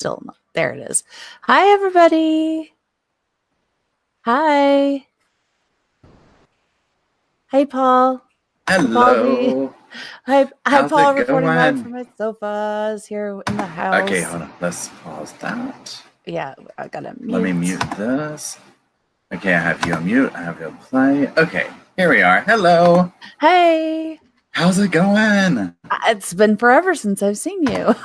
still not. There it is. Hi, everybody. Hi. Hey, Paul. Hello. Hi, How's Paul. it Reporting live going? from my sofas here in the house. Okay, hold on. Let's pause that. Yeah, I gotta mute. Let me mute this. Okay, I have you on mute. I have you on play. Okay, here we are. Hello. Hey. How's it going? It's been forever since I've seen you.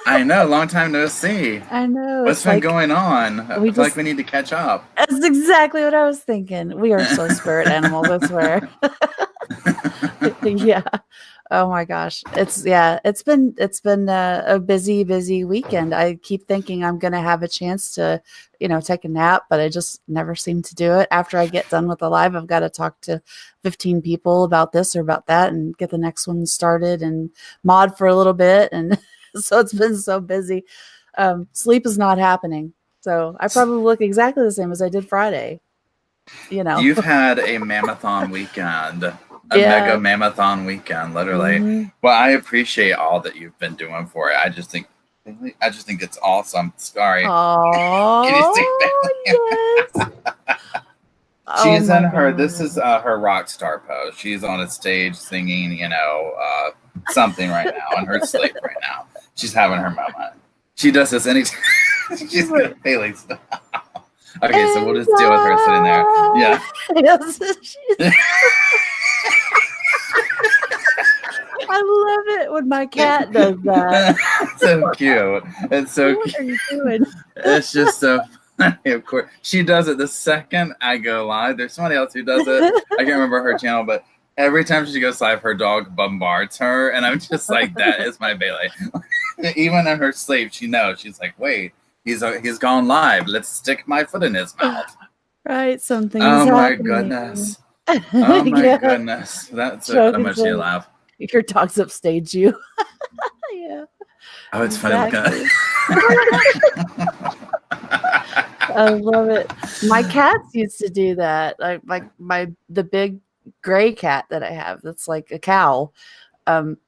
I know, long time no see. I know. What's been going on? I feel like we need to catch up. That's exactly what I was thinking. We are so spirit animals, I swear. Yeah. Oh my gosh. It's been a busy weekend. I keep thinking I'm going to have a chance to, take a nap, but I just never seem to do it. After I get done with the live, I've got to talk to 15 people about this or about that and get the next one started and mod for a little bit. And so it's been so busy. Sleep is not happening. So I probably look exactly the same as I did Friday. You've had a MaM-a-Thon weekend. Mega MaM-a-Thon weekend, literally. Mm-hmm. Well, I appreciate all that you've been doing for it. I just think it's awesome. Sorry. Oh, yes. She's in her. This is her rock star pose. She's on a stage singing, something right now on her sleep right now. She's having her moment. She does this anytime. She's like, Bailey. Okay, so we'll just deal with her sitting there. Yeah. I love it when my cat does that. So cute. It's so what cute. Are you doing? It's just so funny. Of course, she does it the second I go live. There's somebody else who does it. I can't remember her channel, but every time she goes live, her dog bombards her, and I'm just like, that is my Bailey. Even in her sleep, she knows. She's like, wait, he's gone live. Let's stick my foot in his mouth. Right, something. Oh my goodness. Oh my goodness. That's so much you laugh. Your dog's upstage you. Yeah. Oh, it's funny looking. I love it. My cats used to do that. Like the big gray cat that I have. That's like a cow. When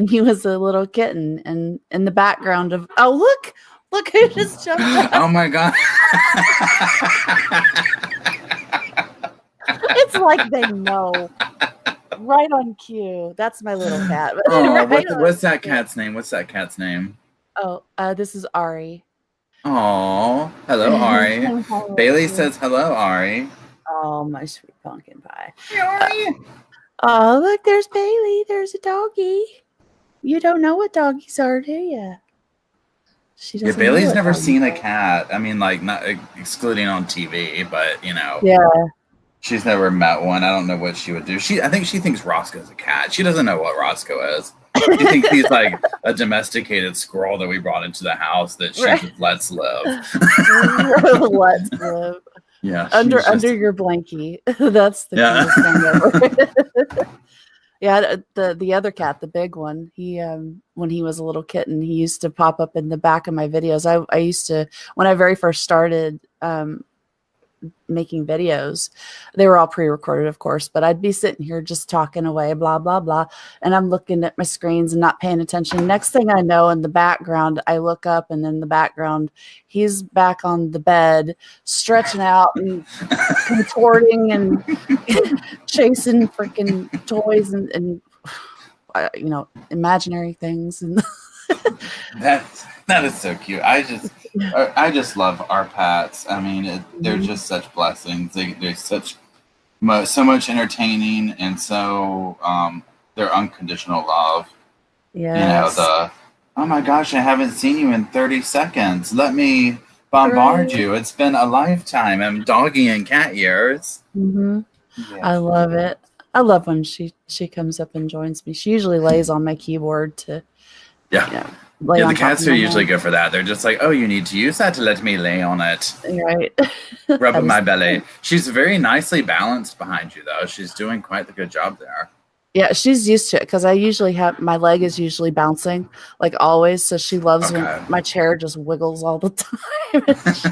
he was a little kitten, and in the background of look who just jumped out. Oh my god. It's like they know. Right on cue. That's my little cat. Oh, what's that cat's name? What's that cat's name? Oh, this is Ari. Oh, hello, Ari. Bailey says hello, Ari. Oh, my sweet pumpkin pie. Hey, Ari. Oh, look, there's Bailey. There's a doggie. You don't know what doggies are, do you? Yeah, Bailey's never seen a cat. I mean, like, not excluding on TV, but, Yeah. She's never met one. I don't know what she would do. I think she thinks Roscoe's a cat. She doesn't know what Roscoe is. She thinks he's like a domesticated squirrel that we brought into the house that she just lets live. Let's live. Yeah. Under your blankie. That's the cutest thing ever. Yeah, the other cat, the big one, he when he was a little kitten, he used to pop up in the back of my videos. I used to, when I very first started making videos, they were all pre-recorded, of course, but I'd be sitting here just talking away, blah blah blah, and I'm looking at my screens and not paying attention. Next thing I know, in the background, I look up, and in the background, he's back on the bed, stretching out and contorting and chasing freaking toys and imaginary things. And that is so cute. I just love our pets. I mean, they're just such blessings. They're so much entertaining, and so their unconditional love. Yes. Oh my gosh, I haven't seen you in 30 seconds. Let me bombard you. It's been a lifetime. I'm doggy and cat years. Mm-hmm. Yeah. I love it. I love when she comes up and joins me. She usually lays on my keyboard to the cats are usually good for that. They're just like, oh, you need to use that to let me lay on it. Right. Rubbing my belly. She's very nicely balanced behind you, though. She's doing quite the good job there. Yeah, she's used to it because I usually have my leg is usually bouncing, like always. So she loves when my chair just wiggles all the time.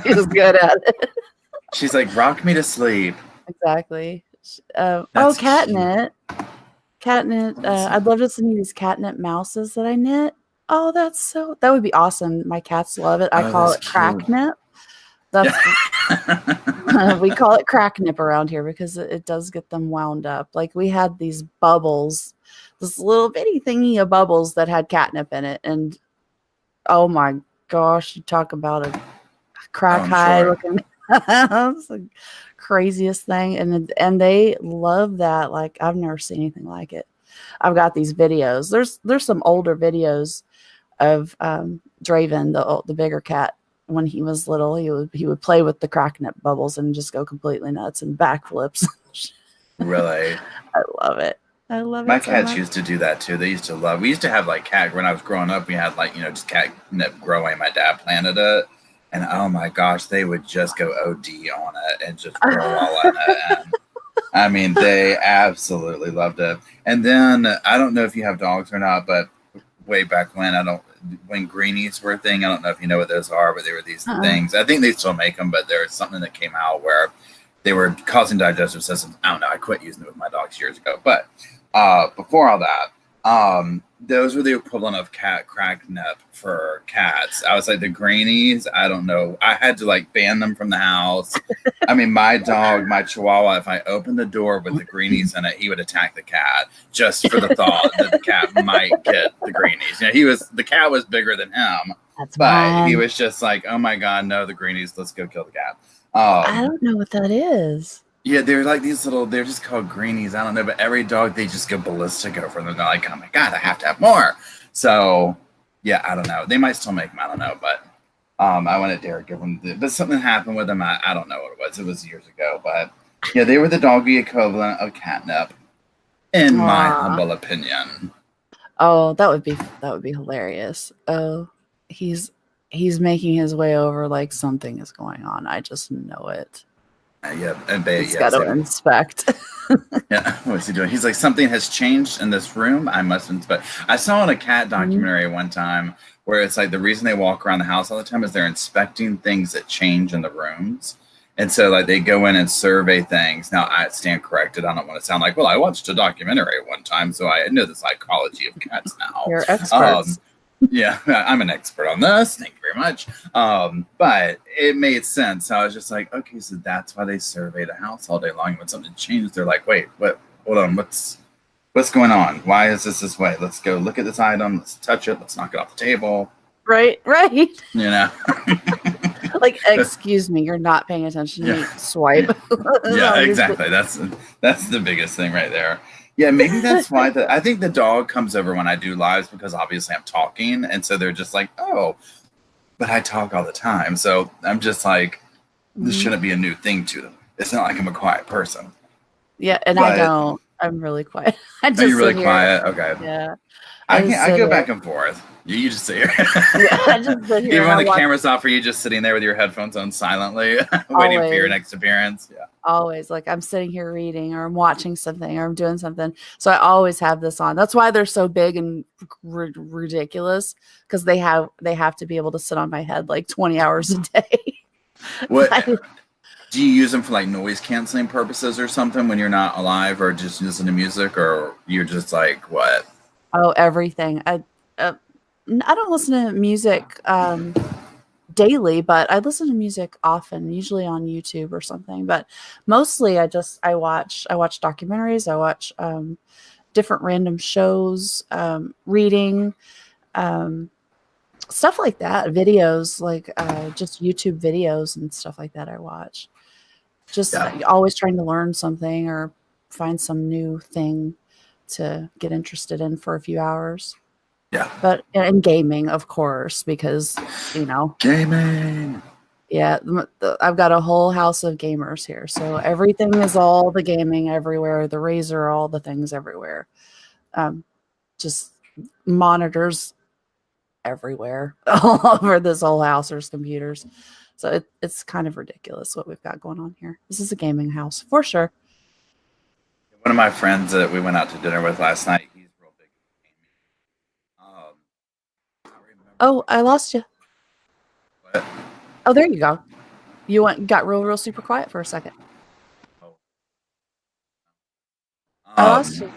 She's good at it. She's like, rock me to sleep. Exactly. Catnip. Catnip. I'd love to send you these catnip mouses that I knit. Oh, that would be awesome. My cats love it. I Oh, call that's it cute. cracknip. Yeah. That's we call it cracknip around here because it does get them wound up. Like we had these bubbles, this little bitty thingy of bubbles that had catnip in it, and oh my gosh, you talk about a Oh, crack I'm high sure. looking. It's the craziest thing, and they love that. Like I've never seen anything like it. I've got these videos. There's some older videos of Draven, the bigger cat. When he was little, he would play with the cracknip bubbles and just go completely nuts and backflips. Really. I love it. I love My it so cats much. used to do that too. They used to love. We used to have like cat when I was growing up. We had like just catnip growing. My dad planted it, and oh my gosh, they would just go OD on it and just grow all in it. And I mean, they absolutely loved it. And then I don't know if you have dogs or not, but way back when when greenies were a thing. I don't know if you know what those are, but they were these Uh-uh. things. I think they still make them, but there's something that came out where they were causing digestive systems. I don't know. I quit using it with my dogs years ago, but before all that, those were the equivalent of cat cracknip for cats. I was like the greenies. I don't know. I had to like ban them from the house. I mean, my dog, my Chihuahua, if I opened the door with the greenies in it, he would attack the cat just for the thought that the cat might get the greenies. The cat was bigger than him, That's but he mine. was just like, oh my God, no, the greenies, let's go kill the cat. I don't know what that is. Yeah, they're like these little, they're just called greenies. I don't know, but every dog, they just go ballistic over them. They're like, oh my God, I have to have more. So, yeah, I don't know. They might still make them. I don't know, but I wanted Derek to give them, but something happened with them. I don't know what it was. It was years ago, but yeah, they were the doggy equivalent of catnip, in my Aw. humble opinion. Oh, that would be hilarious. Oh, he's he's making his way over like something is going on. I just know it. Yeah, and they, He's yeah, got to same. inspect. Yeah, what's he doing? He's like, something has changed in this room. I must inspect. I saw in a cat Mhm. documentary one time where it's like the reason they walk around the house all the time is they're inspecting things that change in the rooms. And so, like, they go in and survey things. Now, I stand corrected. I don't want to sound like, well, I watched a documentary one time, so I know the psychology of cats now. You're Um, experts. yeah, I'm an expert on this. Thank you very much. But it made sense. So I was just like, okay, so that's why they survey the house all day long. When something changed, they're like, wait, what? Hold on, what's going on? Why is this way? Let's go look at this item. Let's touch it. Let's knock it off the table. Right, right. You know? Like, excuse me, you're not paying attention to Yeah, me. Swipe. yeah, No, exactly. That's the biggest thing right there. Yeah, maybe that's why I think the dog comes over when I do lives because obviously I'm talking, and so they're just like, oh, but I talk all the time, so I'm just like, this Mhm. shouldn't be a new thing to them. It's not like I'm a quiet person. Yeah, and I But don't. I'm really quiet. I are you just really sit here. quiet? Okay. Yeah, I I just can I sit go here. back and forth. You just sit here. Yeah, I just sit here Even and when I the watch. camera's off, are you just sitting there with your headphones on silently, waiting for your Always, next appearance? Yeah. always. Like I'm sitting here reading, or I'm watching something, or I'm doing something. So I always have this on. That's why they're so big and ridiculous, because they have to be able to sit on my head like 20 hours a day. What I, do you use them for, like noise canceling purposes or something when you're not alive, or just listen to music, or you're just like what? oh, everything. I don't listen to music daily, but I listen to music often, usually on YouTube or something. But mostly, I watch documentaries. I watch different random shows, reading, um, stuff like that. Videos, like just YouTube videos and stuff like that. I watch. Just Yeah, always trying to learn something or find some new thing to get interested in for a few hours. yeah. But and gaming, of course, because Gaming. yeah, I've got a whole house of gamers here, so everything is all the gaming everywhere. The Razer, all the things everywhere. Um, just monitors everywhere, all over this whole house. There's computers, so it's kind of ridiculous what we've got going on here. This is a gaming house for sure. One of my friends that we went out to dinner with last night, he's real big into gaming. I remember Oh, we I lost you. what? Oh, there you go. You got real super quiet for a second. Oh, I lost am you.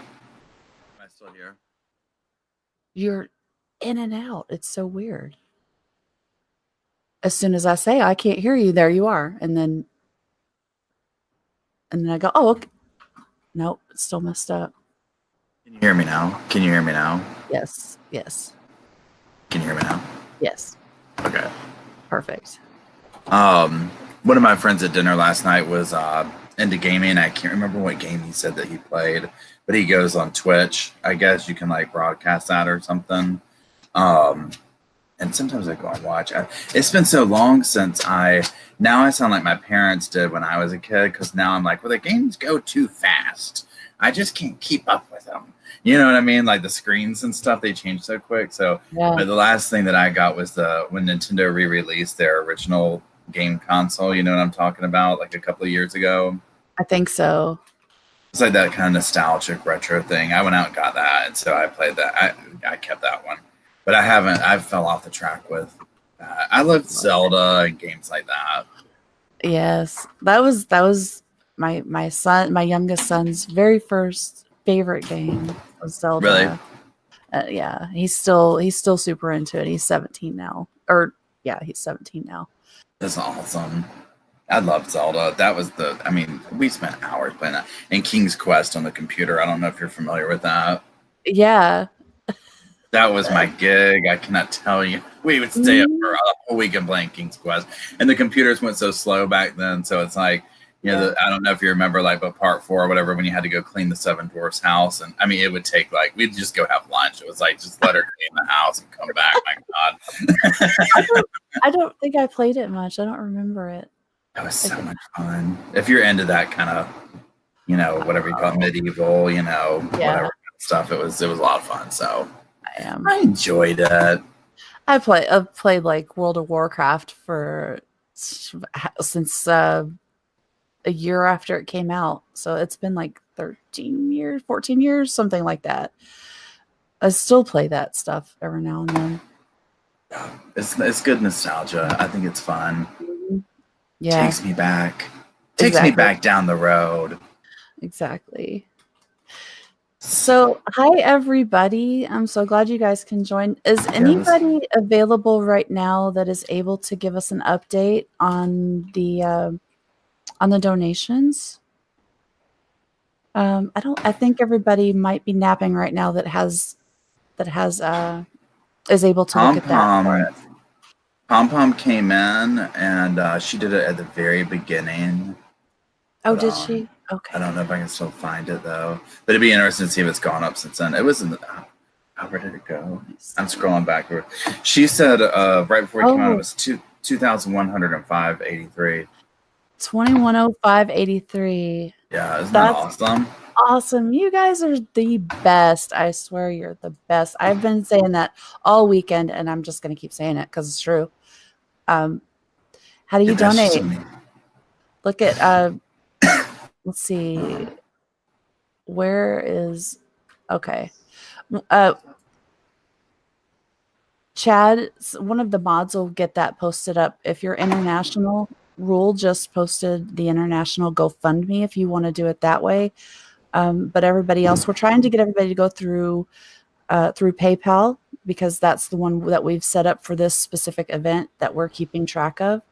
I still here? You're in and out. It's so weird. As soon as I say I can't hear you, there you are, and then I go, oh, okay. Nope, it's still messed up. Can you hear me now? Can you hear me now? Yes, yes, Can you hear me now? yes. Okay. Perfect. One of my friends at dinner last night was into gaming. I can't remember what game he said that he played, but he goes on Twitch. I guess you can like broadcast that or something. And sometimes I go and watch. It's been so long since now I sound like my parents did when I was a kid, because now I'm like, well, the games go too fast. I just can't keep up with them. You know what I mean? Like the screens and stuff, they change so quick. So, Yeah. but the last thing that I got was when Nintendo re-released their original game console. You know what I'm talking about? Like a couple of years ago. I think so. It's like that kind of nostalgic retro thing. I went out and got that, and so I played that. I kept that one, but I fell off the track with that. I loved Zelda and games like that. Yes, that was my youngest son's very first favorite game was Zelda. Really? Yeah, he's still super into it. He's 17 now, or yeah, he's 17 now. That's awesome. I loved Zelda. That was we spent hours playing that. And King's Quest on the computer. I don't know if you're familiar with that. Yeah. That was my gig. I cannot tell you. We would stay up for a whole weekend playing King's Quest. And the computers went so slow back then. So it's like, I don't know if you remember, like, but part 4 or whatever, when you had to go clean the Seven Dwarfs house. And I mean, it would take we'd just go have lunch. It was like, just let her clean the house and come back. My God. I don't think I played it much. I don't remember it. That was so much fun. If you're into that kind of, whatever you call it, medieval, whatever stuff, it was a lot of fun. So I enjoyed it. I've played like World of Warcraft since a year after it came out. So it's been like 13 years, 14 years, something like that. I still play that stuff every now and then. It's good nostalgia. I think it's fun. Yeah. Takes me back. Takes me back down the road. Exactly. So, hi everybody. I'm so glad you guys can join. Is anybody available right now that is able to give us an update on the donations? I think everybody might be napping right now that is able to look at that for us. Pom came in and she did it at the very beginning. Oh, did she? Okay. I don't know if I can still find it though, but it'd be interesting to see if it's gone up since then. It was where did it go? I'm scrolling backward. She said right before it came out, it was 2,105.83. 2105.83. Yeah, isn't that awesome? Awesome. You guys are the best. I swear you're the best. I've been saying that all weekend, and I'm just going to keep saying it because it's true. How do you donate? Look at, let's see. Where is, okay. Chad, one of the mods will get that posted up. If you're international, Rule just posted the international GoFundMe if you want to do it that way. But everybody else, we're trying to get everybody to go through PayPal, because that's the one that we've set up for this specific event that we're keeping track of.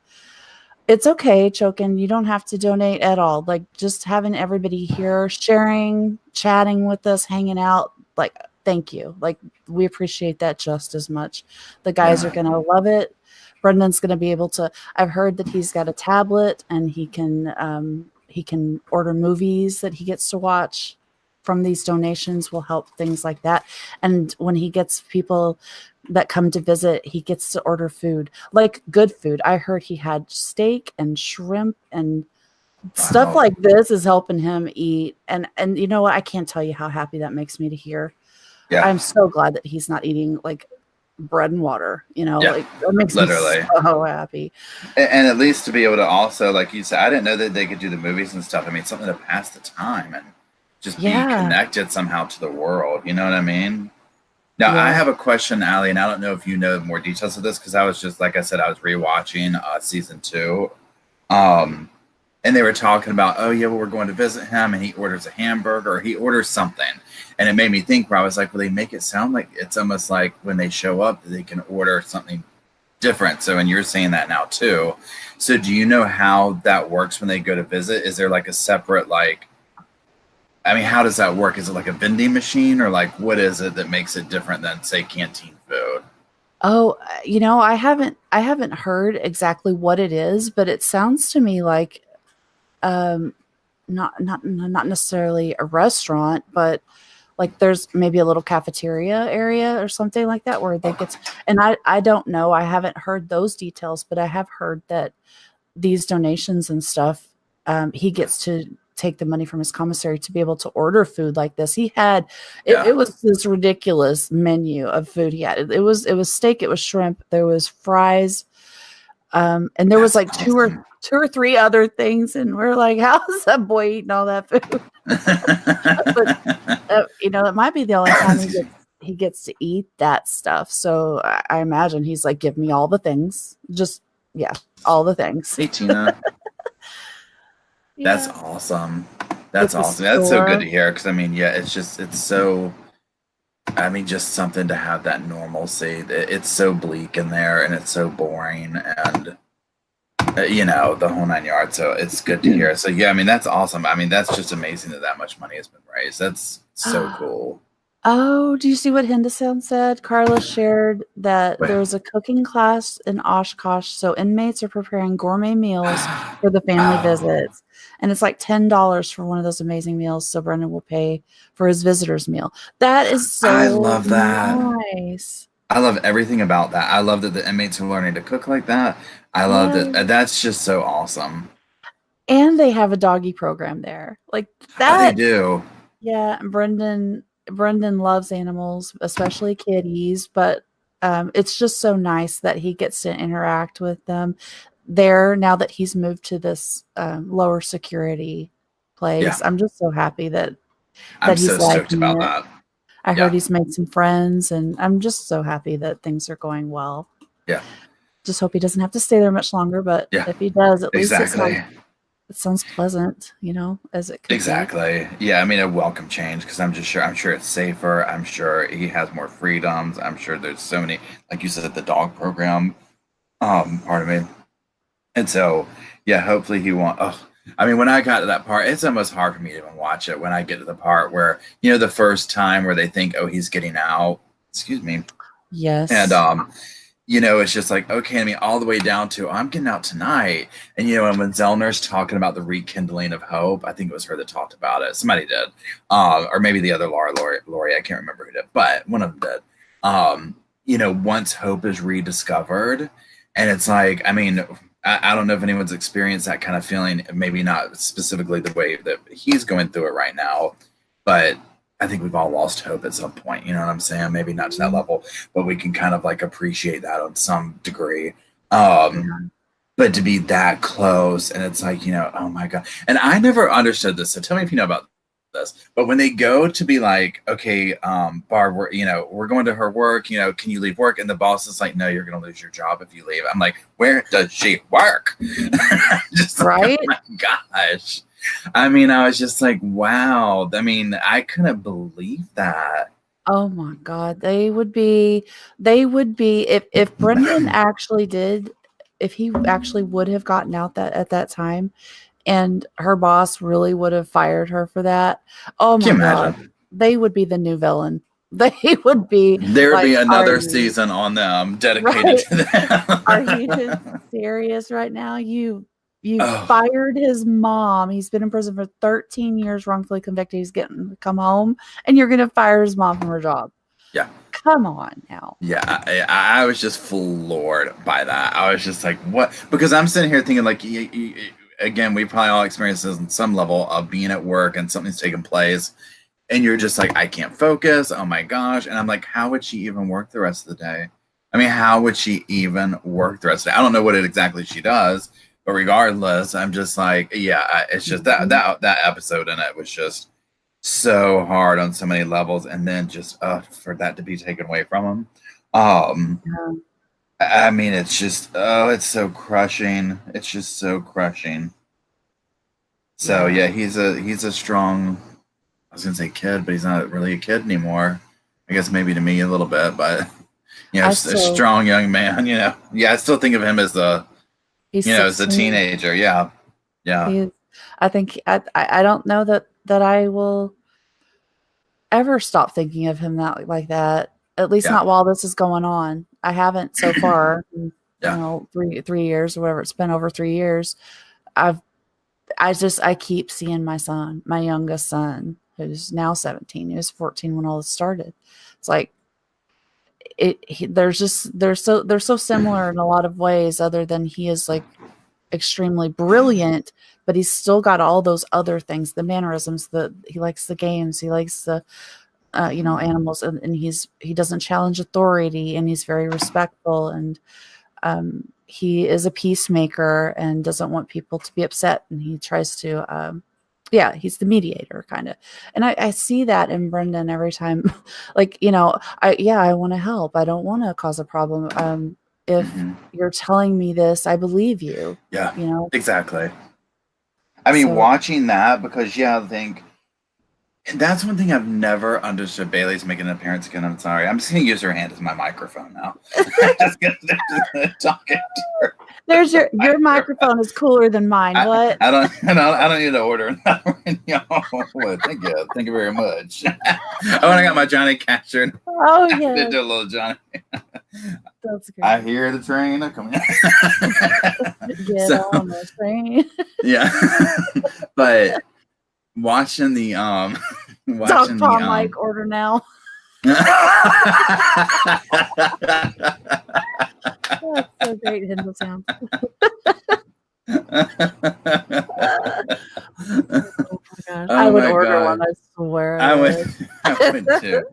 It's okay, Chokin. You don't have to donate at all. Like, just having everybody here, sharing, chatting with us, hanging out, like, thank you. Like, we appreciate that just as much. The guys are going to love it. Brendan's going to be able to, I've heard that he's got a tablet and he can order movies that he gets to watch from these donations, will help things like that. And when he gets people that come to visit, he gets to order food, like good food. I heard he had steak and shrimp and stuff like this is helping him eat. And you know what? I can't tell you how happy that makes me to hear. Yeah. I'm so glad that he's not eating like bread and water, like that makes me so happy. And at least to be able to also, like you said, I didn't know that they could do the movies and stuff. I mean, something to pass the time and just be connected somehow to the world. You know what I mean? Now, I have a question, Allie, and I don't know if you know more details of this, because I was just, like I said, I was rewatching season 2. and they were talking about, oh yeah, well, we're going to visit him, and he orders a hamburger, or he orders something, and it made me think. Where I was like, well, they make it sound like it's almost like when they show up, they can order something different. So, and you're saying that now too. So, do you know how that works when they go to visit? Is there like a separate like? I mean, how does that work? Is it like a vending machine, or like what is it that makes it different than say canteen food? Oh, I haven't heard exactly what it is, but it sounds to me like um not necessarily a restaurant, but like there's maybe a little cafeteria area or something like that where they get and I don't know. I haven't heard those details, but I have heard that these donations and stuff, he gets to take the money from his commissary to be able to order food like this. He had it Yeah, was this ridiculous menu of food he had. It was steak, it was shrimp, there was fries, and there was that's like awesome. two or three other things, and we're like, how's that boy eating all that food? But it might be the only time Excuse me. he gets to eat that stuff. So I imagine he's like, give me all the things, just yeah, all the things. Hey Tina, that's Yeah. awesome. That's But the awesome. That's so good to store, hear. Because I mean, yeah, it's so. I mean, just something to have that normalcy. It's so bleak in there, and it's so boring, and the whole nine yards. So it's good to hear. So yeah, I mean, that's awesome. I mean, that's just amazing that that much money has been raised. That's so cool. oh, do you see what Henderson said? Carla shared that Wait. there's a cooking class in Oshkosh, so inmates are preparing gourmet meals for the family Oh, visits. And it's like $10 for one of those amazing meals, so Brendan will pay for his visitor's meal. That is I so love that. nice. I love everything about that. I love that the inmates are learning to cook like that. I love Yeah. that. That's just so awesome. And they have a doggy program there. Like Oh, they that. do. Yeah, Brendan loves animals, especially kitties, but it's just so nice that he gets to interact with them there now that he's moved to this lower security Yeah, place. I'm just so happy I'm that so he's stoked liking about it. that. I heard Yeah, he's made some friends, and I'm just so happy that things are going well. yeah, Just hope he doesn't have to stay there much longer, but yeah. if he does, at least Exactly. it sounds pleasant, as it could be. Exactly. Yeah, I mean a welcome change because I'm sure it's safer. I'm sure he has more freedoms. I'm sure there's so many, like you said, the dog program. Pardon me. And so, yeah, hopefully he won't. Oh, I mean, when I got to that part, it's almost hard for me to even watch it. When I get to the part where, the first time where they think, oh, he's getting out. Excuse me. And Yes. it's just like, okay, I mean, all the way down to I'm getting out tonight. And and when Zellner's talking about the rekindling of hope, I think it was her that talked about it. Somebody did. Or maybe the other Lori, I can't remember who did, but one of them did. Once hope is rediscovered, and it's like, I mean, I don't know if anyone's experienced that kind of feeling, maybe not specifically the way that he's going through it right now, but I think we've all lost hope at some point. You know what I'm saying? Maybe not to that Mhm. level, but we can kind of like appreciate that on some degree. Yeah. But to be that close, and it's like, oh my God. And I never understood this. So tell me if you know about this. But when they go to be like, okay, Barb, we're going to her work, can you leave work? And the boss is like, no, you're going to lose your job if you leave. I'm like, where does she work? Just like, oh Right? my gosh. I mean, I was just like, wow. I mean, I couldn't believe that. Oh my god, they would be if Brendan actually did if he actually would have gotten out that at that time and her boss really would have fired her for that, oh Can my you god, imagine? they would be the new villain. They would be There'd like, be "Are another you season on them dedicated right? to Are you just them. serious right now? You Oh, fired his mom. He's been in prison for 13 years, wrongfully convicted. He's getting to come home, and you're gonna fire his mom from her job. yeah. Come on now. Yeah, I was just floored by that. I was just like, what? Because I'm sitting here thinking, like, again, we probably all experience this on some level of being at work and something's taking place, and you're just like, I can't focus. Oh my gosh. And I'm like, how would she even work the rest of the day? I mean, how would she even work the rest of the day? I don't know what it exactly she does, but regardless, I'm just like, yeah, it's just that Mhm. that episode in it was just so hard on so many levels, and then just for that to be taken away from him. Um, Yeah. I mean, it's just, oh, it's so crushing. It's just so crushing. So yeah, he's a strong. I was gonna say kid, but he's not really a kid anymore. I guess maybe to me a little bit, but a I still strong young man. Yeah, I still think of him as he's as a 16. teenager. Yeah, yeah, He's I think I don't know that I will ever stop thinking of him that like that. At least yeah, not while this is going on. I haven't so far. yeah. 3 years or whatever. It's been over 3 years. I've I keep seeing my son, my youngest son, who's now 17. He was 14 when all this started. It's like they're so similar in a lot of ways, other than he is like extremely brilliant, but he's still got all those other things, the mannerisms, he likes the games, he likes the animals, and he doesn't challenge authority, and he's very respectful, and he is a peacemaker and doesn't want people to be upset, and he tries to he's the mediator kind of. And I see that in Brendan every time. Like, I want to help, I don't want to cause a problem. If Hmm. you're telling me this, I believe you. Yeah, you know exactly. I mean, so watching that because I think that's one thing I've never understood. Bailey's making an appearance again. I'm sorry. I'm just gonna use her hand as my microphone now. just gonna talk into her. there's your microphone is cooler than mine. What? I don't need to order that right now. Well, thank you very much. Oh, and I got my Johnny Cash. Oh I yeah, did do a little Johnny. that's I great. hear the train coming. Get So on the train. yeah, but watching the Dog watching the Tom Mike, order now. Oh, that's so great, Hindle sound. Oh my gosh. I Oh would my order one, god, I swear I I would, would. I would too.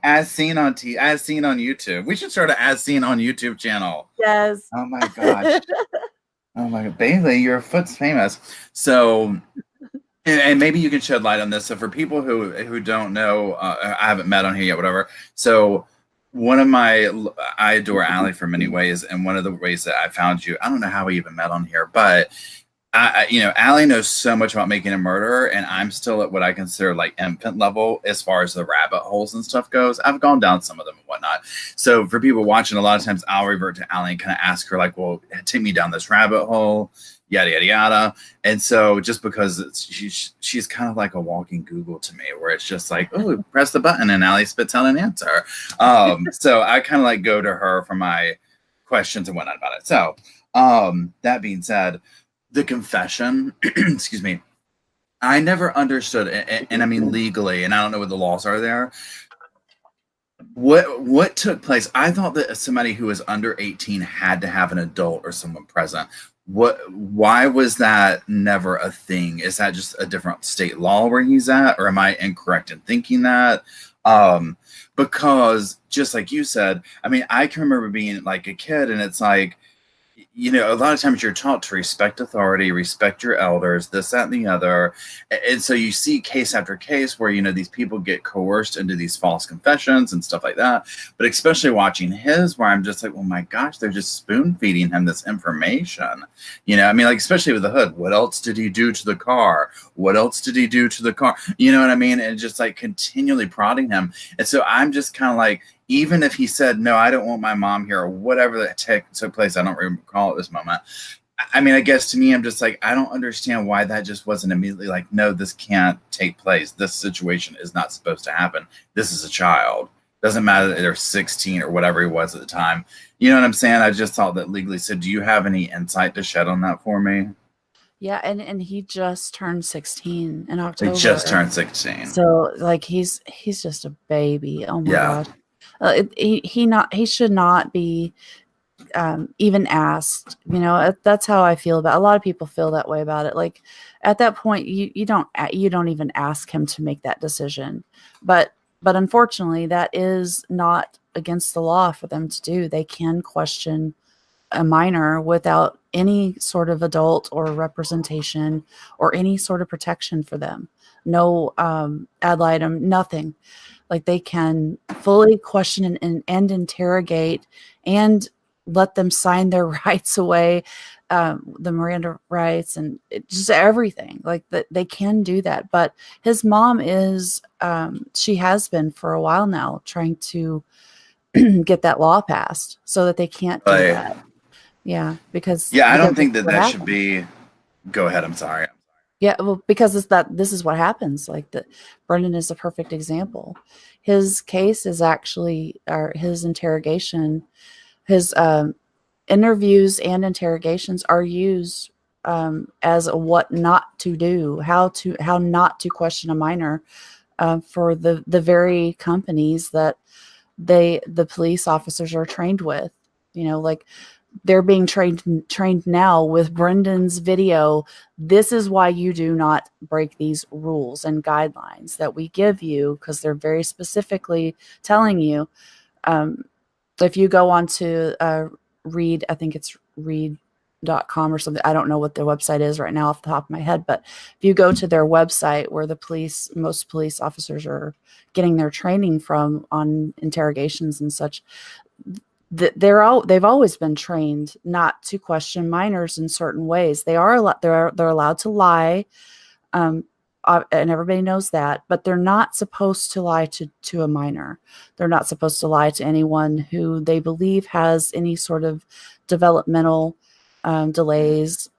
As seen on YouTube. We should start an as seen on YouTube channel. Yes. Oh my gosh. Oh my god, Bailey, your foot's famous. So, and maybe you can shed light on this. So, for people who don't know, I haven't met on here yet, whatever. So, I adore Allie for many ways, and one of the ways that I found you, I don't know how we even met on here, but Allie knows so much about making a murderer, and I'm still at what I consider like infant level as far as the rabbit holes and stuff goes. I've gone down some of them and whatnot. So for people watching, a lot of times I'll revert to Allie and kind of ask her like, "Well, take me down this rabbit hole." Yada yada yada. And so just because she's kind of like a walking Google to me, where it's just like, oh, press the button and Allie spits out an answer. So I kind of like go to her for my questions and whatnot about it. So that being said, the confession, excuse me, I never understood, and I mean legally, and I don't know what the laws are there. What took place? I thought that somebody who was under 18 had to have an adult or someone present. Why was that never a thing? Is that just a different state law where he's at, or am I incorrect in thinking that? Because just like you said, I mean, I can remember being like a kid, and it's like, a lot of times you're taught to respect authority, respect your elders, this, that, and the other. And so you see case after case where, these people get coerced into these false confessions and stuff like that. But especially watching his, where I'm just like, oh my gosh, they're just spoon feeding him this information. I mean, like, especially with the hood, what else did he do to the car? What else did he do to the car? You know what I mean? And just like continually prodding him. And so I'm just kind of like, even if he said, no, I don't want my mom here, or whatever that took place, I don't recall at this moment. I mean, I guess to me, I'm just like, I don't understand why that just wasn't immediately like, no, this can't take place. This situation is not supposed to happen. This is a child. Doesn't matter that they're 16 or whatever he was at the time. You know what I'm saying? I just thought that legally. So do you have any insight to shed on that for me? Yeah, and he just turned 16 in They October. just turned 16. So like he's just a baby. Oh my Yeah. gosh. He should not be even asked. That's how I feel about. A lot of people feel that way about it. Like at that point, you don't even ask him to make that decision. But unfortunately, that is not against the law for them to do. They can question a minor without any sort of adult or representation or any sort of protection for them. No ad litem, nothing. Like they can fully question and interrogate and let them sign their rights away. the Miranda rights and just everything like that. They can do that. But his mom is, she has been for a while now trying to get that law passed so that they can't do But that. Yeah, because yeah, I don't this think is that what that should happens. be. Go ahead. I'm sorry. Yeah, well, because this is what happens. Like that, Brendan is a perfect example. His case is actually, or his interrogation, his interviews and interrogations are used as a what not to do, how not to question a minor, for the very companies that the police officers are trained with. You know, like they're being trained now with Brendan's video. This is why you do not break these rules and guidelines that we give you, because they're very specifically telling you. Um, if you go on to read, I think it's read.com or something. I don't know what their website is right now off the top of my head, but if you go to their website where most police officers are getting their training from on interrogations and such, they've always been trained not to question minors in certain ways. They're allowed to lie, um, and everybody knows that, but they're not supposed to lie to a minor. They're not supposed to lie to anyone who they believe has any sort of developmental delays,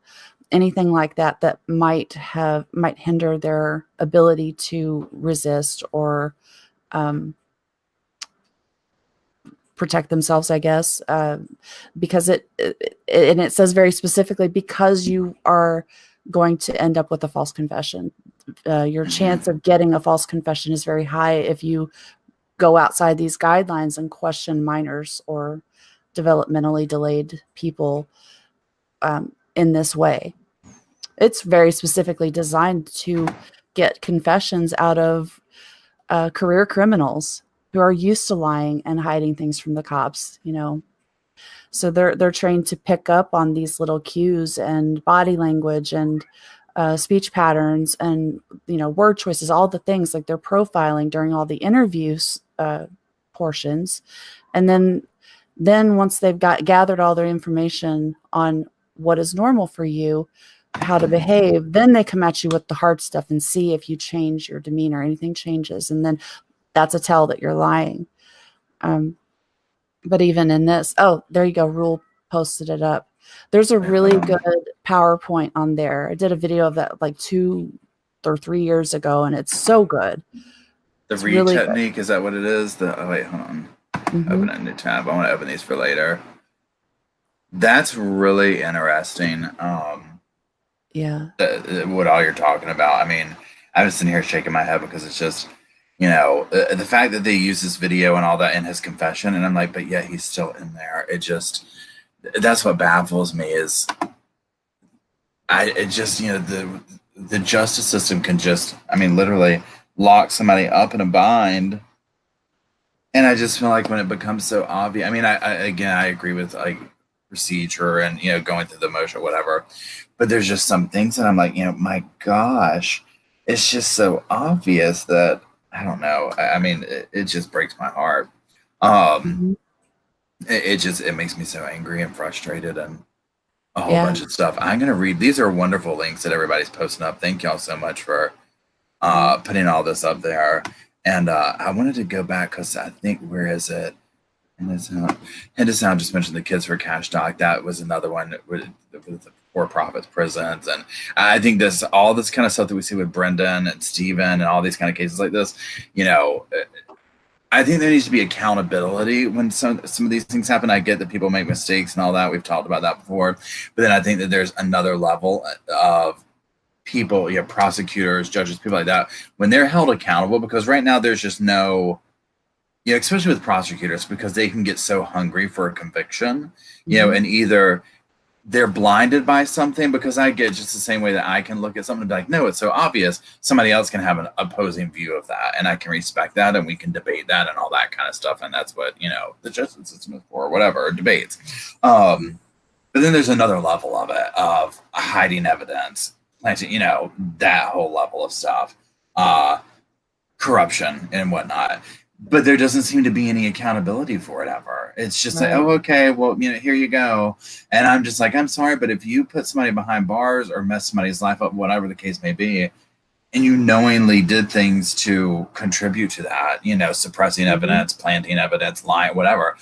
anything like that that might hinder their ability to resist or um, protect themselves, I guess, because and it says very specifically, because you are going to end up with a false confession. Your chance of getting a false confession is very high if you go outside these guidelines and question minors or developmentally delayed people in this way. It's very specifically designed to get confessions out of career criminals who are used to lying and hiding things from the cops, you know. So they're trained to pick up on these little cues and body language and speech patterns and, you know, word choices, all the things. Like they're profiling during all the interviews portions, and then once they've gathered all their information on what is normal for you, how to behave, then they come at you with the hard stuff and see if you change your demeanor, anything changes, and then that's a tell that you're lying. Um, but even in this, oh, there you go. Rule posted it up. There's a really good PowerPoint on there. I did a video of that like 2 or 3 years ago, and it's so good. The It's read really good. technique, is that what it is? Oh wait, hold on. Hmm. Open a new tab. I want to open these for later. That's really interesting. Yeah. What all you're talking about. I mean, I'm just sitting here shaking my head because it's just, you know, the fact that they use this video and all that in his confession, and I'm like, but yet he's still in there. It just, that's what baffles me is, it just, you know, the justice system can just, I mean, literally lock somebody up in a bind. And I just feel like when it becomes so obvious, I mean, again, I agree with like procedure and, you know, going through the motion, whatever. But there's just some things that I'm like, you know, my gosh, it's just so obvious that I don't know. I mean, it just breaks my heart. Um, Hmm. it just, it makes me so angry and frustrated and a whole Yeah. bunch of stuff. I'm gonna read. These are wonderful links that everybody's posting up. Thank y'all so much for Yeah. putting all this up there. And I wanted to go back because I think, where is it? Henderson just mentioned the Kids for Cash doc. That was another one with the for-profit prisons. And I think all this kind of stuff that we see with Brendan and Steven and all these kind of cases like this, you know, I think there needs to be accountability when some of these things happen. I get that people make mistakes and all that. We've talked about that before. But then I think that there's another level of people, you know, prosecutors, judges, people like that, when they're held accountable, because right now there's just no, you know, especially with prosecutors, because they can get so hungry for a conviction, you know, Hmm. and either they're blinded by something, because I get just the same way that I can look at something and be like, no, it's so obvious. Somebody else can have an opposing view of that, and I can respect that, and we can debate that and all that kind of stuff. And that's what, you know, the justice system is for, whatever, debates. But then there's another level of it, of hiding evidence, you know, that whole level of stuff, corruption and whatnot. but there doesn't seem to be any accountability for it ever. It's just like, Right. oh, okay, well, here you go. And I'm just like, I'm sorry, but if you put somebody behind bars or mess somebody's life up, whatever the case may be, and you knowingly did things to contribute to that, suppressing Mm-hmm. evidence, planting evidence, lying, whatever.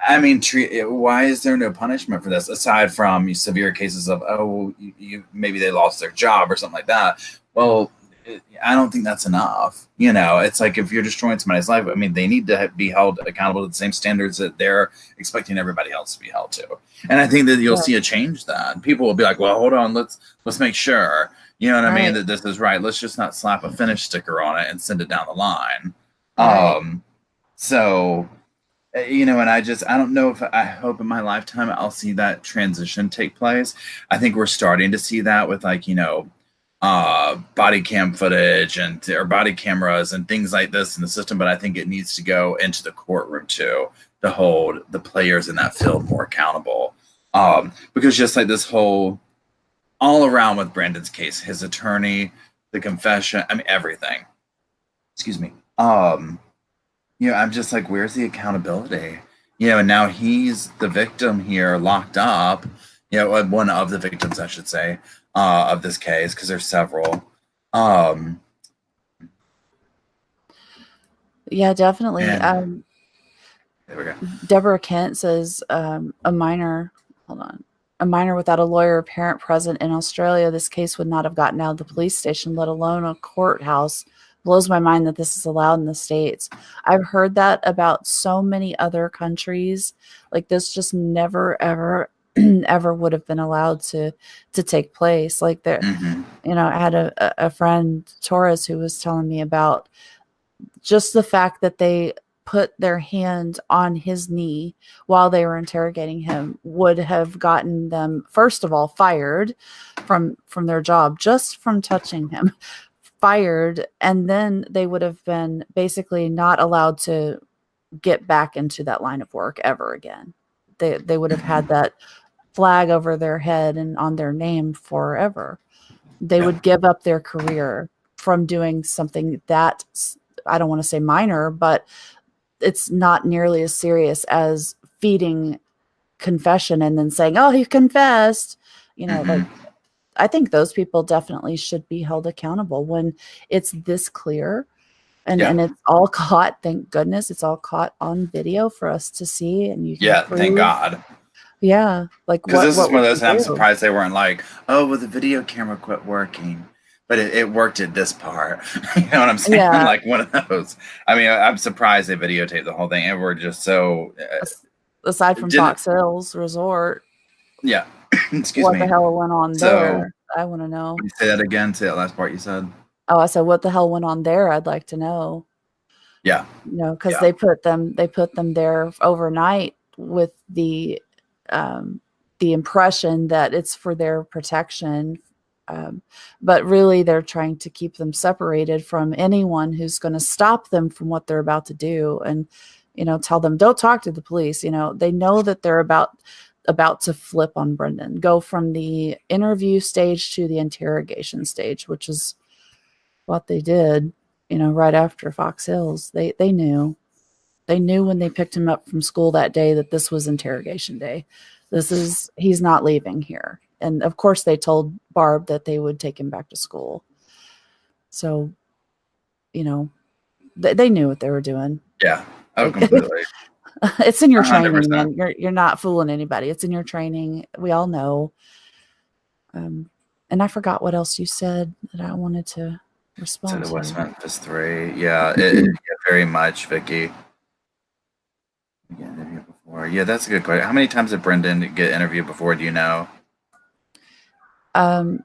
I mean, why is there no punishment for this aside from severe cases of, oh, maybe they lost their job or something like that? Well, I don't think that's enough. It's like if you're destroying somebody's life, I mean, they need to be held accountable to the same standards that they're expecting everybody else to be held to. And I think that you'll Yeah. see a change then. People will be like, well, hold on, let's make sure, you know what I mean, Right. that this is right. Let's just not slap a finish sticker on it and send it down the line. Right. Um, so and I don't know if I hope in my lifetime I'll see that transition take place. I think we're starting to see that with like, body cam footage or body cameras and things like this in the system, but I think it needs to go into the courtroom too to hold the players in that field more accountable. Because just like this whole all around with Brandon's case, his attorney, the confession, I mean everything. Excuse me. I'm just like, where's the accountability? And now he's the victim here, locked up. One of the victims, I should say, of this case, because there's several. Um, Yeah, definitely. and there we go. Deborah Kent says a minor, hold on, a minor without a lawyer or parent present in Australia, this case would not have gotten out of the police station, let alone a courthouse. Blows my mind that this is allowed in the States. I've heard that about so many other countries. Like this just never, ever, ever would have been allowed to take place. Like there, Mm-hmm. I had a friend, Torres, who was telling me about just the fact that they put their hand on his knee while they were interrogating him would have gotten them, first of all, fired from their job just from touching him, fired, and then they would have been basically not allowed to get back into that line of work ever again. They would have Mm-hmm. had that flag over their head and on their name forever. They Yeah. would give up their career from doing something that, I don't want to say minor, but it's not nearly as serious as feeding confession and then saying, "Oh, he confessed." Mm-hmm. Like I think those people definitely should be held accountable when it's this clear Yeah. and it's all caught. Thank goodness it's all caught on video for us to see, and you can Yeah. Thank prove. God. Yeah, like Because this is what one would of those, you and I'm do? surprised they weren't like, oh, well, the video camera quit working. But it worked at this part. You know what I'm saying? Yeah, Like one of those. I mean, I'm surprised they videotaped the whole thing. And we're just so. aside from Didn't. Fox Hills Resort, Yeah. Excuse what the me. hell went on So, there? I want to know. say that again. Say that last part you said. Oh, I said, what the hell went on there? I'd like to know. Yeah. Because Yeah. they put them there overnight with the impression that it's for their protection, but really they're trying to keep them separated from anyone who's going to stop them from what they're about to do, and tell them don't talk to the police. They know that they're about to flip on Brendan, go from the interview stage to the interrogation stage, which is what they did, right after Fox Hills. They knew. They knew when they picked him up from school that day that this was interrogation day. He's not leaving here. And of course they told Barb that they would take him back to school. So, you know, they knew what they were doing. Yeah. Oh, Like completely. it's in your training, 100%. man. You're not fooling anybody. It's in your training. We all know. And I forgot what else you said that I wanted to To respond the West to. Memphis 3. Yeah. Yeah, very much, Vicky. Get interviewed before. Yeah, that's a good question. How many times did Brendan get interviewed before? Do you know? Um,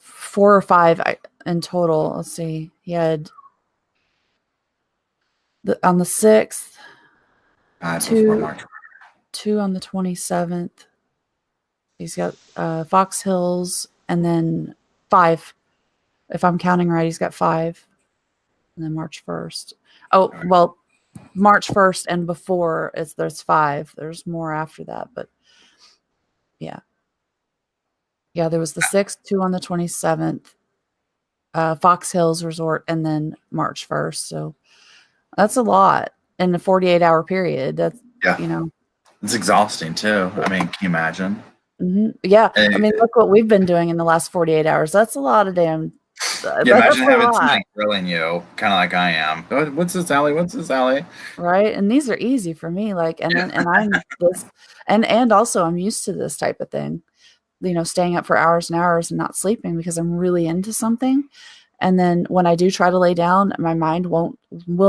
4 or 5 in total. Let's see. He had on the 6th, Before two March. two on the 27th. He's got Fox Hills, and then 5. If I'm counting right, he's got 5, and then March 1st. Oh All right. well, March 1st and before there's 5. There's more after that, but yeah, yeah. There was the 6th, 2 on the 27th, Fox Hills Resort, and then March 1st. So That's a lot in a 48-hour period. That's, Yeah, you know, it's exhausting too. I mean, can you imagine? yeah. I And, mean, look what we've been doing in the last 48 hours. That's a lot of damn, yeah, that's imagine a having lot, somebody grilling you, kind of like I am. "Oh, what's this, Allie? What's this, Allie?" right? And these are easy for me. Like, and Yeah, then, and I'm this, and also I'm used to this type of thing, staying up for hours and hours and not sleeping because I'm really into something. And then when I do try to lay down, my mind will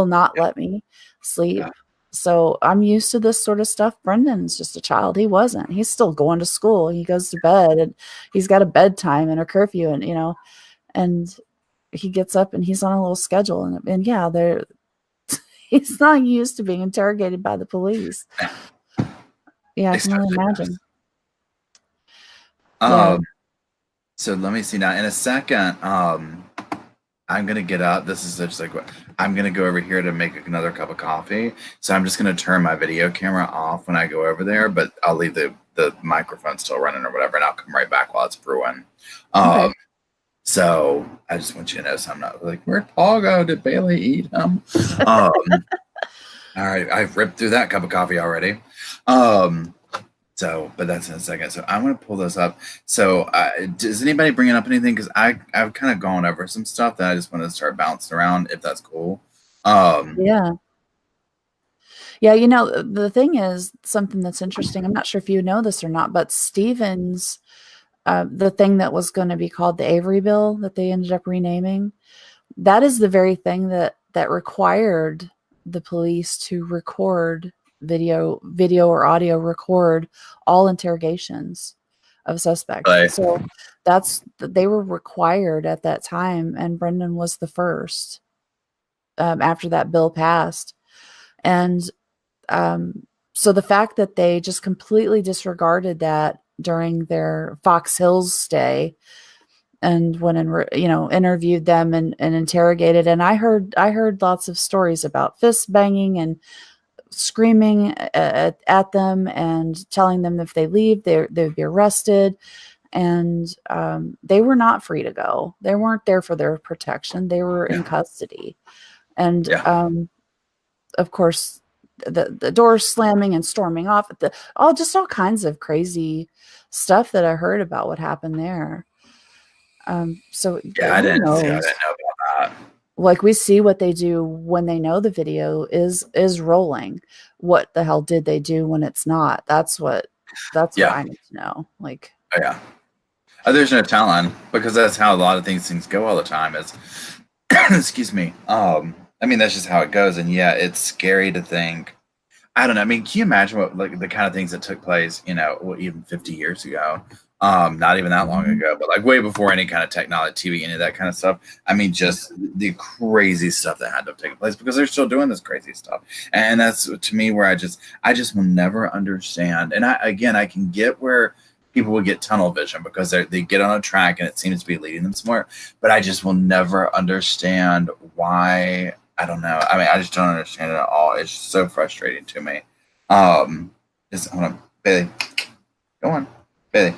not let me yeah, sleep. So I'm used to this sort of stuff. Brendan's just a child. He wasn't. He's still going to school. He goes to bed and he's got a bedtime and a curfew and and he gets up and he's on a little schedule and yeah, they're he's not used to being interrogated by the police. Yeah, I can only especially imagine. Yeah. us. So let me see now. In a second, I'm gonna get up. This is just like what I'm gonna go over here to make another cup of coffee. So I'm just gonna turn my video camera off when I go over there, but I'll leave the microphone still running or whatever, and I'll come right back while it's brewing. Okay. Um, so I just want you to know, so I'm not like, where'd Paul go? Did Bailey eat him? Um, all right, I've ripped through that cup of coffee already. Um, so, but that's in a second. So I'm going to pull this up. So, does anybody bringing up anything? Because I've kind of gone over some stuff that I just want to start bouncing around, if that's cool. Um, Yeah. Yeah, the thing is something that's interesting. I'm not sure if you know this or not, but Stevens, the thing that was going to be called the Avery Bill that they ended up renaming, that is the very thing that required the police to record video or audio record all interrogations of suspects. but So they were required at that time, and Brendan was the first after that bill passed. And so the fact that they just completely disregarded that during their Fox Hills stay and went and interviewed them and interrogated, and I heard lots of stories about fist banging and screaming at them and telling them if they leave they would be arrested, and they were not free to go. They weren't there for their protection. They were in yeah, custody, and yeah, of course the doors slamming and storming off at all kinds of crazy stuff that I heard about what happened there. So yeah. I who didn't see. I didn't knows? know about that. Like we see what they do when they know the video is rolling. What the hell did they do when it's not? That's what Yeah, I need to know. Like, oh, yeah. There's no telling because that's how a lot of things go all the time. Is excuse me. I mean that's just how it goes, and yeah, it's scary to think. I don't know. I mean, can you imagine what like the kind of things that took place, even 50 years ago? Not even that long mhm. ago, but like way before any kind of technology, TV, any of that kind of stuff. I mean, just the crazy stuff that had to have taken place because they're still doing this crazy stuff. And that's to me where I just will never understand. And I can get where people will get tunnel vision because they get on a track and it seems to be leading them somewhere. But I just will never understand why. I don't know. I mean, I just don't understand it at all. It's just so frustrating to me. Just hold on, Bailey. Go on, Bailey.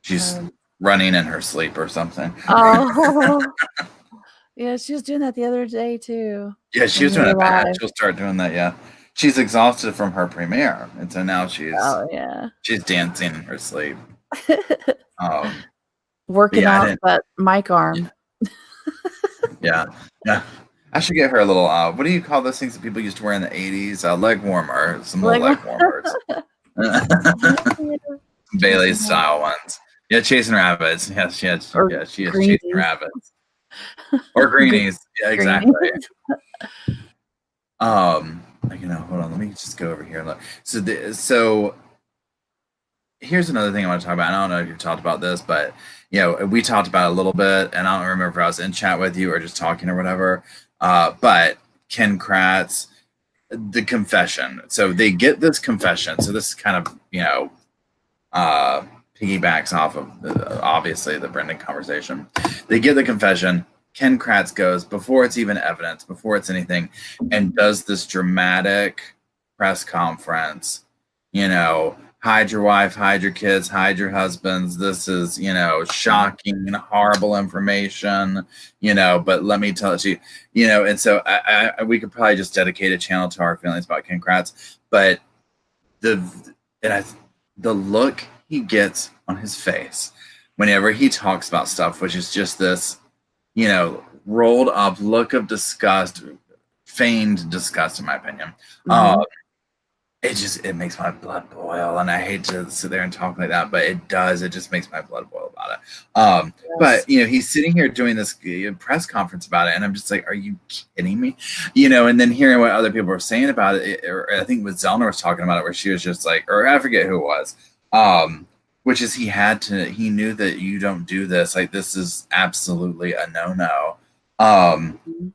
She's Um, running in her sleep or something. oh, yeah, she was doing that the other day too Yeah, she when was we doing were it bad. live. She'll start doing that. Yeah, she's exhausted from her premiere, and so now she's Oh yeah. she's dancing in her sleep. Um, but Working yeah, I off didn't. that mic Yeah, arm. yeah, yeah. I should get her a little. What do you call those things that people used to wear in the '80s? Leg warmer. Some little Like leg warmers. yeah, Bailey chasing that style ones. Yeah, chasing rabbits. or She is chasing greenies. rabbits or greenies. Yeah, exactly. Greenies. Hold on. Let me just go over here and look. So here's another thing I want to talk about. I don't know if you've talked about this, but we talked about it a little bit, and I don't remember if I was in chat with you or just talking or whatever. But Ken Kratz, the confession. So they get this confession. So this is kind of uh, piggybacks off of obviously the Brendan conversation. They get the confession. Ken Kratz goes before it's even evidence, before it's anything, and does this dramatic press conference, hide your wife, hide your kids, hide your husbands. This is, you know, shocking and horrible information, you know, but let me tell it to you, you know, and so we could probably just dedicate a channel to our feelings about Ken Kratz, but the, and I, the look he gets on his face whenever he talks about stuff, which is just this, you know, rolled up look of disgust, feigned disgust, in my opinion. Mm-hmm. It makes my blood boil, and I hate to sit there and talk like that, but it does. It just makes my blood boil about it. Yes. But you know, he's sitting here doing this press conference about it, and I'm just like, "Are you kidding me?" You know. And then hearing what other people were saying about it, or I think what Zellner was talking about it, where she was just like, or I forget who it was, which is he knew that you don't do this. Like, this is absolutely a no-no. Mhm.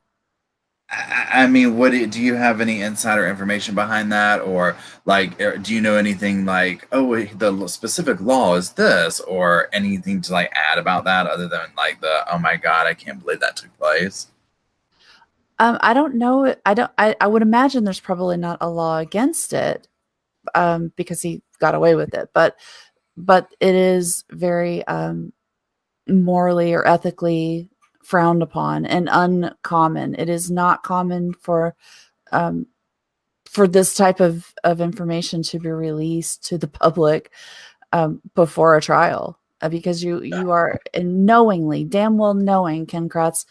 I mean, do you have any insider information behind that, or like, do you know anything like, oh, the specific law is this, or anything to like add about that other than like oh my God, I can't believe that took place? I don't know. I would imagine there's probably not a law against it, because he got away with it. But it is very morally or ethically frowned upon and uncommon. It is not common um, for this type of information to be released to the public before a trial, because you are knowingly, damn well knowing Ken Kratz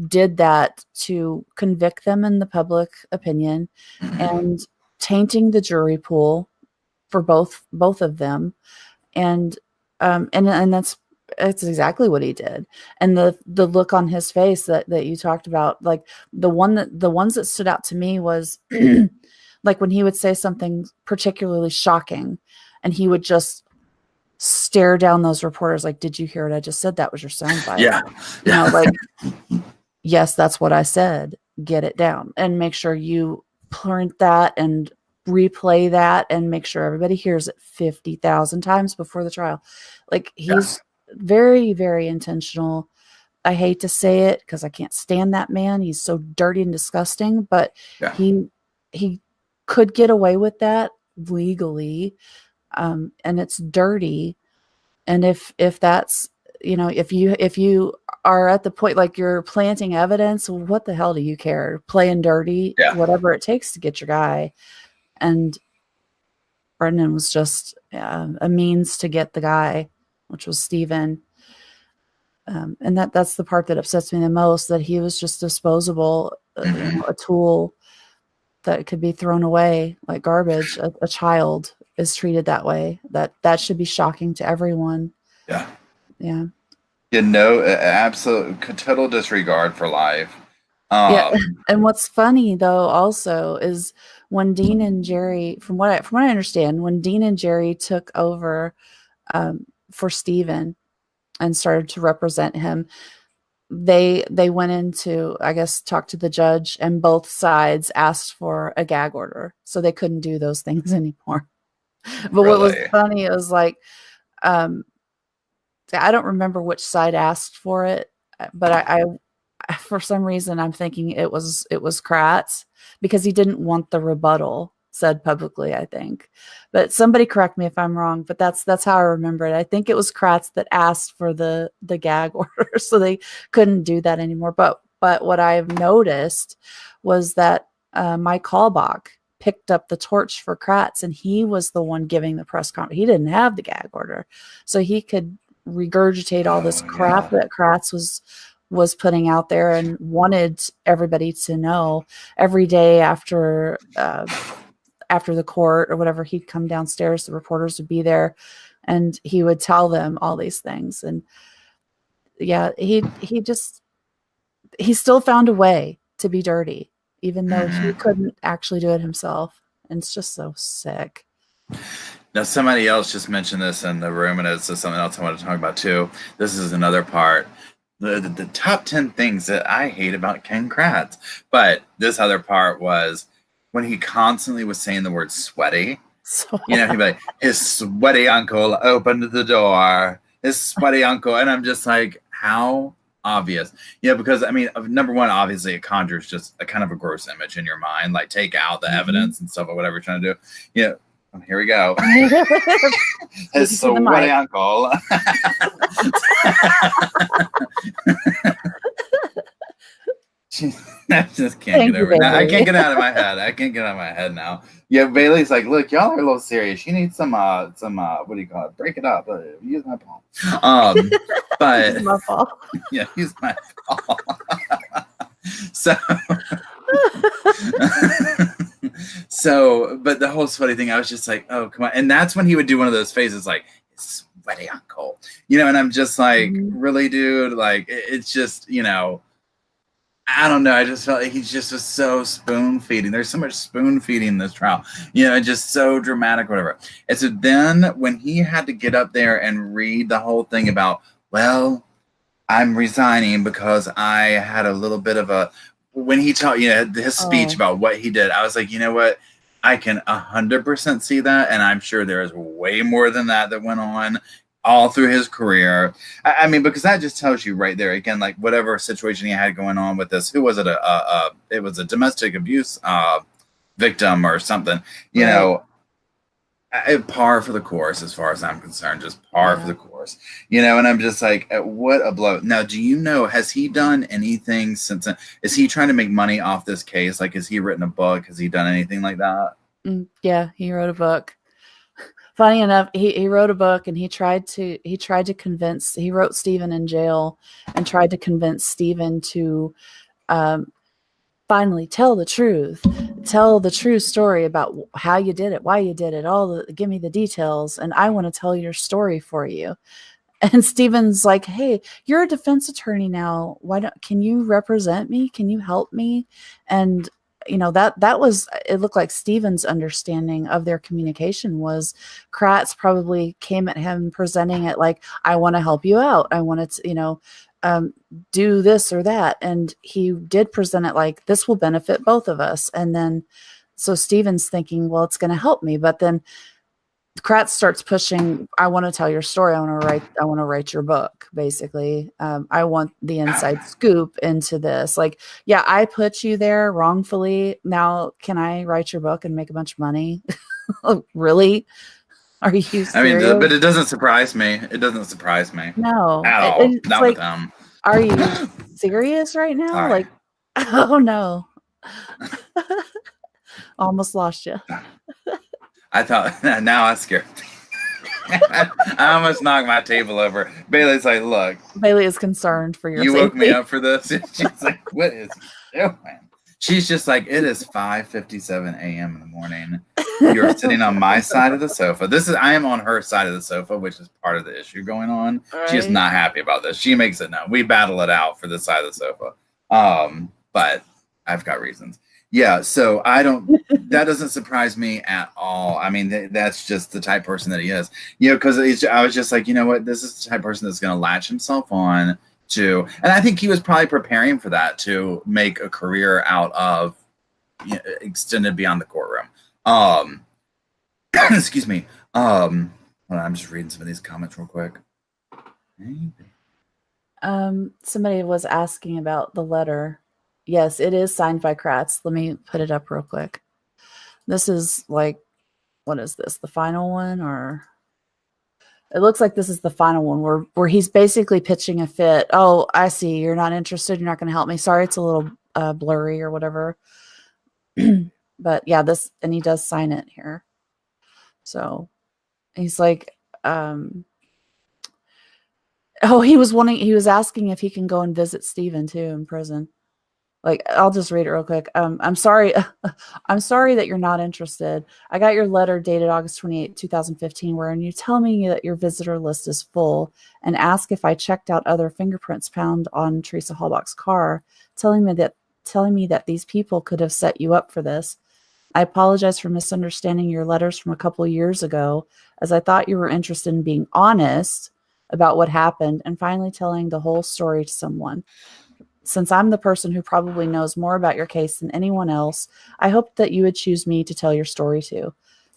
did that to convict them in the public opinion Mhm. and tainting the jury pool for both of them. And that's exactly what he did. And the look on his face that you talked about, like the ones that stood out to me was like when he would say something particularly shocking and he would just stare down those reporters like, did you hear what I just said? That was your soundbite. Yeah, You know, like, yeah, yes, that's what I said. Get it down and make sure you print that and replay that and make sure everybody hears it 50,000 times before the trial. Like, yeah, he's very, very intentional. I hate to say it because I can't stand that man. He's so dirty and disgusting, but yeah. he could get away with that legally, and it's dirty. And if that's, if you are at the point like you're planting evidence, what the hell do you care? Playing dirty, Yeah. whatever it takes to get your guy. And Brendan was just a means to get the guy, which was Steven. And that's the part that upsets me the most, that he was just disposable, Hmm. a tool that could be thrown away like garbage. A child is treated that way. That should be shocking to everyone. Yeah. Yeah. You know, absolute total disregard for life. Yeah, Um, and what's funny though also is when Dean and Jerry, from what I understand, when Dean and Jerry took over for Steven and started to represent him, they went into, I guess, talk to the judge, and both sides asked for a gag order, so they couldn't do those things anymore. But what was really. funny is like, um, I don't remember which side asked for it, but I for some reason I'm thinking it was Kratz, because he didn't want the rebuttal said publicly, I think. But somebody correct me if I'm wrong, but that's how I remember it. I think it was Kratz that asked for the gag order, so they couldn't do that anymore. But what I've noticed was that Mike Halbach picked up the torch for Kratz, and he was the one giving the press conference. He didn't have the gag order, so he could regurgitate all this Oh crap yeah. that Kratz was putting out there and wanted everybody to know. Every day after the court or whatever, he'd come downstairs, the reporters would be there, and he would tell them all these things. And yeah, he still found a way to be dirty, even though he Hmm. couldn't actually do it himself. And it's just so sick. Now, somebody else just mentioned this in the room, and it's something else I want to talk about too. This is another part. The top 10 things that I hate about Ken Kratz. But this other part was when he constantly was saying the word sweaty. So You know, he'd be like, his sweaty uncle opened the door. His sweaty uncle. And I'm just like, how obvious? Yeah, because I mean, number one, obviously, it conjures just a kind of a gross image in your mind. Like, take out the mhm. evidence and stuff or whatever you're trying to do. Yeah, Here we go. You His can see the sweaty mic. uncle. I just can't Thank get you, over it. Now, I can't Bailey. get it out of my head. I can't get it out of my head now. Yeah, Bailey's like, look, y'all are a little serious. You need some what do you call it? Break it up. Use my palm. But It's my fault. yeah, use my palm. So, but the whole sweaty thing, I was just like, oh, come on. And that's when he would do one of those phases like, sweaty uncle, and I'm just like, really, dude? Like, it's just, I don't know. I just felt like he just was so spoon feeding. There's so much spoon feeding in this trial, just so dramatic, whatever. And so then when he had to get up there and read the whole thing about, well, I'm resigning because I had a little bit of when he taught, his speech about what he did, I was like, you know what? I can 100% see that. And I'm sure there is way more than that went on all through his career. I mean, because that just tells you right there, again, like whatever situation he had going on with this, who was it? It was a domestic abuse victim or something, you know, par for the course, as far as I'm concerned, just par for the course, and I'm just like, what a blow. Now, do you know, has he done anything since then? Is he trying to make money off this case? Like, has he written a book? Has he done anything like that? Yeah, he wrote a book. Funny enough, he wrote a book, and he tried to convince, he wrote Stephen in jail and tried to convince Stephen to finally tell the true story about how you did it, why you did it, give me the details, and I want to tell your story for you. And Stephen's like, hey, you're a defense attorney now. Can you represent me? Can you help me? And that was, it looked like Stephen's understanding of their communication was Kratz probably came at him presenting it like, I want to help you out. I want to, do this or that. And he did present it like, this will benefit both of us. And then, so Stephen's thinking, well, it's going to help me. But then Kratz starts pushing, I want to tell your story. I want to write your book. Basically. I want the inside scoop into this. Like, yeah, I put you there wrongfully. Now, can I write your book and make a bunch of money? Really? Are you serious? I mean, but it doesn't surprise me. It doesn't surprise me. No. At all. Not like, with them. Are you serious right now? Sorry. Like, oh no. Almost lost you. I thought, now I'm scared. I almost knocked my table over. Bailey's like, look. Bailey is concerned for your safety. You woke me up for this? She's like, what is he doing? She's just like, it is 5:57 a.m. in the morning. You're sitting on my side of the sofa. I am on her side of the sofa, which is part of the issue going on. Right. She is not happy about this. She makes it known. We battle it out for this side of the sofa. But I've got reasons. Yeah, so that doesn't surprise me at all. I mean, that's just the type of person that he is. Because I was just like, you know what? This is the type of person that's going to latch himself on to, and I think he was probably preparing for that, to make a career out of, extended beyond the courtroom. Excuse me. Hold on, I'm just reading some of these comments real quick. Somebody was asking about the letter. Yes, it is signed by Kratz. Let me put it up real quick. This is like, what is this? The final one, or? It looks like this is the final one where he's basically pitching a fit. Oh, I see. You're not interested. You're not going to help me. Sorry, it's a little blurry or whatever. But yeah, and he does sign it here. So he's like, he was asking if he can go and visit Stephen too in prison. Like, I'll just read it real quick. I'm sorry. I'm sorry that you're not interested. I got your letter dated August 28, 2015, wherein you tell me that your visitor list is full and ask if I checked out other fingerprints found on Teresa Halbach's car, telling me that these people could have set you up for this. I apologize for misunderstanding your letters from a couple of years ago, as I thought you were interested in being honest about what happened and finally telling the whole story to someone. Since I'm the person who probably knows more about your case than anyone else, I hoped that you would choose me to tell your story to.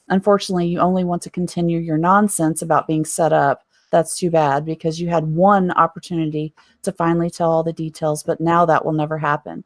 Unfortunately, you only want to continue your nonsense about being set up. That's too bad, because you had one opportunity to finally tell all the details, but now that will never happen.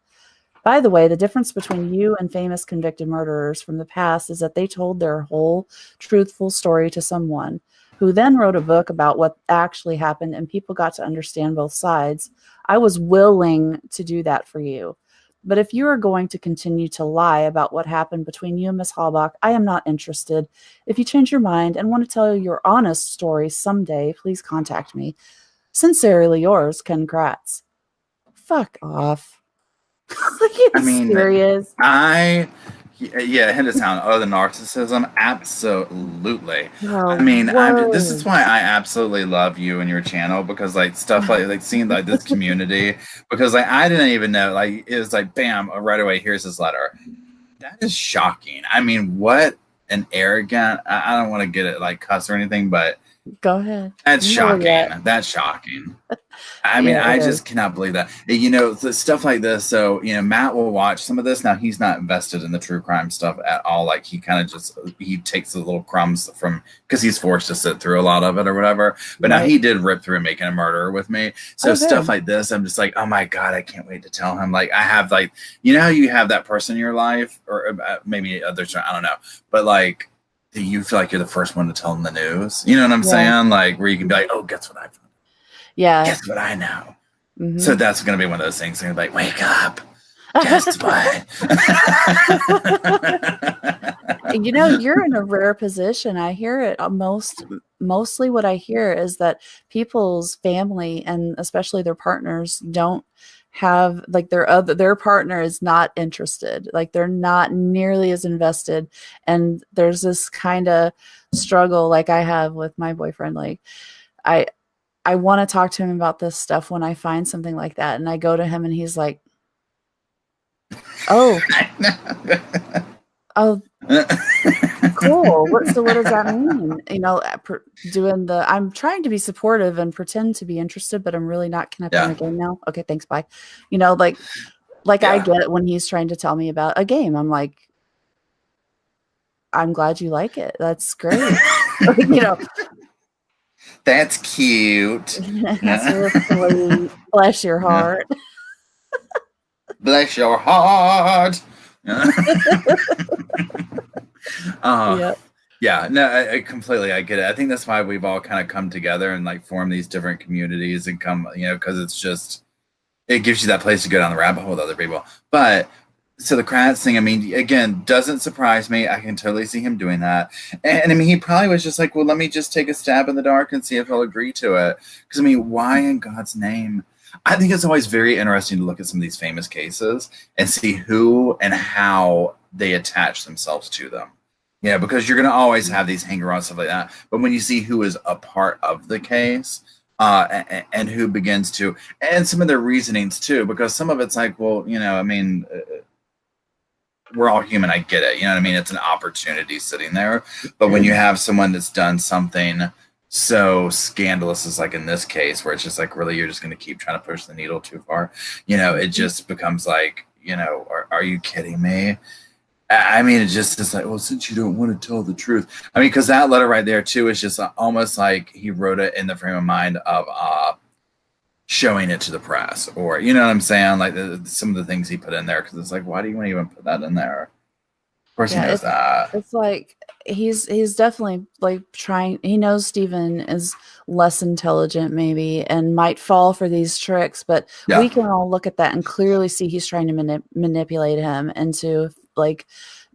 By the way, the difference between you and famous convicted murderers from the past is that they told their whole truthful story to someone who then wrote a book about what actually happened, and people got to understand both sides. I was willing to do that for you. But if you are going to continue to lie about what happened between you and Miss Halbach, I am not interested. If you change your mind and want to tell your honest story someday, please contact me. Sincerely yours, Ken Kratz. Fuck off. Are you I mean, serious? yeah, Henderson. Oh, the narcissism, absolutely. I Oh, mean, this is word. why I absolutely love you and your channel, because like stuff like seeing like this community, because like I didn't even know, like it was like bam, right away, here's his letter. That is shocking. I mean, what an arrogant. I don't want to get it like cuss or anything, but Go ahead. that's You know where you're shocking. at. That's shocking. I mean, Yeah, I it is. just cannot believe that. The stuff like this. So, Matt will watch some of this. Now, he's not invested in the true crime stuff at all. Like, he kind of just, he takes the little crumbs from, because he's forced to sit through a lot of it or whatever. But now Right. he did rip through Making a Murderer with me. So, Oh, stuff good. like this, I'm just like, oh my God, I can't wait to tell him. Like, I have, like, how you have that person in your life, or maybe others, I don't know. But, like, you feel like you're the first one to tell them the news. You know what I'm Yeah. saying? Like, where you can be like, oh, guess what I found? Yeah. Guess what I know? So Mm-hmm. that's going to be one of those things. They're like, wake up. Guess what? You're in a rare position. I hear it mostly what I hear is that people's family and especially their partners don't have like their partner is not interested. Like they're not nearly as invested. And there's this kind of struggle like I have with my boyfriend. Like I I want to talk to him about this stuff when I find something like that. And I go to him and he's like, oh, oh, cool. What does that mean? I'm trying to be supportive and pretend to be interested, but I'm really not. Can I play Yeah. my game now? Okay, thanks. Bye. You know, like I Yeah. get it when he's trying to tell me about a game. I'm like, I'm glad you like it. That's great. you know, That's cute. that's real sweet. Bless your heart. Bless your heart. uh, Yep. yeah, no, I completely, I get it. I think that's why we've all kind of come together and like form these different communities and come, because it's just, it gives you that place to go down the rabbit hole with other people. But so the Kratz thing, I mean, again, doesn't surprise me. I can totally see him doing that. And I mean, he probably was just like, well, let me just take a stab in the dark and see if he'll agree to it. Because I mean, why in God's name? I think it's always very interesting to look at some of these famous cases and see who and how they attach themselves to them. Yeah, because you're going to always have these hanger-ons, stuff like that. But when you see who is a part of the case, and who begins to, and some of their reasonings too, because some of it's like, well, I mean, we're all human. I get it. You know what I mean? It's an opportunity sitting there. But when you have someone that's done something so scandalous as like in this case, where it's just like, really, you're just going to keep trying to push the needle too far, it just becomes like, are you kidding me? I mean, it just is like, well, since you don't want to tell the truth. I mean, because that letter right there too is just almost like he wrote it in the frame of mind of showing it to the press, or you know what I'm saying, like some of the things he put in there, because it's like, why do you want to even put that in there? Of course, he Yeah, knows that. it's like he's definitely like trying. He knows Steven is less intelligent maybe and might fall for these tricks, but we Yeah, can all look at that and clearly see he's trying to manipulate him into like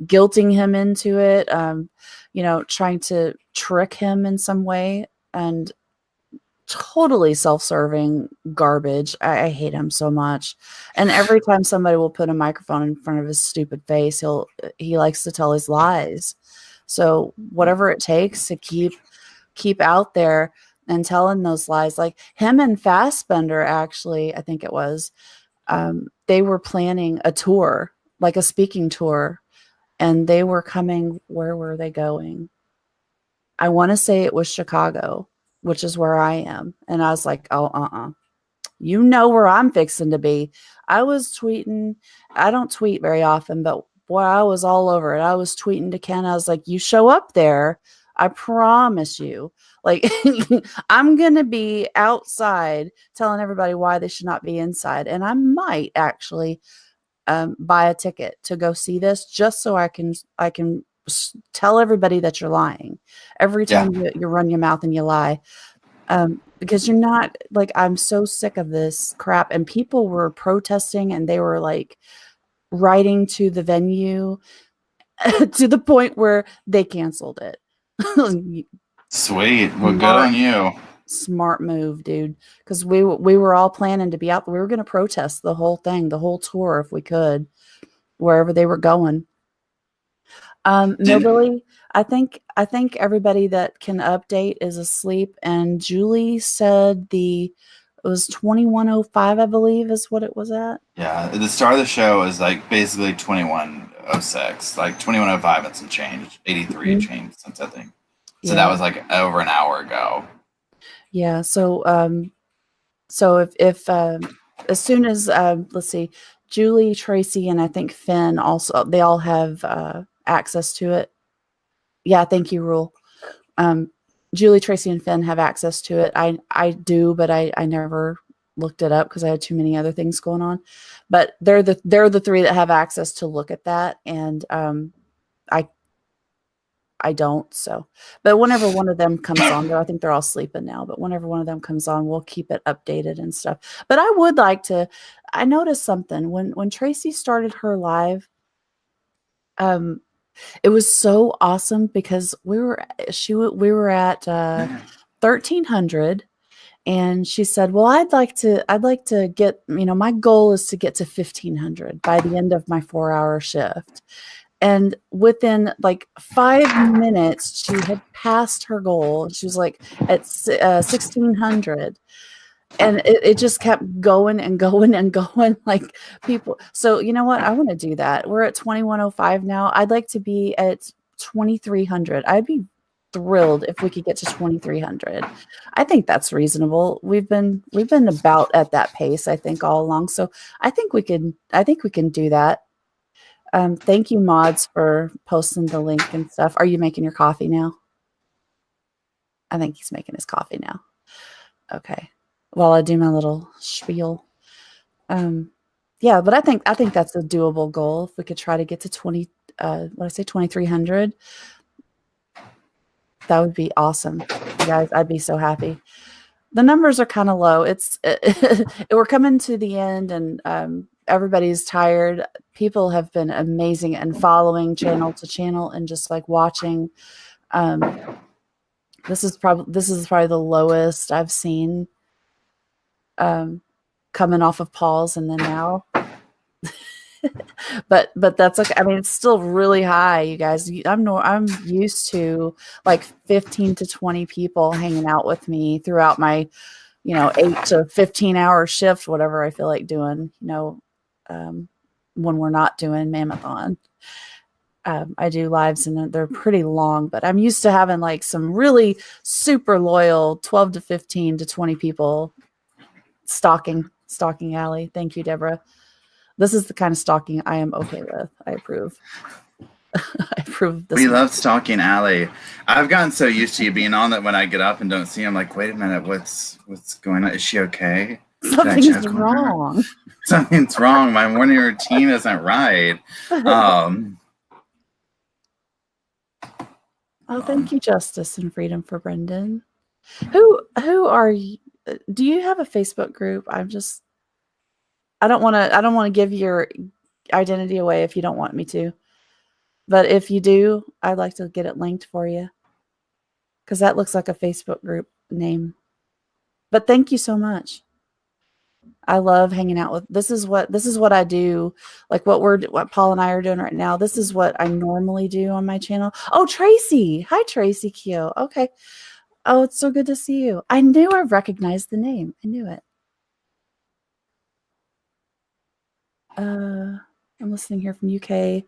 guilting him into it, trying to trick him in some way, and totally self-serving garbage. I hate him so much. And every time somebody will put a microphone in front of his stupid face, he likes to tell his lies. So whatever it takes to keep out there and telling those lies, like him and Fassbender, actually, I think it was, they were planning a tour, like a speaking tour, and they were coming. Where were they going? I want to say it was Chicago, which is where I am. And I was like, oh, you know where I'm fixing to be. I was tweeting. I don't tweet very often, but boy, I was all over it. I was tweeting to Ken. I was like, you show up there, I promise you. Like, I'm going to be outside telling everybody why they should not be inside. And I might actually buy a ticket to go see this, just so I can tell everybody that you're lying every Yeah. time you run your mouth and you lie. Because you're not, like, I'm so sick of this crap. And people were protesting, and they were like writing to the venue to the point where they canceled it. Sweet. Well, good on you. Smart move, dude. Because we were all planning to be out. We were going to protest the whole thing, the whole tour, if we could, wherever they were going. No, Billy, I think everybody that can update is asleep. And Julie said it was 21:05, I believe, is what it was at. Yeah, the start of the show is like basically 21:06, like 21:05 and some change, 83 change since I think. So that was like over an hour ago. Yeah. So if as soon as let's see, Julie, Tracy, and I think Finn also, they all have access to it. Yeah, thank you, Rule. Julie, Tracy, and Finn have access to it. I do, but I never looked it up because I had too many other things going on. But they're the three that have access to look at that, and I don't. So, but whenever one of them comes on, though, I think they're all sleeping now. But whenever one of them comes on, we'll keep it updated and stuff. But I would like to. I noticed something when Tracy started her live. It was so awesome because we were at 1,300, and she said, "Well, I'd like to get, my goal is to get to 1,500 by the end of my 4-hour shift." And within like 5 minutes, she had passed her goal. She was like at 1,600. And it just kept going and going and going, like, people. So you know what? I want to do that. We're at 21:05 now. I'd like to be at 2,300. I'd be thrilled if we could get to 2,300. I think that's reasonable. We've been about at that pace, I think, all along. So I think we can do that. Thank you, mods, for posting the link and stuff. Are you making your coffee now? I think he's making his coffee now. Okay. While I do my little spiel. Yeah, but I think that's a doable goal. If we could try to get to 2,300, that would be awesome. You guys, I'd be so happy. The numbers are kind of low. We're coming to the end, and everybody's tired. People have been amazing and following channel to channel and just like watching. This is probably the lowest I've seen. Coming off of Paul's and then now. but that's okay. I mean, it's still really high, you guys. I'm used to like 15 to 20 people hanging out with me throughout my 8 to 15 hour shift, whatever I feel like doing, when we're not doing MaM-a-Thon. I do lives and they're pretty long, but I'm used to having like some really super loyal 12 to 15 to 20 people stalking Allie. Thank you, Deborah. This is the kind of stalking I am okay with. I approve. I approve this. We love stalking Allie. I've gotten so used to you being on that when I get up and don't see you, I'm like, wait a minute, what's going on? Is she okay? Something's wrong. Something's wrong. My morning routine isn't right. Oh, thank you, Justice and Freedom for Brendan. Who are you? Do you have a Facebook group? I don't want to give your identity away if you don't want me to. But if you do, I'd like to get it linked for you. Because that looks like a Facebook group name. But thank you so much. I love hanging out with. This is what I do. Like what Paul and I are doing right now. This is what I normally do on my channel. Oh, Tracy. Hi, Tracy Keo. Okay. Oh, it's so good to see you. I knew I recognized the name. I knew it. I'm listening here from UK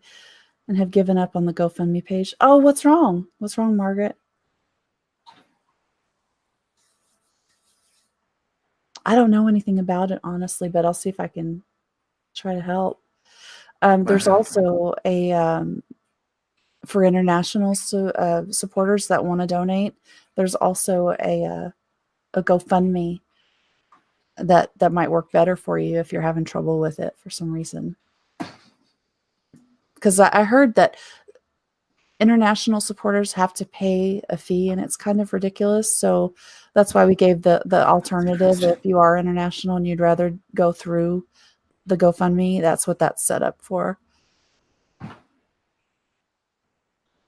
and have given up on the GoFundMe page. Oh, what's wrong? What's wrong, Margaret? I don't know anything about it, honestly, but I'll see if I can try to help. There's also a for international supporters that want to donate. There's also a GoFundMe that might work better for you if you're having trouble with it for some reason. because I heard that international supporters have to pay a fee, and it's kind of ridiculous. So that's why we gave the That's alternative. interesting. If you are international and you'd rather go through the GoFundMe, that's what that's set up for.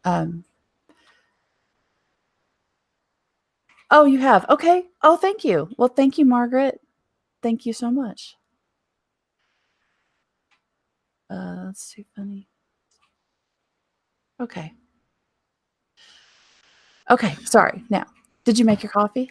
Um, oh, you have. Okay. Oh, thank you. Well, thank you, Margaret. Thank you so much. That's too funny. Okay. Okay. Sorry. Now, did you make your coffee?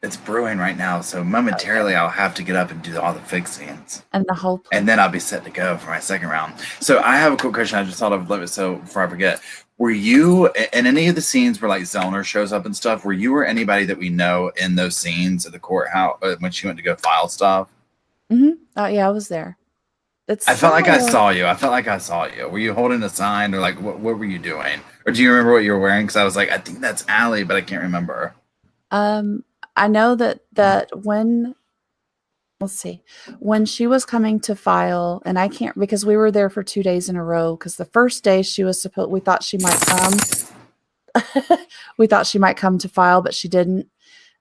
It's brewing right now, so Okay. momentarily I'll have to get up and do all the fixings. And the whole And plate. then I'll be set to go for my second round. So I have a quick question. I just thought of so before I forget. Were you in any of the scenes where like Zellner shows up and stuff? Were you or anybody that we know in those scenes at the courthouse when she went to go file stuff? Yeah, I was there. It's I felt like I similar. saw you. I felt like I saw you. Were you holding a sign or like what were you doing? Or do you remember what you were wearing? Because I was like, I think that's Allie, but I can't remember. Um, I know that when, let's see, when she was coming to file, and I can't, because we were there for 2 days in a row. Because the first day she was supposed, we thought she might come. We thought she might come to file, but she didn't.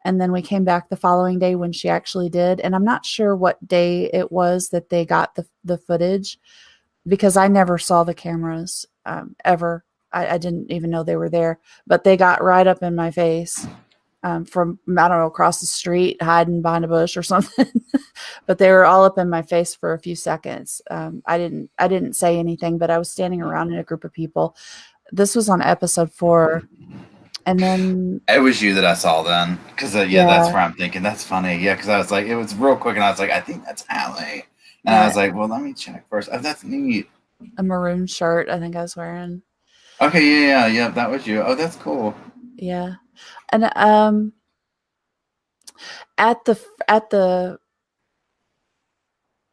And then we came back the following day when she actually did. And I'm not sure what day it was that they got the footage, because I never saw the cameras ever. I didn't even know they were there, but they got right up in my face from, I don't know, across the street, hiding behind a bush or something. But they were all up in my face for a few seconds. I didn't say anything, but I was standing around in a group of people. This was on episode 4. And then, It was you that I saw then, because yeah, that's yeah, where I'm thinking. That's funny, yeah, because I was like, it was real quick, and I was like, I think that's Allie, and I yeah, was like, well, let me check first. Oh, that's neat. a maroon shirt I think I was wearing. Okay, yeah, that was you. Oh, that's cool. Yeah. And at the at the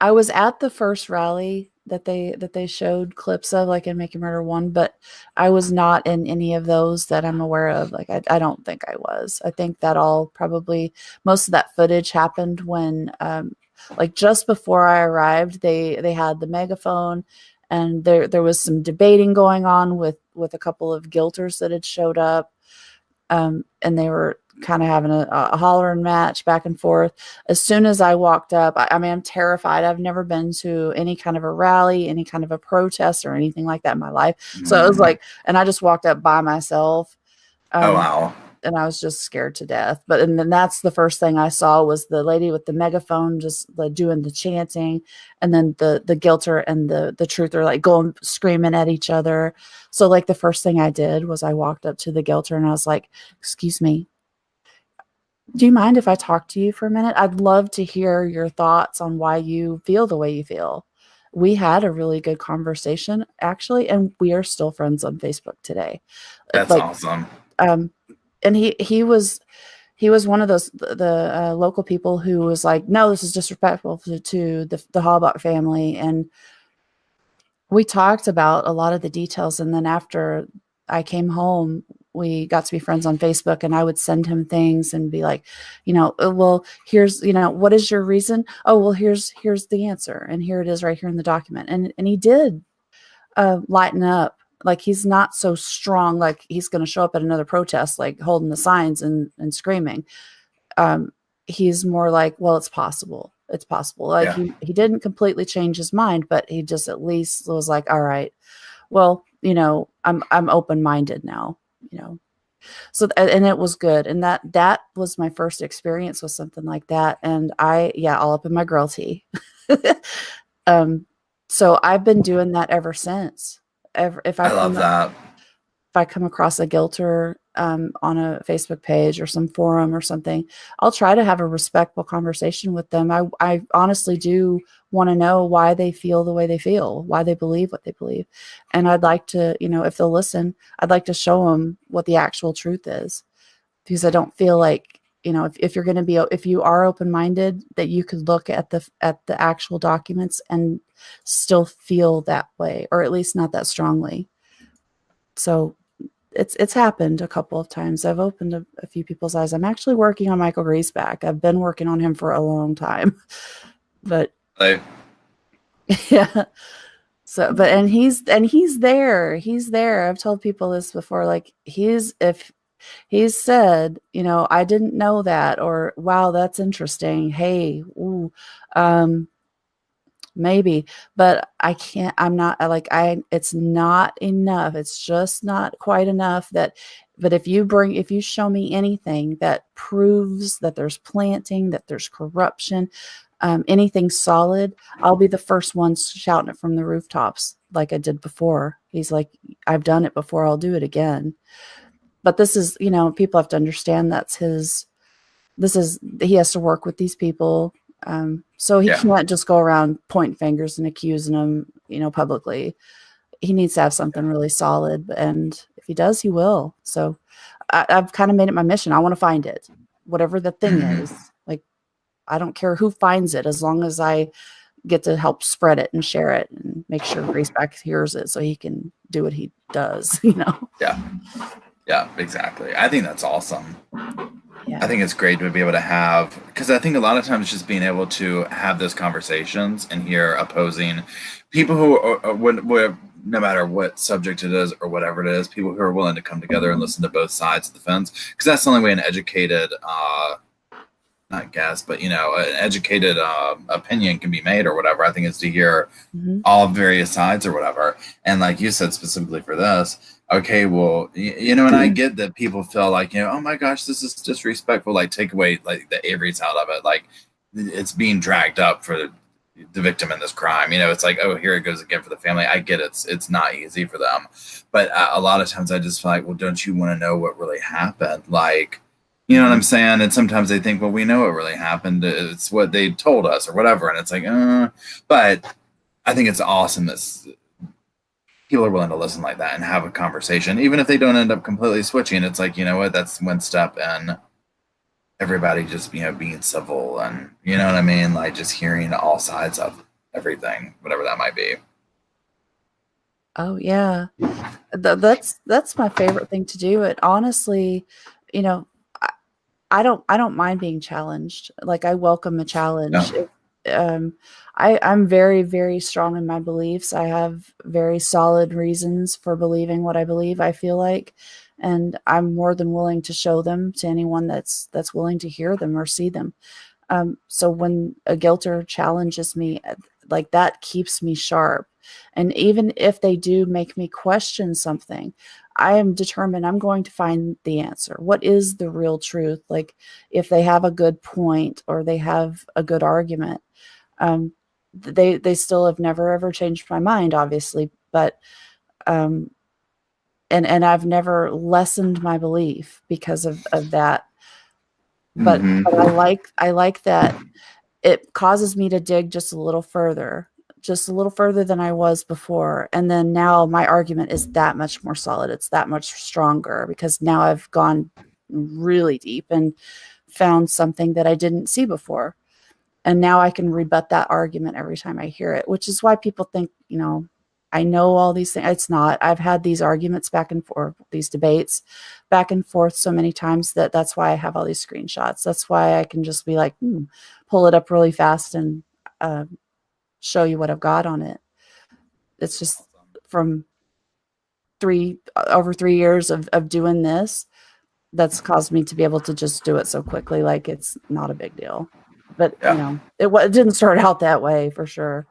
I was at the first rally that they showed clips of, like in Make Your Murder 1, but I was not in any of those that I'm aware of. Like I don't think I was. I think that all probably, most of that footage happened when like just before I arrived, they had the megaphone, and there was some debating going on with a couple of guilters that had showed up, and they were kind of having a hollering match back and forth. As soon as I walked up, I mean, I'm terrified. I've never been to any kind of a rally, any kind of a protest or anything like that in my life. So it was Mm. like, and I just walked up by myself. Oh Um, wow. and I was just scared to death. But and then that's the first thing I saw was the lady with the megaphone just like doing the chanting, and then the guilter and the truther like going screaming at each other. So like the first thing I did was I walked up to the guilter and I was like, "Excuse me, do you mind if I talk to you for a minute? I'd love to hear your thoughts on why you feel the way you feel." We had a really good conversation actually, and we are still friends on Facebook today. That's Like, awesome. um, and he was one of those the local people who was like, no, this is disrespectful to the Halbach family. And we talked about a lot of the details. And then after I came home, we got to be friends on Facebook, and I would send him things and be like, well, here's, what is your reason? Oh, well, here's the answer. And here it is right here in the document. And he did lighten up. Like, he's not so strong. Like, he's going to show up at another protest, like holding the signs and screaming. um, he's more like, well, it's possible. It's possible. Like, Yeah. he didn't completely change his mind, but he just at least was like, all right, well, I'm open minded now. You know, so and it was good, and that was my first experience with something like that, and yeah, all up in my girl tea. um, so I've been doing that ever since. If I I love come that. if I come across a guilter on a Facebook page or some forum or something, I'll try to have a respectful conversation with them. I honestly do want to know why they feel the way they feel, why they believe what they believe. And I'd like to, if they'll listen, I'd like to show them what the actual truth is, because I don't feel like, if you're going to be, if you are open-minded, that you could look at the actual documents and still feel that way, or at least not that strongly. So it's happened a couple of times. I've opened a few people's eyes. I'm actually working on Michael Griesbach. I've been working on him for a long time, but Like, yeah. So, but and he's there. He's there. I've told people this before. Like if he's said, I didn't know that, or wow, that's interesting. Hey, ooh, um, maybe, but I can't. I'm not like it's not enough. It's just not quite enough. But if you show me anything that proves that there's planting, that there's corruption, anything solid, I'll be the first one shouting it from the rooftops like I did before. He's like, I've done it before. I'll do it again. But this is, people have to understand he has to work with these people. So he can't just go around pointing fingers and accusing them, publicly. He needs to have something really solid. And if he does, he will. So I've kind of made it my mission. I want to find it, whatever the thing is. Like, I don't care who finds it, as long as I get to help spread it and share it and make sure Greaseback hears it so he can do what he does, Yeah. Yeah, exactly. I think that's awesome. Yeah. I think it's great to be able to have, because I think a lot of times just being able to have those conversations and hear opposing people who are, no matter what subject it is or whatever it is, people who are willing to come together and listen to both sides of the fence, because that's the only way an educated, not guess, but an educated opinion can be made or whatever. I think is to hear all various sides or whatever. And like you said, specifically for this, okay, well, and I get that people feel like, oh my gosh, this is disrespectful. Like, take away like the Avery's out of it. Like, it's being dragged up for the victim in this crime. It's like, oh, here it goes again for the family. I get it's not easy for them, but a lot of times I just feel like, well, don't you want to know what really happened? Like, you know what I'm saying? And sometimes they think, well, we know what really happened. It's what they told us or whatever. And it's like, but I think it's awesome that people are willing to listen like that and have a conversation, even if they don't end up completely switching. It's like, what? That's one step in everybody just, being civil and, you know what I mean? Like, just hearing all sides of everything, whatever that might be. Oh yeah. That's my favorite thing to do. It honestly, I don't mind being challenged. Like, I welcome a challenge. No. I'm very, very strong in my beliefs. I have very solid reasons for believing what I believe, I feel like, and I'm more than willing to show them to anyone that's willing to hear them or see them. So when a guilter challenges me, like, that keeps me sharp. And even if they do make me question something, I am determined I'm going to find the answer. What is the real truth? Like, if they have a good point or they have a good argument, they still have never ever changed my mind, obviously, but and I've never lessened my belief because of that. But I like that it causes me to dig just a little further than I was before. And then now my argument is that much more solid. It's that much stronger because now I've gone really deep and found something that I didn't see before. And now I can rebut that argument every time I hear it, which is why people think, I know all these things. It's not. I've had these arguments back and forth, these debates back and forth so many times that's why I have all these screenshots. That's why I can just be like, pull it up really fast and show you what I've got on it. It's just from over 3 years of doing this, that's caused me to be able to just do it so quickly. Like, it's not a big deal, but it didn't start out that way for sure.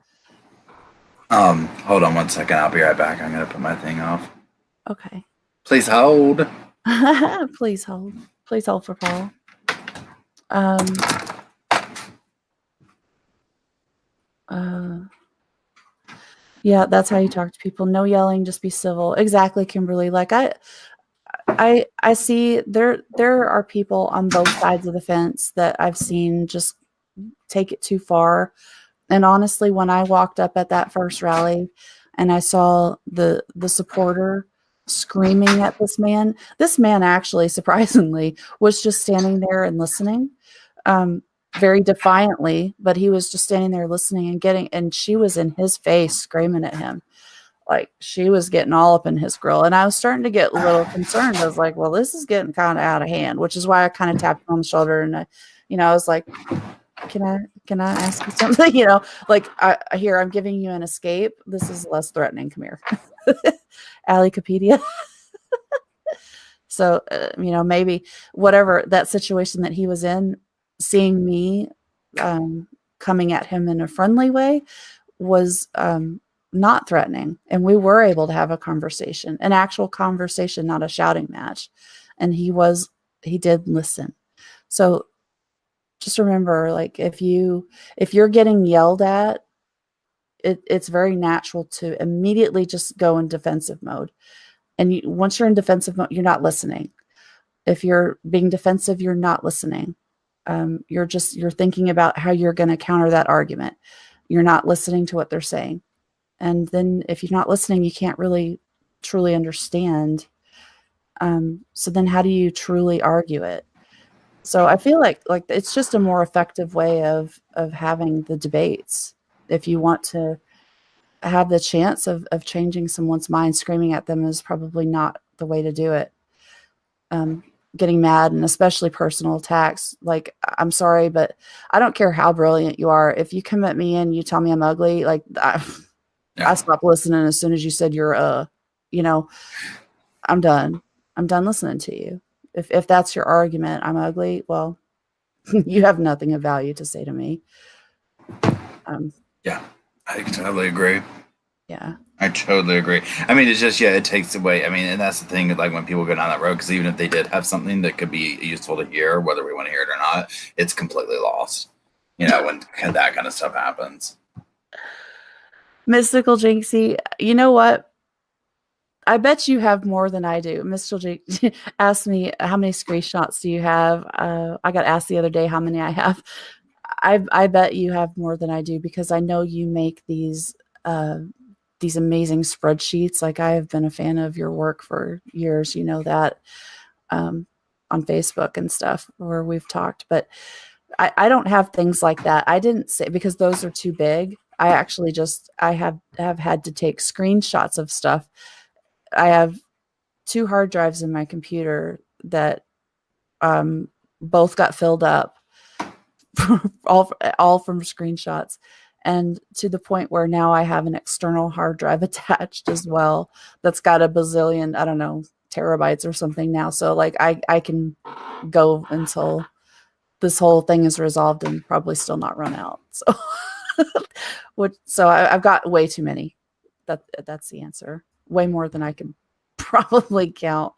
Hold on one second. I'll be right back. I'm going to put my thing off. Okay. Please hold. Please hold. Please hold for Paul. Yeah, that's how you talk to people. No yelling, just be civil. Exactly, Kimberly. Like, I see there are people on both sides of the fence that I've seen just take it too far. And honestly, when I walked up at that first rally and I saw the supporter screaming at this man actually, surprisingly, was just standing there and listening, very defiantly, but he was just standing there listening and she was in his face screaming at him. Like, she was getting all up in his grill, and I was starting to get a little concerned. I was like, well, this is getting kind of out of hand, which is why I kind of tapped him on the shoulder and I was like, can I ask you something? You know, like here, I'm giving you an escape. This is less threatening. Come here. Alliepedia. So, you know, maybe whatever that situation that he was in, seeing me coming at him in a friendly way was not threatening. And we were able to have a conversation, an actual conversation, not a shouting match. And he did listen. So just remember, like, if you're getting yelled at, it's very natural to immediately just go in defensive mode. And once you're in defensive mode, you're not listening. If you're being defensive, you're not listening. You're thinking about how you're going to counter that argument. You're not listening to what they're saying. And then if you're not listening, you can't really truly understand. So then how do you truly argue it? So I feel like it's just a more effective way of having the debates. If you want to have the chance of changing someone's mind, screaming at them is probably not the way to do it. Getting mad, and especially personal attacks. Like, I'm sorry, but I don't care how brilliant you are. If you come at me and you tell me I'm ugly, like I stopped listening as soon as you said you're you know, I'm done. I'm done listening to you. If that's your argument, I'm ugly, well, you have nothing of value to say to me. Yeah, I totally agree. Yeah. I totally agree. I mean, it's just, it takes away. I mean, and that's the thing, like when people go down that road, because even if they did have something that could be useful to hear, whether we want to hear it or not, it's completely lost, you know, when that kind of stuff happens. Mystical Jinxie, you know what? I bet you have more than I do. Mystical Jinxie asked me, how many screenshots do you have? I got asked the other day how many I have. I bet you have more than I do, because I know you make these amazing spreadsheets. Like, I have been a fan of your work for years, you know that, on Facebook and stuff where we've talked, but I don't have things like that. I didn't say, because those are too big. I actually I have had to take screenshots of stuff. I have 2 hard drives in my computer that both got filled up, all from screenshots, and to the point where now I have an external hard drive attached as well that's got a bazillion, I don't know, terabytes or something now. So like I can go until this whole thing is resolved and probably still not run out. So I've got way too many. That's the answer. Way more than I can probably count.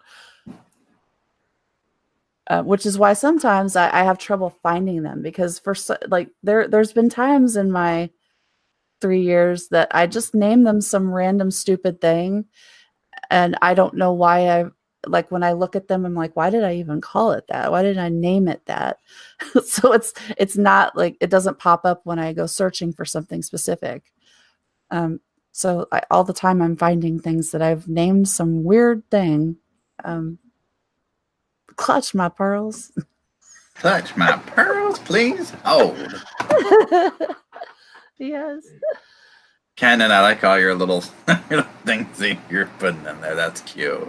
Which is why sometimes I have trouble finding them, because there's been times in my 3 years that I just name them some random stupid thing, and I don't know why. Like, when I look at them, I'm like, why did I even call it that? Why did I name it that? So it's not like, it doesn't pop up when I go searching for something specific. So all the time I'm finding things that I've named some weird thing. Clutch my pearls. Clutch my pearls, please hold. Yes. Cannon, I like all your little things that you're putting in there. That's cute.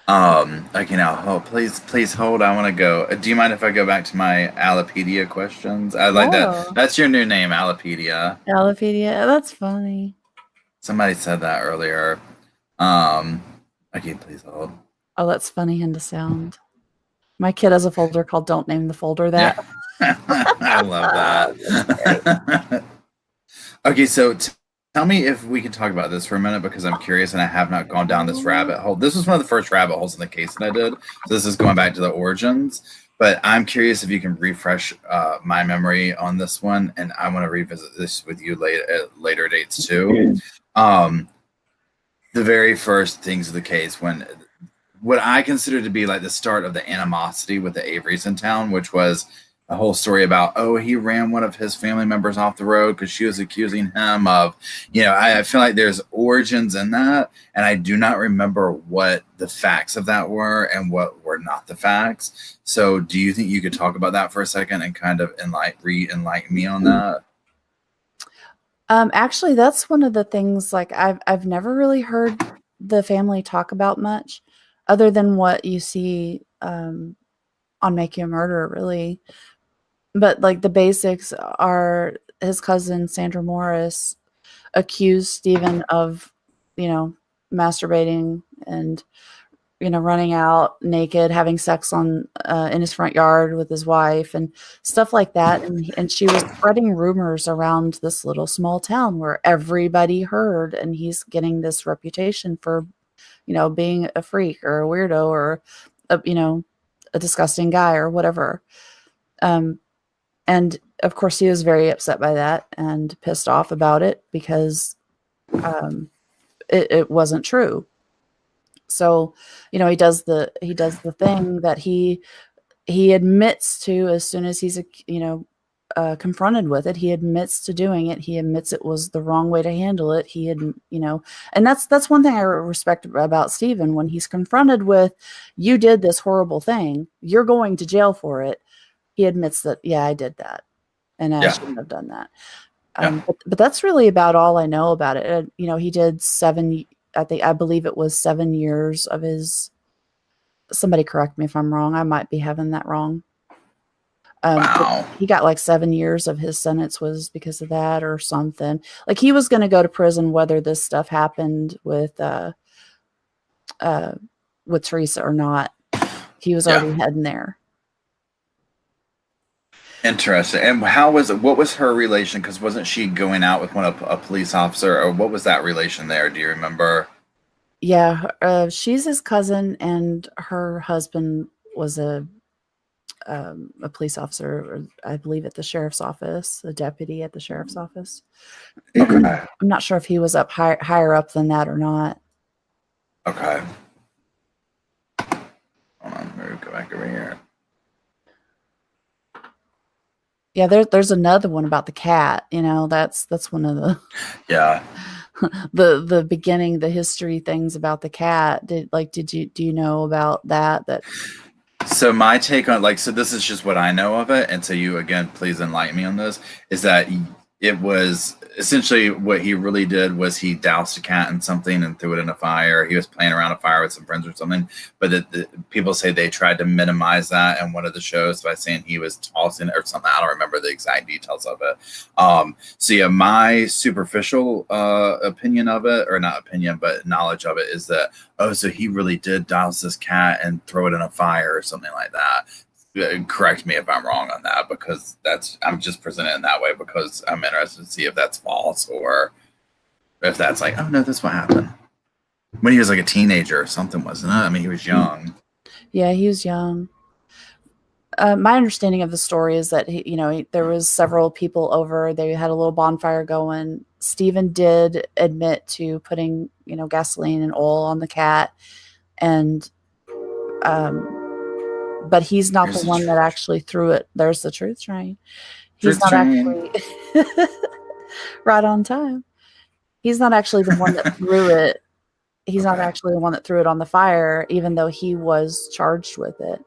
Okay, now, please hold. I want to go. Do you mind if I go back to my Alliepedia questions? I like that. That's your new name, Alliepedia. Alliepedia. That's funny. Somebody said that earlier. Okay, please hold. Oh, that's funny and to sound. My kid has a folder called "Don't Name the Folder That." Yeah. I love that. Okay, so tell me if we can talk about this for a minute, because I'm curious and I have not gone down this rabbit hole. This was one of the first rabbit holes in the case that I did. So this is going back to the origins. But I'm curious if you can refresh my memory on this one, and I want to revisit this with you at later dates too. The very first things of the case, when what I consider to be like the start of the animosity with the Averys in town, which was a whole story about, oh, he ran one of his family members off the road because she was accusing him of, I feel like there's origins in that, and I do not remember what the facts of that were and what were not the facts. So do you think you could talk about that for a second and kind of re-enlighten me on that? Actually, that's one of the things, like, I've never really heard the family talk about much, other than what you see on Make You a Murderer, really. but like the basics are his cousin Sandra Morris accused Stephen of, you know, masturbating and, you know, running out naked, having sex on in his front yard with his wife and stuff like that. And she was spreading rumors around this little small town where everybody heard, and he's getting this reputation for, you know, being a freak or a weirdo or a, you know, a disgusting guy or whatever. Um, and of course, he was very upset by that and pissed off about it because um, it wasn't true. So, you know, he does the thing that he admits to as soon as he's, you know, confronted with it. He admits to doing it. He admits it was the wrong way to handle it. He had, you know, and that's one thing I respect about Stephen. When he's confronted with, you did this horrible thing, you're going to jail for it, he admits that, yeah, I did that, and I Yeah. shouldn't have done that. Yeah. But that's really about all I know about it. You know, he did I believe it was 7 years of his. Somebody correct me if I'm wrong. I might be having that wrong. But Wow. he got like 7 years of his sentence was because of that or something. Like he was going to go to prison whether this stuff happened uh, with Teresa or not. He was Yeah. already heading there. Interesting. And what was her relation? Because wasn't she going out with a police officer, or what was that relation there? Do you remember? Yeah, she's his cousin, and her husband was a police officer, or I believe at the sheriff's office, a deputy at the sheriff's office. Okay. I'm not sure if he was up higher up than that or not. Okay. Hold on. Let me go back over here. Yeah, there's another one about the cat. You know, that's one of the Yeah. the beginning, the history things about the cat. Do you know about that? That So my take on, like, so this is just what I know of it, and so you again, please enlighten me on this. Is that it was essentially what he really did was he doused a cat in something and threw it in a fire. He was playing around a fire with some friends or something, but people say they tried to minimize that in one of the shows by saying he was tossing it or something. I don't remember the exact details of it. So yeah, my superficial opinion of it, or not opinion, but knowledge of it, is that, oh, so he really did douse this cat and throw it in a fire or something like that. Correct me if I'm wrong on that, because I'm just presenting it that way because I'm interested to see if that's false or if that's like, oh no, that's what happened when he was like a teenager or something, wasn't it? I mean, he was young. yeah, he was young. My understanding of the story is that there was several people over. They had a little bonfire going. Stephen did admit to putting gasoline and oil on the cat, and but he's not Here's the the one that truth. actually threw it. There's the truth train. He's Truth not train. actually right on time. He's not actually the one that threw it. He's not Okay. actually the one that threw it on the fire, even though he was charged with it.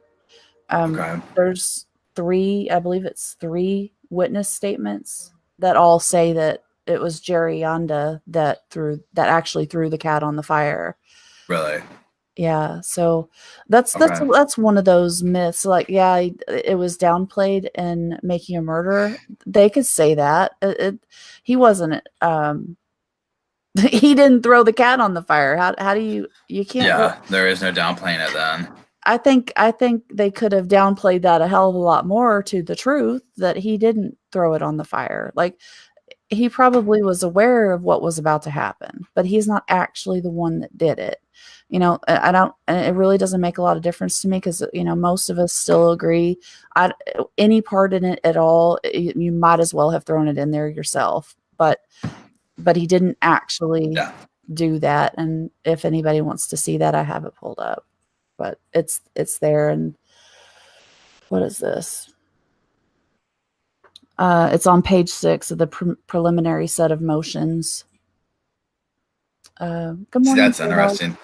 Okay. There's I believe it's three witness statements that all say that it was Jerry Yonda that actually threw the cat on the fire. Really? Yeah, so that's Okay. one of those myths. Like, yeah, it was downplayed in Making a Murderer. They could say that he wasn't. He didn't throw the cat on the fire. How do you can't. Yeah, there is no downplaying it then. I think they could have downplayed that a hell of a lot more to the truth that he didn't throw it on the fire. Like, he probably was aware of what was about to happen, but he's not actually the one that did it. I don't, it really doesn't make a lot of difference to me because, most of us still agree. Any part in it at all, you might as well have thrown it in there yourself. But he didn't actually Yeah. do that. And if anybody wants to see that, I have it pulled up, but it's there. And what is this? It's on page 6 of the preliminary set of motions. Good See, morning, that's Dog. interesting.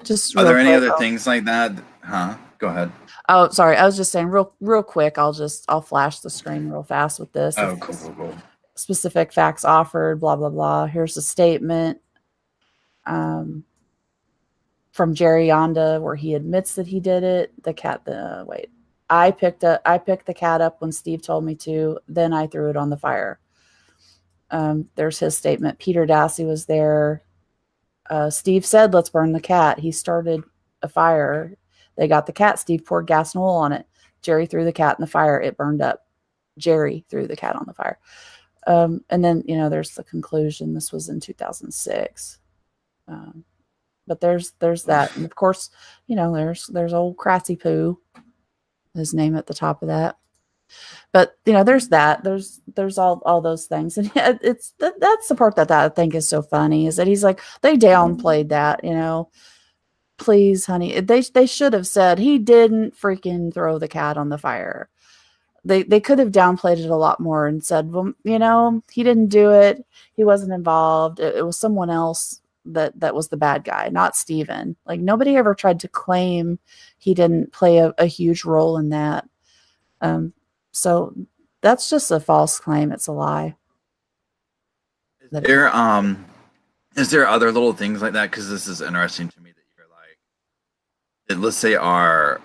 Just Are real there any quick. other things like that? Huh? Go ahead. Oh, sorry. I was just saying real quick. I'll flash the screen real fast with this. It Oh, cool, says cool, cool. specific facts offered, blah, blah, blah. Here's a statement from Jerry Yonda where he admits that he did it. The cat, wait. I picked the cat up when Steve told me to. Then I threw it on the fire. There's his statement. Peter Dassey was there. Steve said, let's burn the cat. He started a fire. They got the cat. Steve poured gas and oil on it. Jerry threw the cat in the fire. It burned up. Jerry threw the cat on the fire. And then, there's the conclusion. This was in 2006. But there's that. And of course, there's old Crassy Poo, his name at the top of that. But there's that. There's all those things, and it's that's the part that I think is so funny, is that he's like, they downplayed that. Please, honey, they should have said he didn't freaking throw the cat on the fire. They could have downplayed it a lot more and said, well, he didn't do it. He wasn't involved. It was someone else that was the bad guy, not Steven. Like, nobody ever tried to claim he didn't play a huge role in that. So that's just a false claim. It's a lie. Is there other little things like that? Because this is interesting to me, that you're like, let's say, are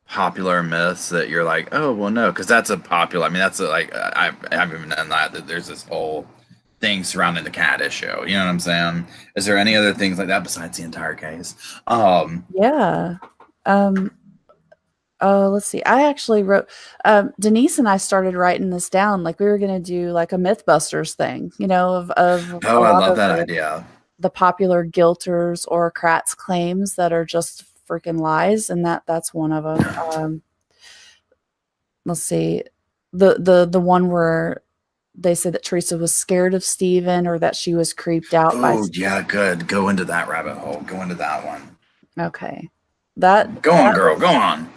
popular myths that you're like, oh, well, no, because that's a popular. I mean, that's I haven't even done that there's this whole thing surrounding the cat issue. You know what I'm saying? Is there any other things like that besides the entire case? Yeah. Let's see. I actually wrote, Denise and I started writing this down. Like, we were going to do like a Mythbusters thing, of Oh, I love that idea. The popular guilters or Kratz claims that are just freaking lies. And that's one of them. Let's see. The one where they said that Teresa was scared of Steven, or that she was creeped out by Steven. Yeah, good. Go into that rabbit hole. Go into that one. Okay. Go on, girl. Go on.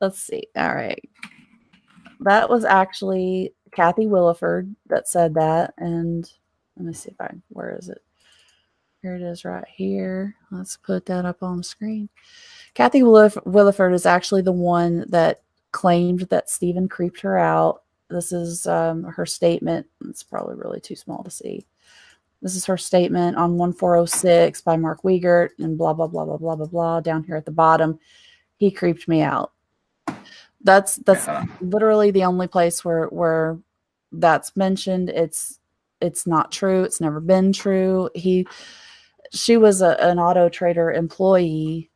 Let's see. All right. That was actually Kathy Williford that said that. And let me see where is it? Here it is right here. Let's put that up on the screen. Kathy Williford is actually the one that claimed that Steven creeped her out. This is her statement. It's probably really too small to see. This is her statement on 1406 by Mark Wiegert, and blah, blah, blah, blah, blah, blah, blah. Down here at the bottom, he creeped me out. That's literally the only place where that's mentioned. It's not true. It's never been true. She was an Auto Trader employee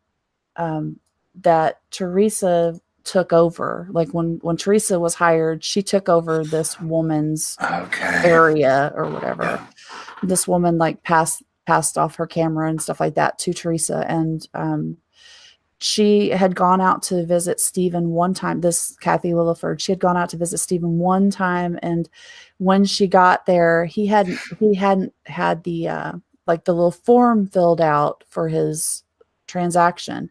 that Teresa took over. Like, when Teresa was hired, she took over this woman's area or whatever. Yeah. This woman like passed off her camera and stuff like that to Teresa. And she had gone out to visit Steven one time. This Kathy Williford, she had gone out to visit Steven one time. And when she got there, he hadn't had the like the little form filled out for his transaction.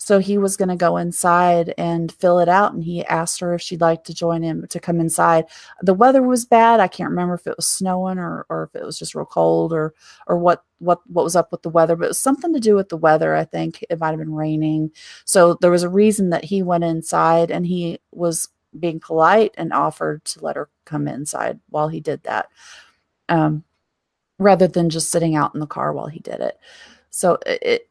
So he was going to go inside and fill it out, and he asked her if she'd like to join him to come inside. The weather was bad. I can't remember if it was snowing or if it was just real cold or what was up with the weather, but it was something to do with the weather. I think it might have been raining. So there was a reason that he went inside, and he was being polite and offered to let her come inside while he did that, rather than just sitting out in the car while he did it. So,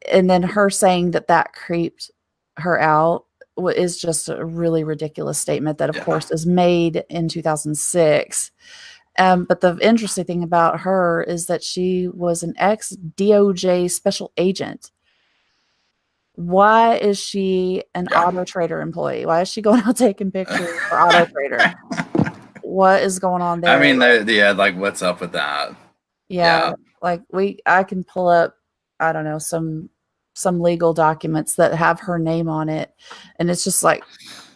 and then her saying that creeped her out is just a really ridiculous statement that, of course, is made in 2006. But the interesting thing about her is that she was an ex-DOJ special agent. Why is she an Auto Trader employee? Why is she going out taking pictures for Auto Trader? What is going on there? I mean, like, what's up with that? Yeah. Like, I can pull up, I don't know, some legal documents that have her name on it. And it's just like,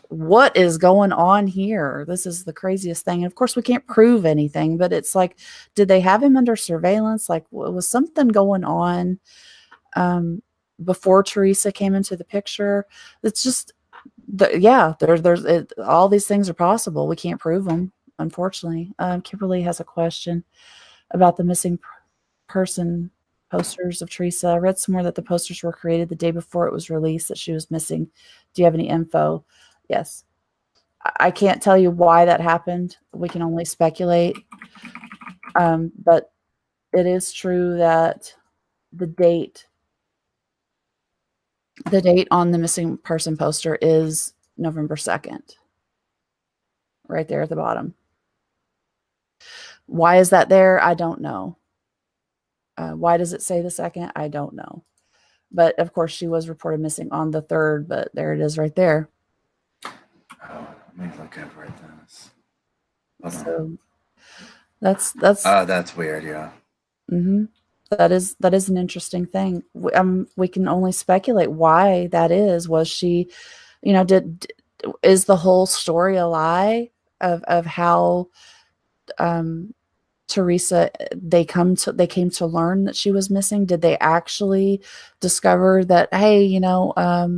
what is going on here? This is the craziest thing. And of course, we can't prove anything, but it's like, did they have him under surveillance? Like, was something going on before Teresa came into the picture? It's just, all these things are possible. We can't prove them, unfortunately. Kimberly has a question about the missing person posters of Teresa. I read somewhere that the posters were created the day before it was released that she was missing. Do you have any info? Yes. I can't tell you why that happened. We can only speculate. But it is true that the date The date on the missing person poster is November 2nd, right there at the bottom. Why is that there? I don't know. Why does it say the 2nd? I don't know. But of course, she was reported missing on the 3rd, but there it is right there. Oh, let me look over at this. So that's that's weird, yeah. Mm-hmm. That is an interesting thing. We can only speculate why that is. Was she, is the whole story a lie of how Teresa they came to learn that she was missing? Did they actually discover that, hey,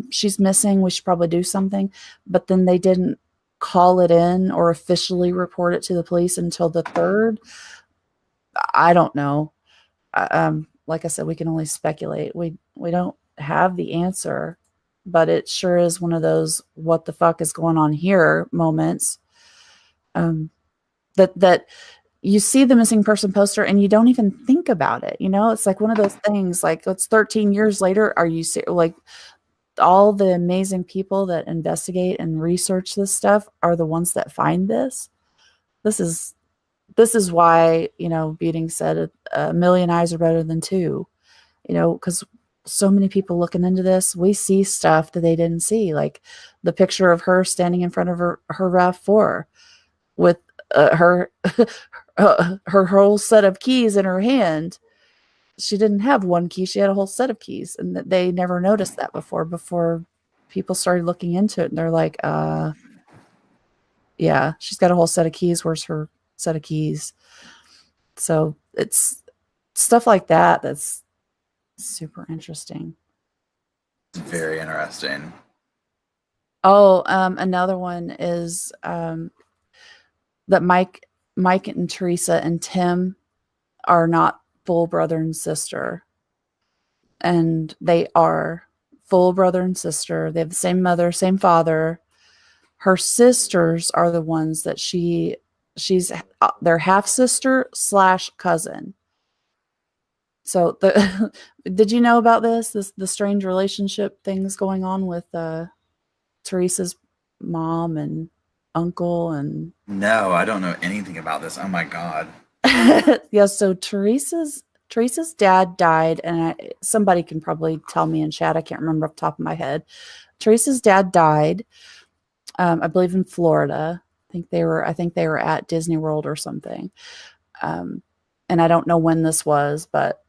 she's missing, we should probably do something, but then they didn't call it in or officially report it to the police until the 3rd? I don't know. Like I said, we can only speculate. We don't have the answer, but it sure is one of those "what the fuck is going on here" moments. That you see the missing person poster and you don't even think about it. It's like one of those things. Like, it's 13 years later. Are you like all the amazing people that investigate and research this stuff are the ones that find this? This is why, Beating said a million eyes are better than two, because so many people looking into this, we see stuff that they didn't see, like the picture of her standing in front of her RAV4 with her her whole set of keys in her hand. She didn't have one key, she had a whole set of keys, and they never noticed that before people started looking into it, and they're like, yeah, she's got a whole set of keys, where's her set of keys? So it's stuff like that that's super interesting. Very interesting. Oh, another one is that Mike and Teresa and Tim are not full brother and sister. And they are full brother and sister. They have the same mother, same father. Her sisters are the ones that she's their half sister / cousin. So did you know about the strange relationship things going on with Teresa's mom and uncle? And no, I don't know anything about this. Oh my god. yeah, so Teresa's dad died, and somebody can probably tell me in chat, I can't remember off the top of my head. Teresa's dad died, I believe in Florida. I think they were at Disney World or something. And I don't know when this was, but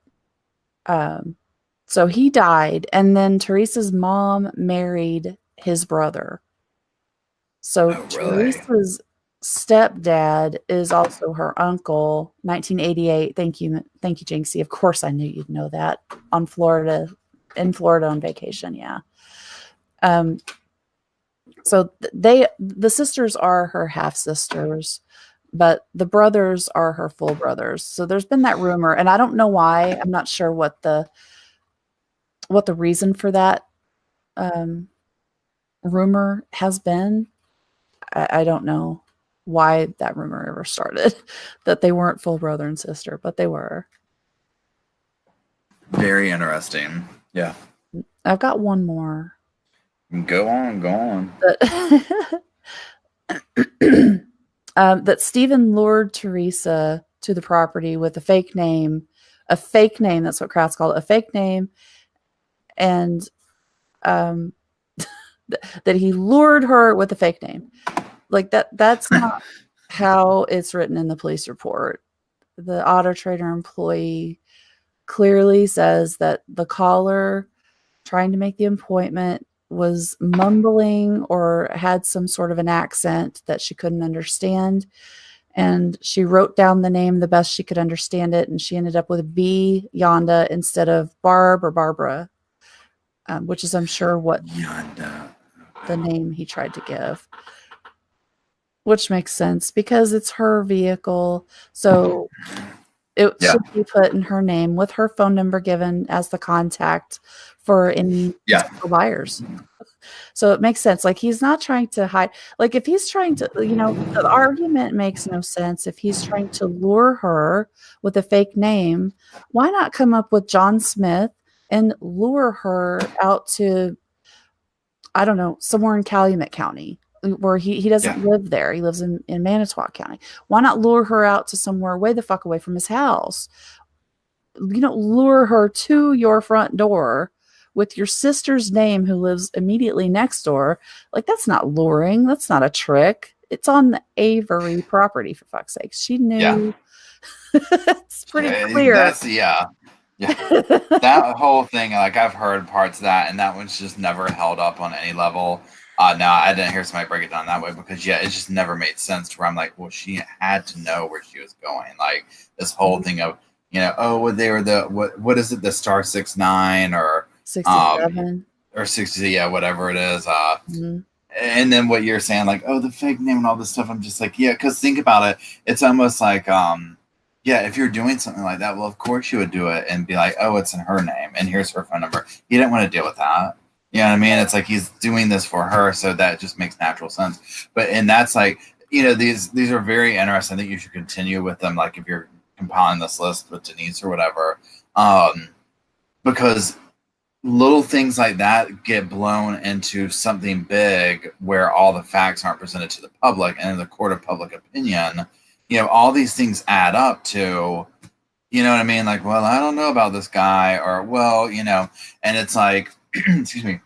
so he died, and then Teresa's mom married his brother. So really? Teresa's stepdad is also her uncle. 1988. Thank you, Jinxie. Of course, I knew you'd know that. In Florida on vacation. Yeah. So the sisters are her half sisters, but the brothers are her full brothers. So there's been that rumor, and I don't know why. I'm not sure what the reason for that rumor has been. I don't know why that rumor ever started, that they weren't full brother and sister, but they were. Very interesting. Yeah. I've got one more. Go on. That Stephen lured Teresa to the property with a fake name. That's what crowds call it, a fake name. And that he lured her with a fake name. Like that's not how it's written in the police report. The Auto Trader employee clearly says that the caller trying to make the appointment was mumbling or had some sort of an accent that she couldn't understand. And she wrote down the name the best she could understand it, and she ended up with B, Yonda, instead of Barb or Barbara, which is, I'm sure, what Yonda, the name he tried to give. Which makes sense because it's her vehicle. So it should be put in her name with her phone number given as the contact for any potential buyers. So it makes sense. Like, he's not trying to hide. Like, if he's trying to, the argument makes no sense. If he's trying to lure her with a fake name, why not come up with John Smith, and lure her out to, I don't know, somewhere in Calumet County where he Yeah. doesn't live there. He lives in Manitowoc County. Why not lure her out to somewhere way the fuck away from his house? Lure her to your front door with your sister's name who lives immediately next door. Like, that's not luring. That's not a trick. It's on the Avery property, for fuck's sake. She Yeah. knew. It's pretty clear. That's yeah. Yeah. That whole thing, like I've heard parts of that, and that one's just never held up on any level. No, I didn't hear somebody break it down that way because yeah, it just never made sense to where I'm like, well, she had to know where she was going. Like this whole thing of, oh, well, they were the what is it, the Star 69 um 67. or 60, yeah, whatever it is. Mhm. And then what you're saying, like, oh, the fake name and all this stuff. I'm just like, yeah, because think about it. It's almost like, yeah, if you're doing something like that, well, of course you would do it and be like, oh, it's in her name and here's her phone number. You didn't want to deal with that. You know what I mean? It's like he's doing this for her, so that just makes natural sense. But and that's like, these are very interesting. I think you should continue with them, like if you're compiling this list with Denise or whatever, because little things like that get blown into something big where all the facts aren't presented to the public, and in the court of public opinion, all these things add up to, you know what I mean? Like, well, I don't know about this guy, or well, and it's like, excuse me,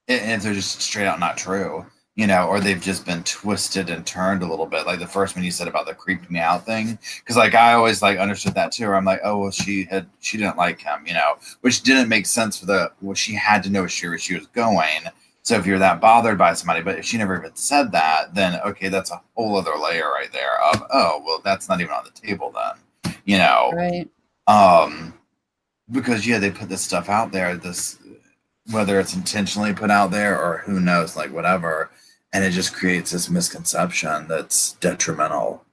and if they're just straight out not true, or they've just been twisted and turned a little bit. Like the first one you said about the creeped me out thing, because like I always like understood that too. Where I'm like, oh well, she didn't like him, which didn't make sense for she had to know where she was going. So if you're that bothered by somebody, but if she never even said that, then okay, that's a whole other layer right there of, oh well, that's not even on the table then, Right. because yeah, they put this stuff out there, whether it's intentionally put out there or who knows, like whatever, and it just creates this misconception that's detrimental.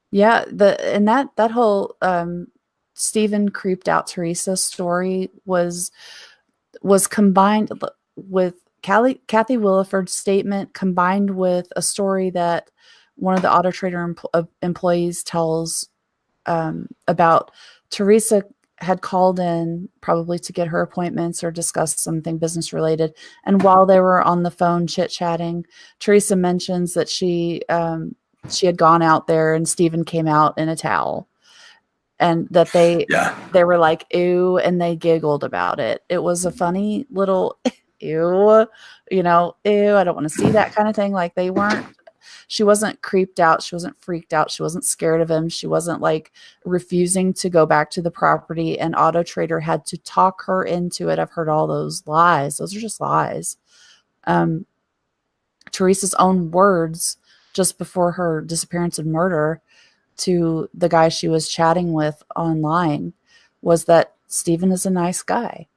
Yeah, and that whole Stephen creeped out Teresa story was combined with Kathy Williford's statement, combined with a story that one of the Auto Trader employees tells about Teresa had called in probably to get her appointments or discuss something business related. And while they were on the phone chit chatting, Teresa mentions that she had gone out there and Stephen came out in a towel, and that Yeah. they were like, ew, and they giggled about it. It was a funny little ew, ew, I don't want to see that kind of thing. Like she wasn't creeped out. She wasn't freaked out. She wasn't scared of him. She wasn't like refusing to go back to the property, and Auto Trader had to talk her into it. I've heard all those lies. Those are just lies. Teresa's own words just before her disappearance and murder to the guy she was chatting with online was that Stephen is a nice guy.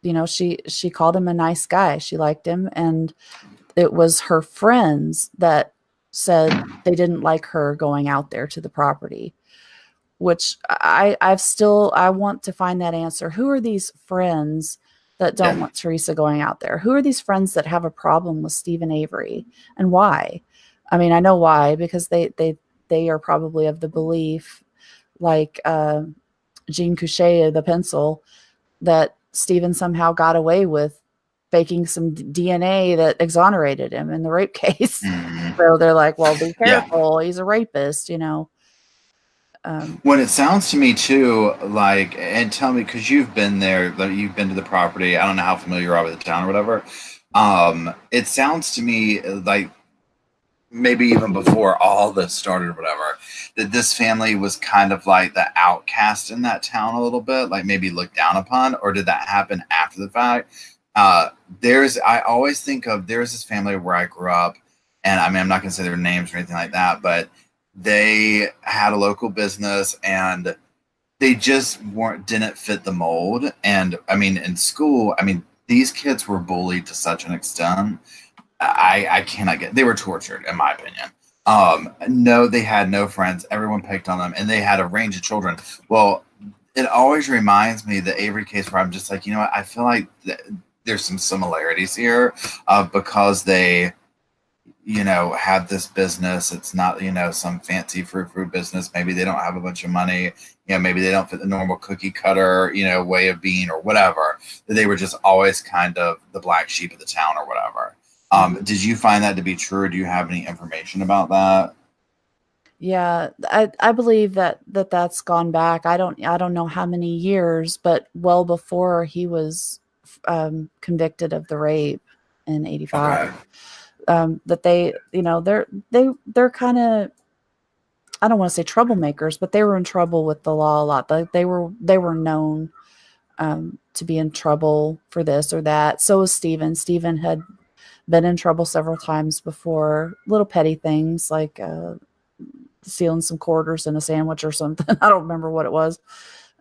She called him a nice guy. She liked him, and it was her friends that said they didn't like her going out there to the property, which I want to find that answer. Who are these friends that don't Yeah. want Teresa going out there? Who are these friends that have a problem with Stephen Avery, and why? I mean, I know why, because they are probably of the belief, like Jean Couché, the pencil, that Stephen somehow got away with faking some DNA that exonerated him in the rape case. Mm-hmm. So they're like, well, be Yeah. careful. He's a rapist, When it sounds to me too, like, and tell me, because you've been there, you've been to the property. I don't know how familiar you are with the town or whatever. It sounds to me like maybe even before all this started or whatever, that this family was kind of like the outcast in that town a little bit, like maybe looked down upon, or did that happen after the fact? I always think of, there's this family where I grew up, and I mean, I'm not going to say their names or anything like that, but they had a local business and they just didn't fit the mold. And I mean, in school, I mean, these kids were bullied to such an extent. I cannot they were tortured, in my opinion. No, they had no friends. Everyone picked on them, and they had a range of children. Well, it always reminds me the Avery case, where I'm just like, you know what? I feel like there's some similarities here, because they you know, have this business. It's not, you know, some fancy frou-frou business. Maybe they don't have a bunch of money. You know, maybe they don't fit the normal cookie cutter, you know, way of being or whatever. That they were just always kind of the black sheep of the town or whatever. Did you find that to be true? Or do you have any information about that? Yeah, I believe that's gone back. I don't know how many years, but well before he was convicted of the rape in '85. Okay. That they, you know, they're kind of, I don't want to say troublemakers, but they were in trouble with the law a lot. They were known to be in trouble for this or that. So was Stephen. Stephen had been in trouble several times before, little petty things like stealing some quarters in a sandwich or something. I don't remember what it was.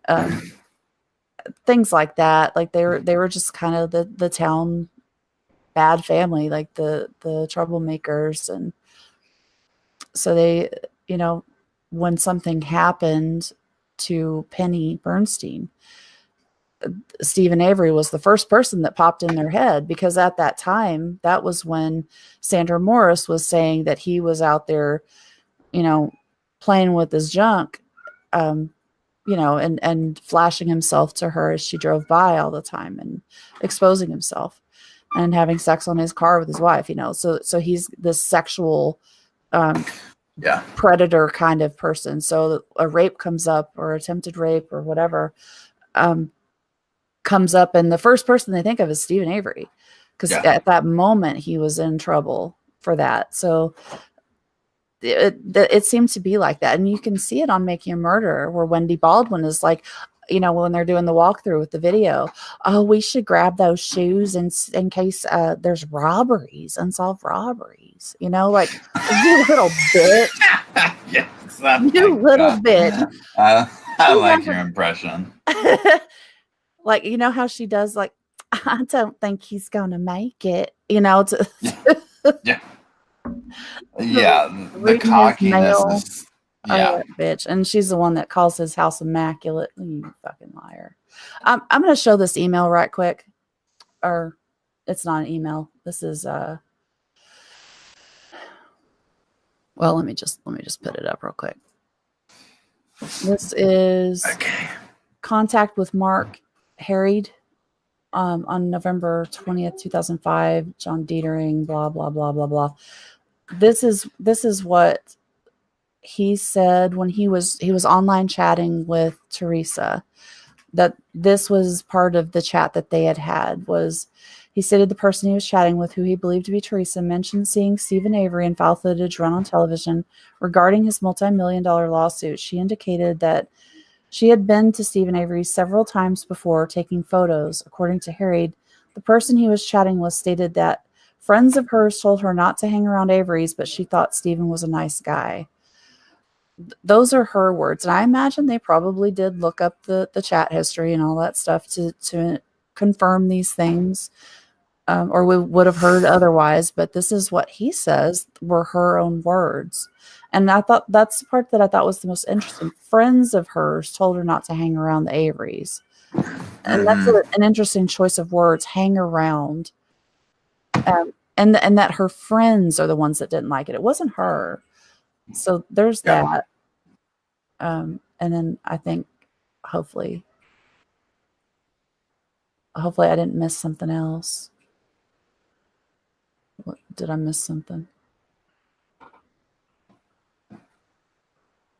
Um, things like that. Like they were just kind of the town bad family, like the troublemakers. And so they, you know, when something happened to Penny Bernstein, Stephen Avery was the first person that popped in their head, because at that time, that was when Sandra Morris was saying that he was out there, you know, playing with his junk, um, you know, and flashing himself to her as she drove by all the time and exposing himself and having sex on his car with his wife, you know. So he's this sexual Yeah. predator kind of person. So a rape comes up, or attempted rape or whatever, comes up, and the first person they think of is Stephen Avery, because Yeah. at that moment he was in trouble for that. So it seems to be like that, and you can see it on Making a Murderer, where Wendy Baldwin is like, you know, when they're doing the walkthrough with the video, oh, we should grab those shoes in case there's robberies, unsolved robberies, you know, like, you little bitch. Yes. Oh You my little God. bitch. I like your impression. Like, you know how she does, like, I don't think he's gonna make it, you know, to Yeah. Yeah. The reading his cockiness mail. is, Oh, yeah. that bitch. And she's the one that calls his house immaculate. You fucking liar. I'm going to show this email right quick. Or it's not an email. This is well, let me just put it up real quick. This is Okay. contact with Mark Harried on November 20th, 2005. John Dietering, blah blah blah blah blah. This is what he said when he was online chatting with Teresa. That this was part of the chat that they had was, he stated the person he was chatting with, who he believed to be Teresa, mentioned seeing Stephen Avery in file footage run on television regarding his multi-million-dollar lawsuit. She indicated that she had been to Stephen Avery several times before taking photos. According to Harried, the person he was chatting with stated that friends of hers told her not to hang around Avery's, but she thought Stephen was a nice guy. Those are her words, and I imagine they probably did look up the chat history and all that stuff to confirm these things, or we would have heard otherwise. But this is what he says were her own words, and I thought that's the part that I thought was the most interesting. Friends of hers told her not to hang around the Averys, and that's an interesting choice of words. Hang around, and that her friends are the ones that didn't like it. It wasn't her. So there's Yeah. that. And then I think hopefully I didn't miss something else. What, did I miss something?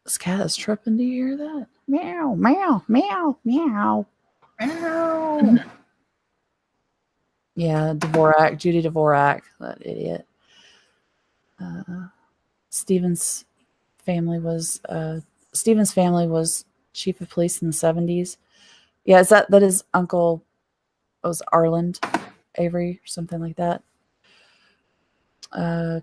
This cat is tripping. Do you hear that? Meow, meow, meow, meow. Meow. Yeah, Dvorak, Judy Dvorak, that idiot. Stephen's family was chief of police in the 70s. Yeah, that is Uncle, was Arland Avery or something like that.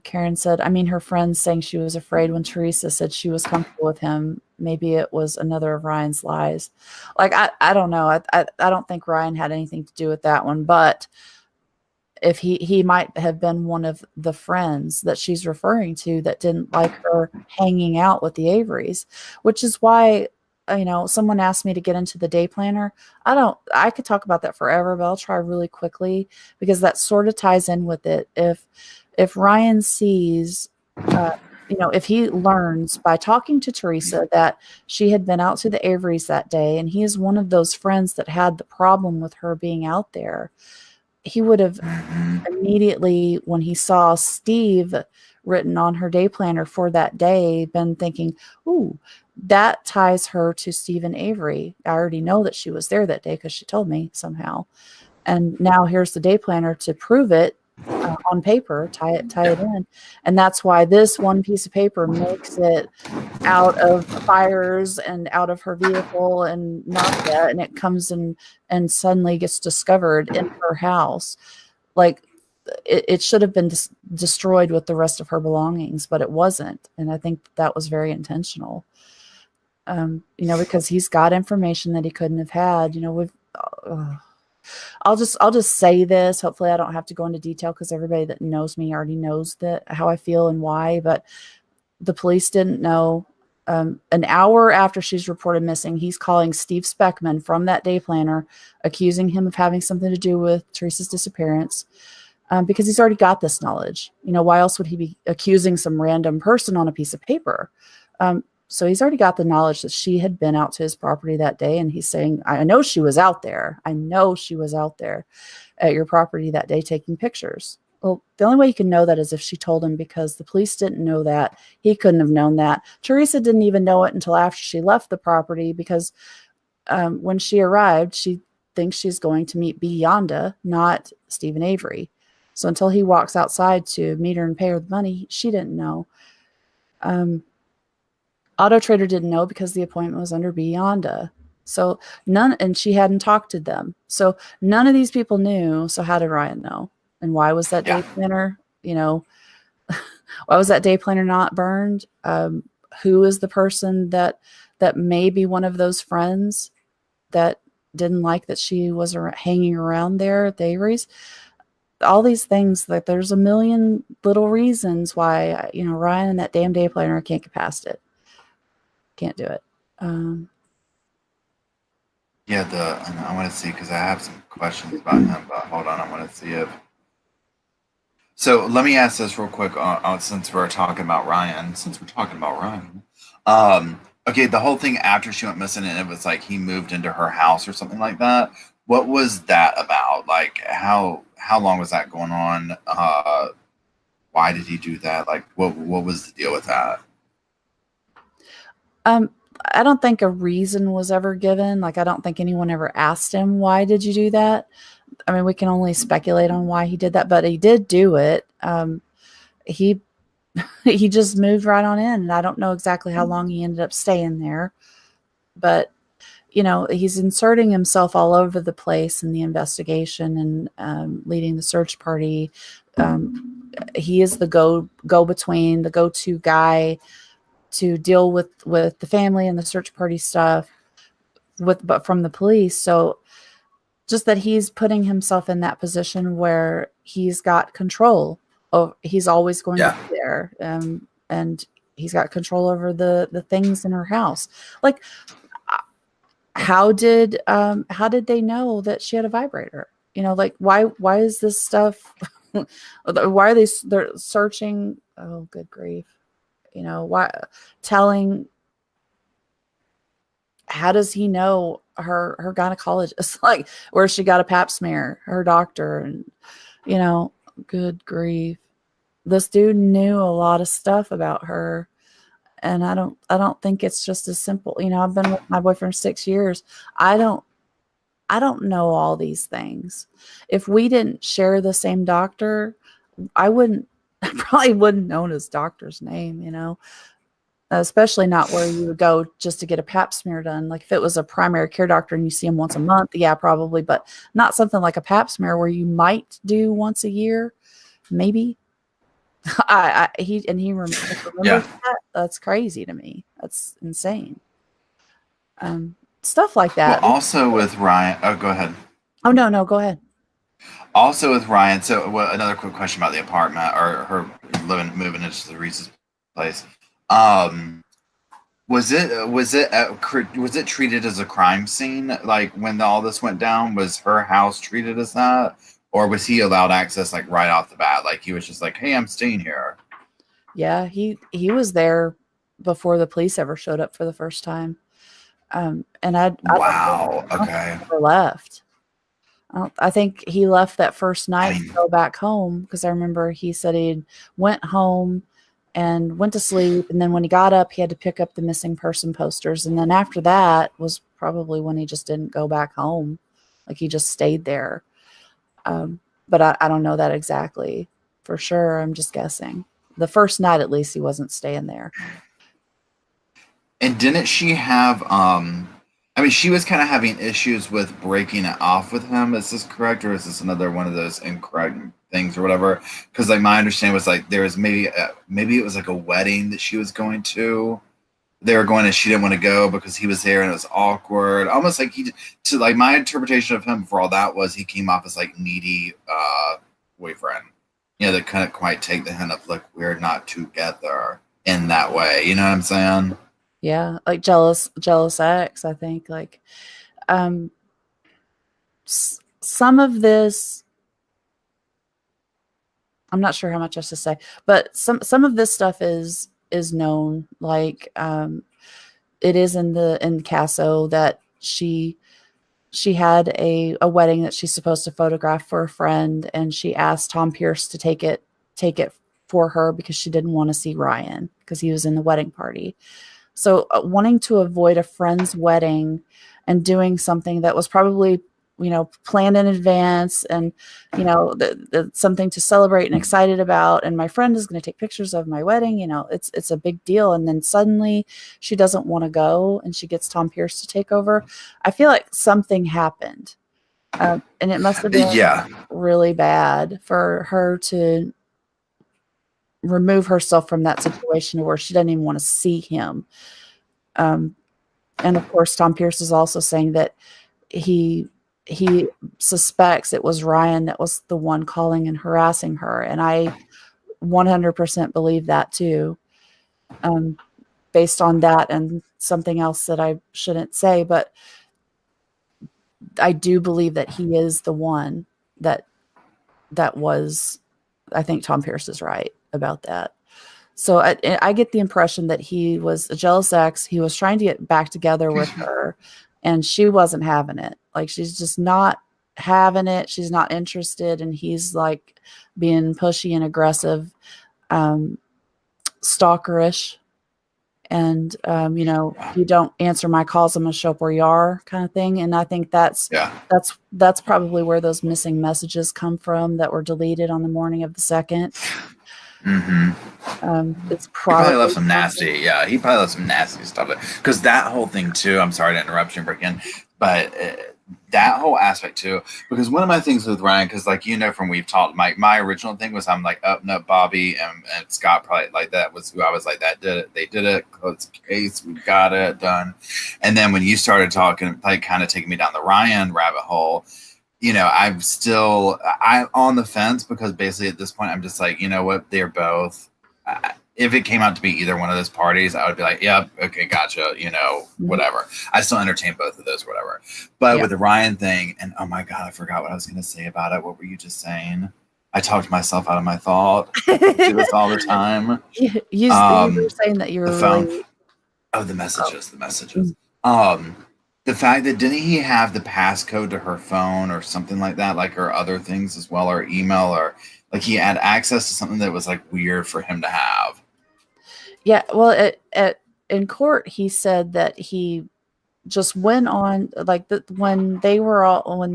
Karen said, I mean, her friends saying she was afraid when Teresa said she was comfortable with him. Maybe it was another of Ryan's lies. Like, I don't know. I don't think Ryan had anything to do with that one, but if he might have been one of the friends that she's referring to that didn't like her hanging out with the Averys, which is why, you know, someone asked me to get into the day planner. I could talk about that forever, but I'll try really quickly, because that sort of ties in with it. if Ryan sees, if he learns by talking to Teresa that she had been out to the Averys that day, and he is one of those friends that had the problem with her being out there, he would have immediately, when he saw Steve written on her day planner for that day, been thinking, ooh, that ties her to Steve and Avery. I already know that she was there that day because she told me somehow. And now here's the day planner to prove it on paper, tie it in. And that's why this one piece of paper makes it out of fires and out of her vehicle and Nadia, and it comes in and suddenly gets discovered in her house. Like it should have been destroyed with the rest of her belongings, but it wasn't. And I think that was very intentional. Because he's got information that he couldn't have had. I'll just say this. Hopefully I don't have to go into detail because everybody that knows me already knows that how I feel and why, but the police didn't know. An hour after she's reported missing, he's calling Steve Speckman from that day planner, accusing him of having something to do with Teresa's disappearance, because he's already got this knowledge. Why else would he be accusing some random person on a piece of paper? So he's already got the knowledge that she had been out to his property that day, and he's saying, I know she was out there. I know she was out there at your property that day taking pictures. Well, the only way you can know that is if she told him, because the police didn't know that. He couldn't have known that. Teresa didn't even know it until after she left the property, because when she arrived, she thinks she's going to meet Beyonda, not Stephen Avery. So until he walks outside to meet her and pay her the money, she didn't know. Auto Trader didn't know because the appointment was under Beyonda. So and she hadn't talked to them. So none of these people knew. So how did Ryan know? And why was that day planner, why was that day planner not burned? Who is the person that may be one of those friends that didn't like that she was hanging around there at the Averys? All these things, like there's a million little reasons why, Ryan and that damn day planner can't get past it. Can't do it. I want to see, because I have some questions about him, but hold on, I want to see if. So let me ask this real quick, since we're talking about Ryan. Okay, the whole thing after she went missing, and it was like he moved into her house or something like that. What was that about? Like, how long was that going on? Why did he do that? Like, what was the deal with that? I don't think a reason was ever given. Like, I don't think anyone ever asked him, why did you do that? I mean, we can only speculate on why he did that, but he did do it. He just moved right on in, and I don't know exactly how long he ended up staying there, but he's inserting himself all over the place in the investigation and leading the search party. He is the go-between, the go-to guy to deal with the family and the search party stuff but from the police. So just that he's putting himself in that position where he's got control. He's always going to be there. And he's got control over the things in her house. Like, how did they know that she had a vibrator? Like, why is this stuff? Why are they're searching? Oh, good grief. Why telling? How does he know her gynecologist, like where she got a pap smear, her doctor, and good grief. This dude knew a lot of stuff about her, and I don't think it's just as simple. I've been with my boyfriend 6 years. I don't know all these things. If we didn't share the same doctor, I probably wouldn't know his doctor's name, especially not where you would go just to get a pap smear done. Like if it was a primary care doctor and you see him once a month, yeah, probably, but not something like a pap smear where you might do once a year, maybe. He remembers that. That's crazy to me. That's insane. Stuff like that. Well, also with Ryan, go ahead. Oh, no, go ahead. Also with Ryan, so another quick question about the apartment or her moving into the Reese's place. Was it treated as a crime scene? Like when all this went down, was her house treated as that, or was he allowed access like right off the bat? Like he was just like, "Hey, I'm staying here." Yeah, he was there before the police ever showed up for the first time. And I don't think Wow. he Okay. ever left. I think he left that first I night to mean, go back home because I remember he said he went home and went to sleep, and then when he got up, he had to pick up the missing person posters, and then after that was probably when he just didn't go back home, like he just stayed there. Um, but I don't know that exactly for sure. I'm just guessing. The first night, at least, he wasn't staying there. and didn't she have I mean, she was kind of having issues with breaking it off with him. Is this correct, or is this another one of those incorrect things or whatever? Because like my understanding was like there was maybe it was like a wedding that she was going to. They were going and she didn't want to go because he was there and it was awkward. Almost like he to like my interpretation of him for all that was he came off as like needy boyfriend. You know, that couldn't quite take the hint of like we're not together in that way. You know what I'm saying? Yeah, like jealous ex. I think like um, some of this. I'm not sure how much else to say, but some of this stuff is known. Like it is in Casso that she had a wedding that she's supposed to photograph for a friend, and she asked Tom Pierce to take it for her because she didn't want to see Ryan because he was in the wedding party. So wanting to avoid a friend's wedding and doing something that was probably, planned in advance and, something to celebrate and excited about. And my friend is going to take pictures of my wedding. It's a big deal. And then suddenly she doesn't want to go and she gets Tom Pierce to take over. I feel like something happened. And it must have been Yeah. really bad for her to remove herself from that situation where she doesn't even want to see him. Um, and of course, Tom Pierce is also saying that he he suspects it was Ryan that was the one calling and harassing her, and I 100% believe that too. Um, Based on that and something else that I shouldn't say, but I do believe that he is the one that that was. I think Tom Pierce is right about that. So I get the impression that he was a jealous ex. He was trying to get back together with her, and she wasn't having it. Like she's just not having it. She's not interested, and he's like being pushy and aggressive, um, stalkerish, and if you don't answer my calls, I'm gonna show up where you are, kind of thing. And I think that's Yeah. that's that's probably where those missing messages come from that were deleted on the morning of the second. Mm-hmm. It's He probably left probably some nasty. Yeah, he probably left some nasty stuff. Because that whole thing too. I'm sorry to interrupt you, again, but that whole aspect too. Because one of my things with Ryan, because like from we've talked, my original thing was I'm like, oh no, Bobby and Scott probably like that was who I was like that did it. They did it. Close case. We got it done. And then when you started talking, like kind of taking me down the Ryan rabbit hole. I'm on the fence because basically at this point I'm just like, you know what, they're both. If it came out to be either one of those parties, I would be like, yep, okay, gotcha, whatever. I still entertain both of those, whatever. But Yeah. with the Ryan thing, and oh my God, I forgot what I was going to say about it. What were you just saying? I talked myself out of my thought. I do this all the time. You were saying that you The were phone. really. Oh, the Oh, messages. The messages. The fact that didn't he have the passcode to her phone or something like that, like her other things as well, or email, or like he had access to something that was like weird for him to have. yeah. Well, in court, he said that he just went on like when they were all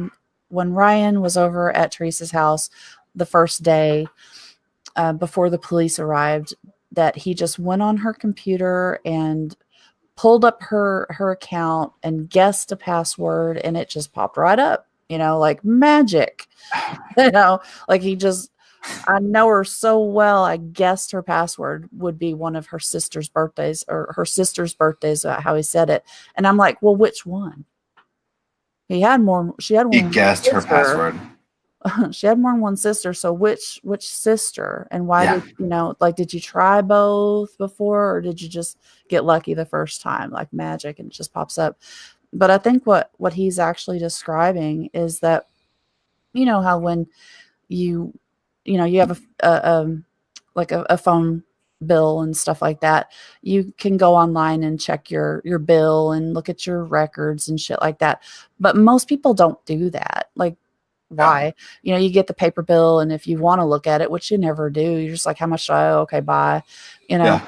when Ryan was over at Teresa's house the first day before the police arrived, that he just went on her computer and pulled up her account and guessed a password, and it just popped right up, like magic. Like he just, I know her so well, I guessed her password would be one of her sister's birthdays, or her sister's birthdays, how he said it. And I'm like, well, which one? She had He more than one guessed her sister. password. She had more than one sister. So which sister? And why Yeah. did you try both before, or did you just get lucky the first time, like magic, and it just pops up? But I think what he's actually describing is that you know how when you you have a phone bill and stuff like that, you can go online and check your bill and look at your records and shit like that. But most people don't do that. Like, Yeah. why? You get the paper bill, and if you want to look at it, which you never do, you're just like, how much do I owe? Okay, bye. You know,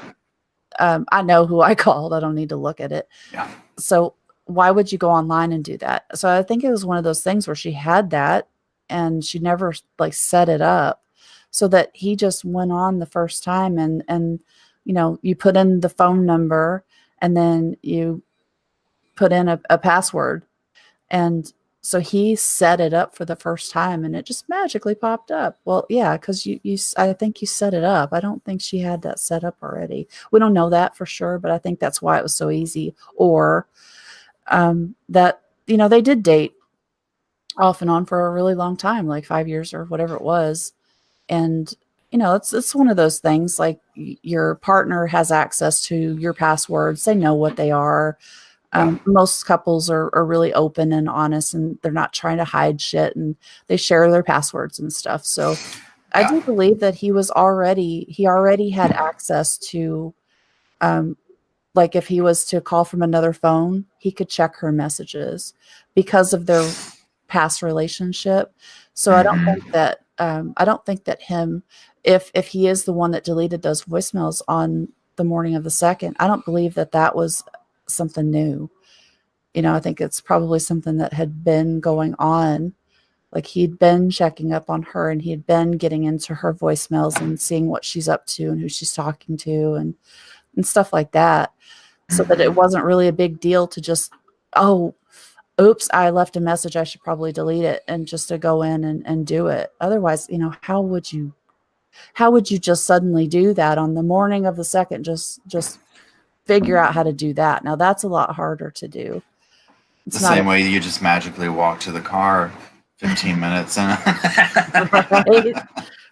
Yeah. I know who I called. I don't need to look at it. Yeah. So why would you go online and do that? So I think it was one of those things where she had that and she never like set it up so that he just went on the first time, and you put in the phone number and then you put in a password, and so he set it up for the first time and it just magically popped up. Well, yeah, because I think you set it up. I don't think she had that set up already. We don't know that for sure, but I think that's why it was so easy. Or that they did date off and on for a really long time, like 5 years or whatever it was. And it's one of those things, like your partner has access to your passwords. They know what they are. Yeah. Most couples are really open and honest, and they're not trying to hide shit, and they share their passwords and stuff. So I Yeah. do believe that he already had access to, like if he was to call from another phone, he could check her messages because of their past relationship. So I don't think that him, if he is the one that deleted those voicemails on the morning of the second, I don't believe that that was something new. I think it's probably something that had been going on. Like he'd been checking up on her and he had been getting into her voicemails and seeing what she's up to and who she's talking to and stuff like that. So that it wasn't really a big deal to just, oh, oops, I left a message. I should probably delete it, and just to go in and do it. Otherwise, how would you just suddenly do that on the morning of the second? Just figure out how to do that. Now that's a lot harder to do. The It's not same way you just magically walk to the car 15 minutes and right.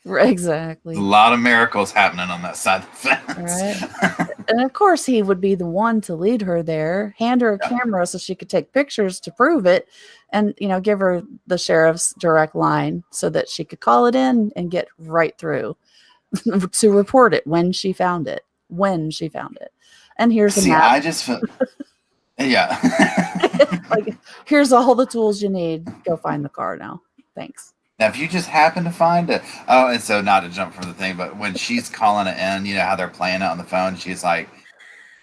a Exactly. lot of miracles happening on that side of the Right. fence. And of course, he would be the one to lead her there, hand her a Yeah. camera so she could take pictures to prove it, and give her the sheriff's direct line so that she could call it in and get right through to report it when she found it. When she found it. And here's a See, map. I just feel, yeah. Like, here's all the tools you need. Go find the car now. Thanks. Now, if you just happen to find it, oh, and so not to jump from the thing, but when she's calling it in, you know how they're playing it on the phone, she's like,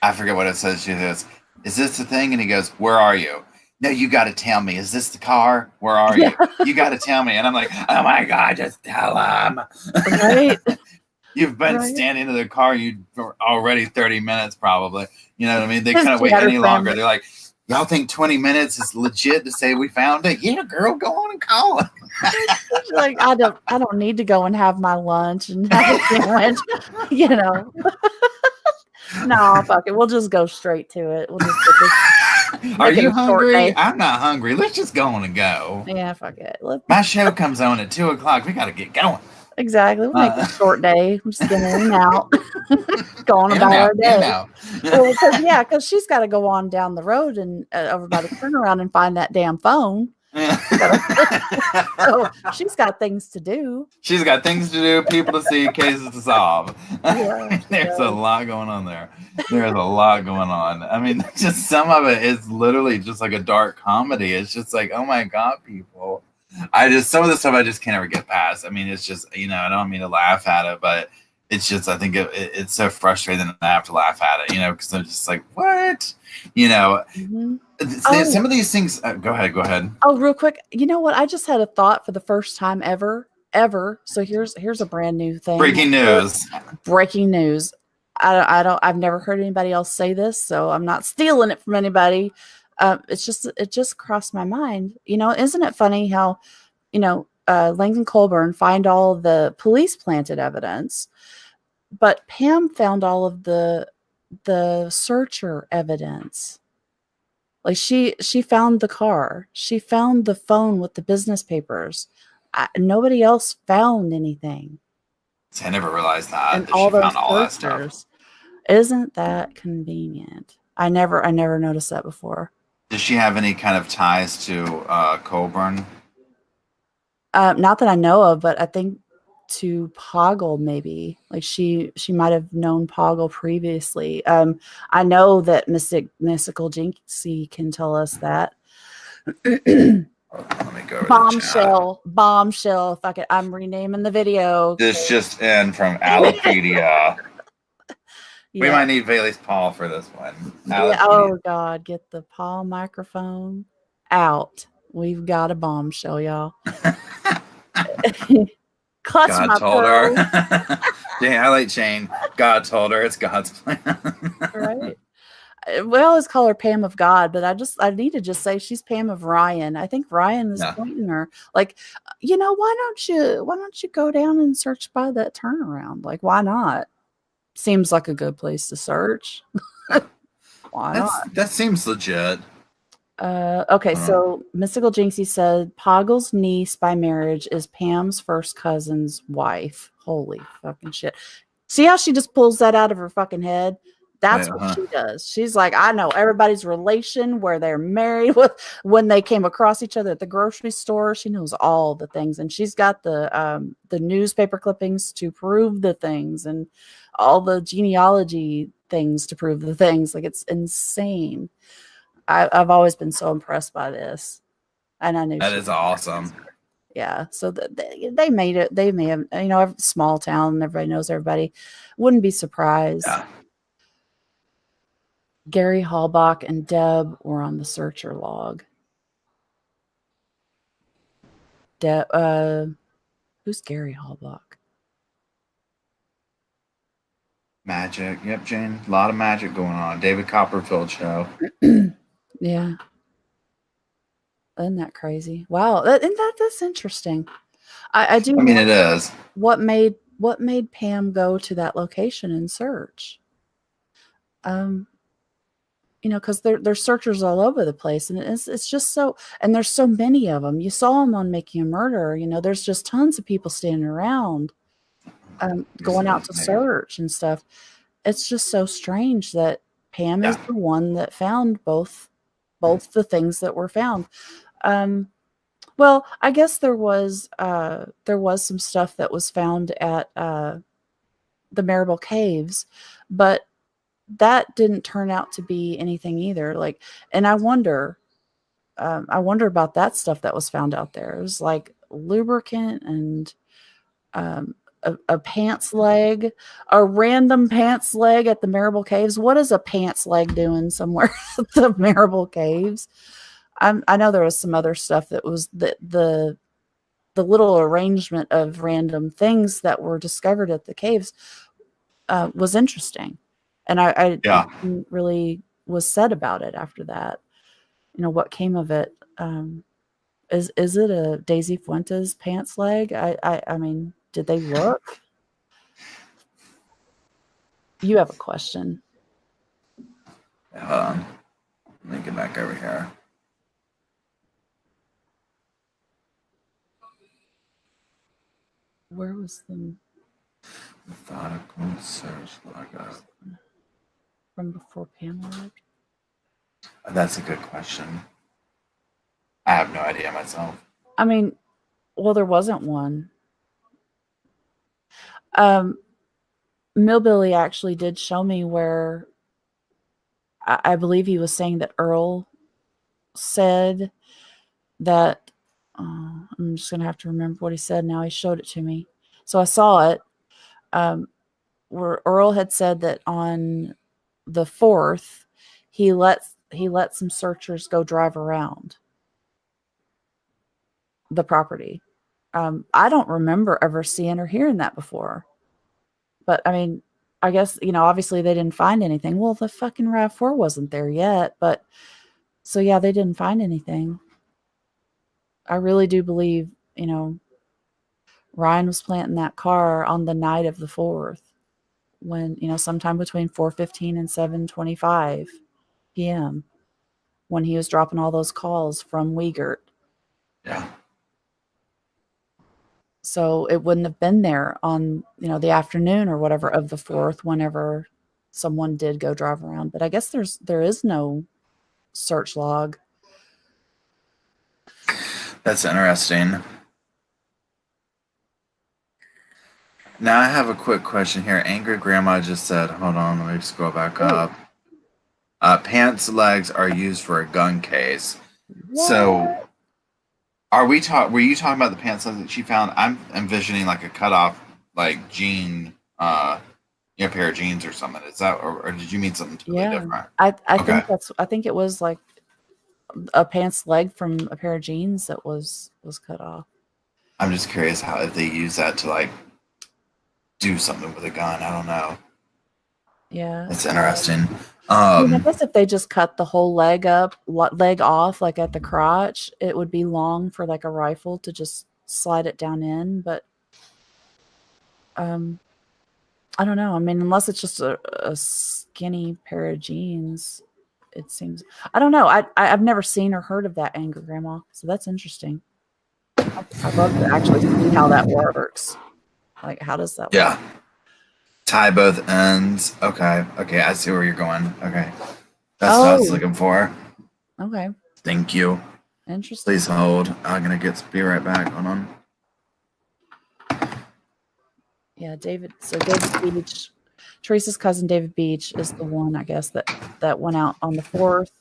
I forget what it says. She says, "Is this the thing?" And he goes, "Where are you?" No, you got to tell me. Is this the car? Where are you? You got to tell me. And I'm like, oh my God, just tell him. Right. You've been Right. standing in the car for already 30 minutes, probably. You know what I mean? They She couldn't wait had her any longer. family. They're like, y'all think 20 minutes is legit to say we found it? Yeah, girl, go on and call it. She's like, I don't need to go and have my lunch and have a sandwich. No, fuck it. We'll just go straight to it. We'll just Are make it you a short hungry? day. I'm not hungry. Let's just go on and go. Yeah, fuck it. My show comes on at 2 o'clock. We got to get going. Exactly. We'll make it a short day. We'll just get in and out, go on In and about our out, in and day. out. Well, because she's got to go on down the road and over by the turnaround and find that damn phone. So she's got things to do. She's got things to do, people to see, cases to solve. Yeah, There's a lot going on there. There's a lot going on. I mean, just some of it is literally just like a dark comedy. It's just like, oh my God, people. Some of the stuff I just can't ever get past. I mean, it's just, I don't mean to laugh at it, but it's just, I think it's so frustrating that I have to laugh at it, because I'm just like, what? Mm-hmm. Some of these things, go ahead. Oh, real quick. You know what? I just had a thought for the first time ever. So here's a brand new thing. Breaking news. Breaking news. I've never heard anybody else say this, so I'm not stealing it from anybody. It just crossed my mind. Isn't it funny how, Langdon Colburn find all the police planted evidence, but Pam found all of the searcher evidence. Like she found the car, she found the phone with the business papers. Nobody else found anything. See, I never realized that And she all those found all that stuff. searchers. Isn't that convenient? I never noticed that before. Does she have any kind of ties to Colburn? Not that I know of, but I think to Poggle maybe. Like she might have known Poggle previously. I know that Mystical Jinxie can tell us that. Let me go over the chat. Bombshell. Fuck it. I'm renaming the video. This just in from Alliepedia. Yeah. We might need Bailey's paw for this one. Yeah. Oh God, get the paw microphone out. We've got a bombshell, y'all. Clutch God my told pearl. her. Yeah, I like Jane. God told her it's God's plan. Right. We always call her Pam of God, but I need to just say she's Pam of Ryan. I think Ryan is pointing her like, why don't you go down and search by that turnaround? Like, why not? Seems like a good place to search. Why not? That seems legit. Okay, so Mystical Jinxie said Poggle's niece by marriage is Pam's first cousin's wife. Holy fucking shit. See how she just pulls that out of her fucking head? That's what she does. She's like, I know everybody's relation, where they're married, when they came across each other at the grocery store. She knows all the things, and she's got the newspaper clippings to prove the things, and all the genealogy things to prove the things. Like, it's insane. I've always been so impressed by this, and I knew that is awesome. Yeah, so they made it. They may have, small town, everybody knows everybody. Wouldn't be surprised. Yeah. Gary Hallbach and Deb were on the searcher log. Who's Gary Hallbach? Magic. Yep, Jane. A lot of magic going on. David Copperfield show. Yeah. Isn't that crazy? Wow. That's interesting. I do. I mean, it is. What made Pam go to that location and search? Because there's searchers all over the place, and it's just so, and there's so many of them. You saw them on Making a Murder. There's just tons of people standing around, going out to search and stuff. It's just so strange that Pam is the one that found both the things that were found. Well, I guess there was some stuff that was found at the Marable Caves, but that didn't turn out to be anything either. Like, and I wonder about that stuff that was found out there. It was like lubricant and a pants leg, a random pants leg at the Marable Caves. What is a pants leg doing somewhere at the Marable Caves? I know there was some other stuff that was the little arrangement of random things that were discovered at the caves was interesting. And I really was said about it after that. What came of it? Is it a Daisy Fuentes pants leg? I mean, did they look? You have a question. Let me get back over here. Where was the methodical search logo from before Pamela? That's a good question. I have no idea myself. I mean, well, there wasn't one. Millbilly actually did show me where I believe he was saying that Earl said that. I'm just going to have to remember what he said now. He showed it to me. So I saw it where Earl had said that on the 4th, he let some searchers go drive around the property. I don't remember ever seeing or hearing that before. But I mean, I guess, obviously they didn't find anything. Well, the fucking RAV4 wasn't there yet, but so yeah, they didn't find anything. I really do believe, Ryan was planting that car on the night of the 4th when, sometime between 4:15 and 7:25 p.m. when he was dropping all those calls from Wiegert. Yeah. So it wouldn't have been there on, the afternoon or whatever of the 4th whenever someone did go drive around. But I guess there is no search log. That's interesting. Now I have a quick question here. Angry Grandma just said, hold on, let me scroll back Ooh, up. Pants legs are used for a gun case. So what? were you talking about the pants legs that she found? I'm envisioning like a cutoff like jean pair of jeans or something. Is that or did you mean something totally Yeah. different? I Okay. think I think it was like a pants leg from a pair of jeans that was cut off. I'm just curious how if they use that to like do something with a gun. I don't know. Yeah. That's interesting. I mean, I Um, guess if they just cut the whole leg up, leg off, like at the crotch, it would be long for like a rifle to just slide it down in. But um, I don't know. I mean, unless it's just a skinny pair of jeans, it seems. I don't know. I've never seen or heard of that anger grandma, so that's interesting. I'd love to actually see how that works. Like, how does that work? yeah. Tie both ends. Okay. Okay. I see where you're going. Okay. That's what I was Oh, looking for. okay, Thank you. Please interesting. hold. I'm gonna be right back. Hold on. Yeah, David. So David Beach, Teresa's cousin David Beach is the one, I guess, that went out on the 4th.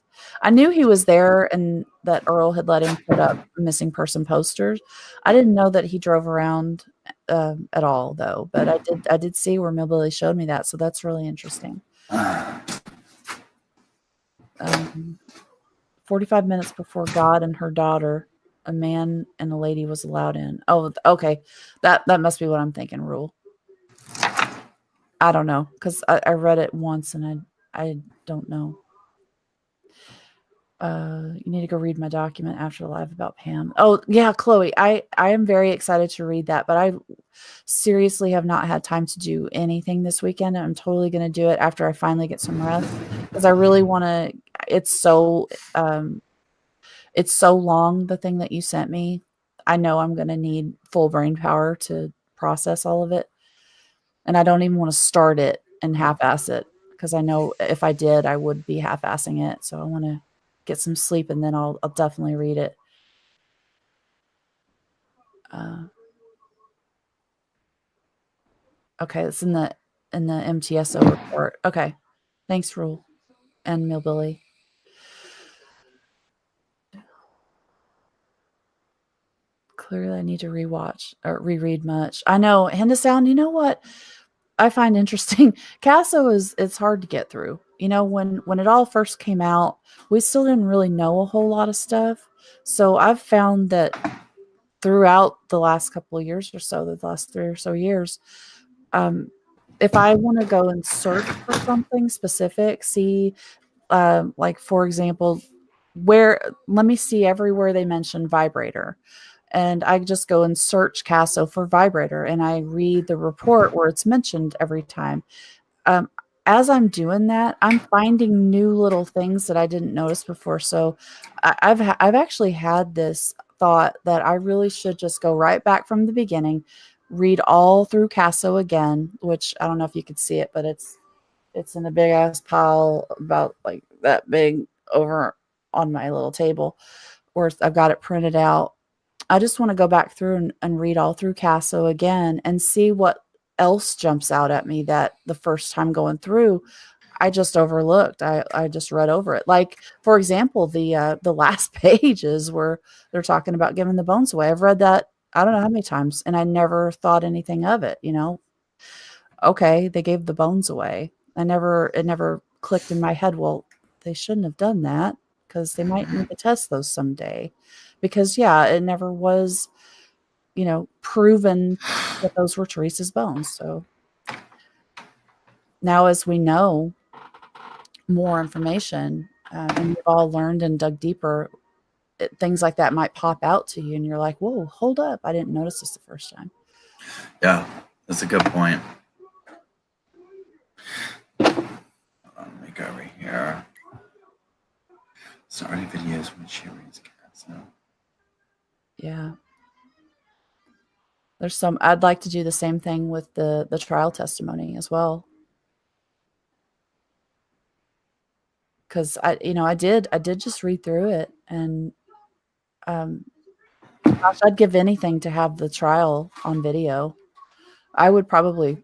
I knew he was there and that Earl had let him put up missing person posters. I didn't know that he drove around at all, though. But I did see where Millbilly showed me that, so that's really interesting. 45 minutes before God and her daughter, a man and a lady was allowed in. Oh, okay, that must be what I'm thinking. Rule. I don't know because I read it once and I don't know. You need to go read my document after the live about Pam. Oh yeah, Chloe, I am very excited to read that, but I seriously have not had time to do anything this weekend. I'm totally going to do it after I finally get some rest because I really want to. It's so um, it's so long. The thing that you sent me, I know I'm going to need full brain power to process all of it. And I don't even want to start it and half-ass it because I know if I did, I would be half-assing it. So I want to get some sleep and then I'll definitely read it. Uh, okay, it's in the MTSO report. Okay, thanks, Rule and Millbilly. Clearly, I need to rewatch or reread much. I know Henderson. You know what I find interesting? Casso is it's hard to get through. You know, when it all first came out, we still didn't really know a whole lot of stuff. So I've found that throughout the last couple of years or so, the last 3 or so years, um, if I want to go and search for something specific, see, like for example, where let me see everywhere they mention vibrator. And I just go and search Casso for vibrator and I read the report where it's mentioned every time. Um, as I'm doing that, I'm finding new little things that I didn't notice before. So I've actually had this thought that I really should just go right back from the beginning, read all through Casso again, which I don't know if you could see it, but it's in a big ass pile about like that big over on my little table, or I've got it printed out. I just want to go back through and read all through Casso again and see what else jumps out at me that the first time going through I just overlooked. I just read over it. Like for example, the last pages where they're talking about giving the bones away. I've read that I don't know how many times, and I never thought anything of it. You know, okay, they gave the bones away. It never clicked in my head. Well, they shouldn't have done that because they might need to test those someday. Because yeah, it never was, proven that those were Teresa's bones. So now, as we know more information, and we've all learned and dug deeper, things like that might pop out to you, and you're like, "Whoa, hold up! I didn't notice this the first time." yeah, that's a good point. Let me go over here. Starting videos when she reads cats. No. Yeah. There's some I'd like to do the same thing with the trial testimony as well. Because I did just read through it, and um, gosh, I'd give anything to have the trial on video. I would probably,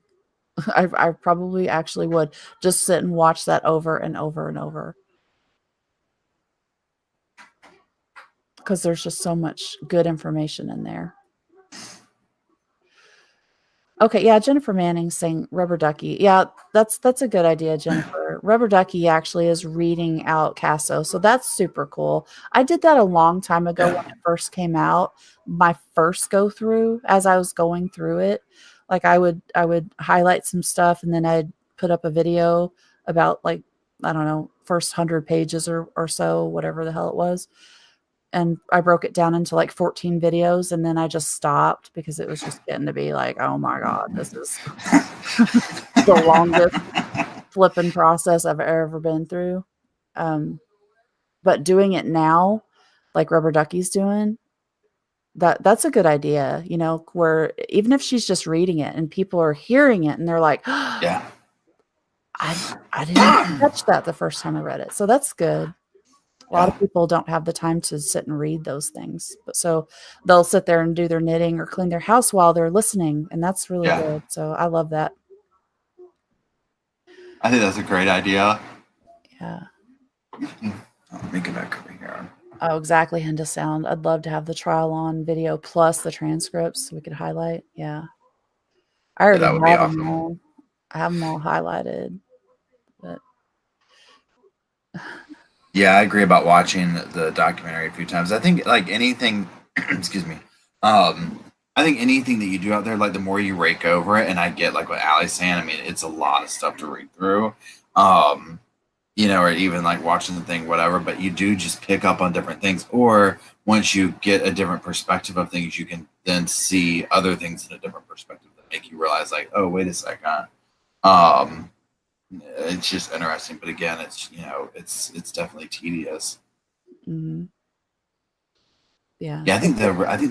I probably actually would just sit and watch that over and over and over because there's just so much good information in there. Okay, yeah, Jennifer Manning saying Rubber Ducky. Yeah, that's a good idea, Jennifer. Rubber Ducky actually is reading out Casso, so that's super cool. I did that a long time ago Yeah. when it first came out. My first go through, as I was going through it, like I would highlight some stuff and then I'd put up a video about like I don't know, first 100 pages or so, whatever the hell it was. And I broke it down into like 14 videos and then I just stopped because it was just getting to be like, oh my God, this is the longest flipping process I've ever been through. Um, but doing it now, like Rubber Ducky's doing, that's a good idea, you know, where even if she's just reading it and people are hearing it and they're like, Yeah. I didn't catch that the first time I read it. So that's good. A lot Yeah. of people don't have the time to sit and read those things. But so they'll sit there and do their knitting or clean their house while they're listening. And that's really Yeah. good. So I love that. I think that's a great idea. Yeah. Let me get back over here. Oh, exactly. Hinda sound. I'd love to have the trial on video plus the transcripts so we could highlight. Yeah. I Yeah, already that would be have them awesome. all. I have them all highlighted. But Yeah, I agree about watching the documentary a few times. I think like anything, excuse me. Um, I think anything that you do out there, like the more you rake over it, and I get like what Allie's saying. I mean, it's a lot of stuff to read through. Um, you know, or even like watching the thing, whatever. But you do just pick up on different things, or once you get a different perspective of things, you can then see other things in a different perspective that make you realize, like, oh, wait a second. Um, it's just interesting, but again, it's it's definitely tedious. mhm. Yeah. Yeah, I think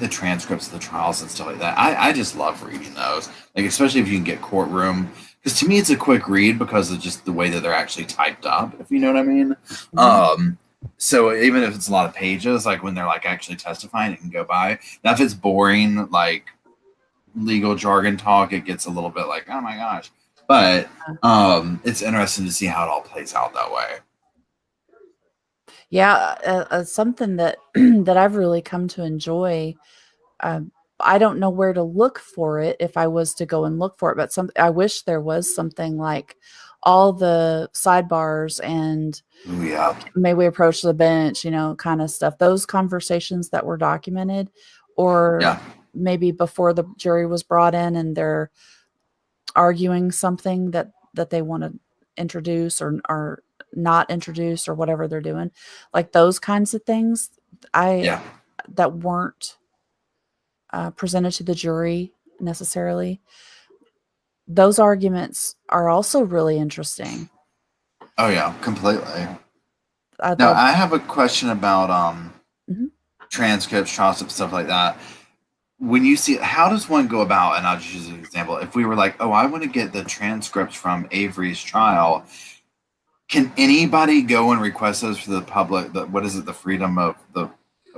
the transcripts of the trials and stuff like that. I just love reading those, like especially if you can get courtroom, because to me it's a quick read because of just the way that they're actually typed up. If you know what I mean. Mhm. Um, so even if it's a lot of pages, like when they're like actually testifying, it can go by. Now if it's boring, like legal jargon talk, it gets a little bit like, oh my gosh. But it's interesting to see how it all plays out that way. Yeah, something that that I've really come to enjoy. Um, I don't know where to look for it if I was to go and look for it, but I wish there was something like all the sidebars and Ooh, yeah, may we approach the bench, you know, kind of stuff. Those conversations that were documented, or yeah, maybe before the jury was brought in and they're arguing something that they want to introduce or not introduce or whatever they're doing, like those kinds of things. I yeah. that weren't presented to the jury necessarily. Those arguments are also really interesting. Oh yeah, completely. I'd Now love. I have a question about Mhm. transcripts, transcripts, stuff like that. When you see, how does one go about? And I'll just use an example. If we were like, oh, I want to get the transcripts from Avery's trial, can anybody go and request those for the public? The, what is it? The freedom of the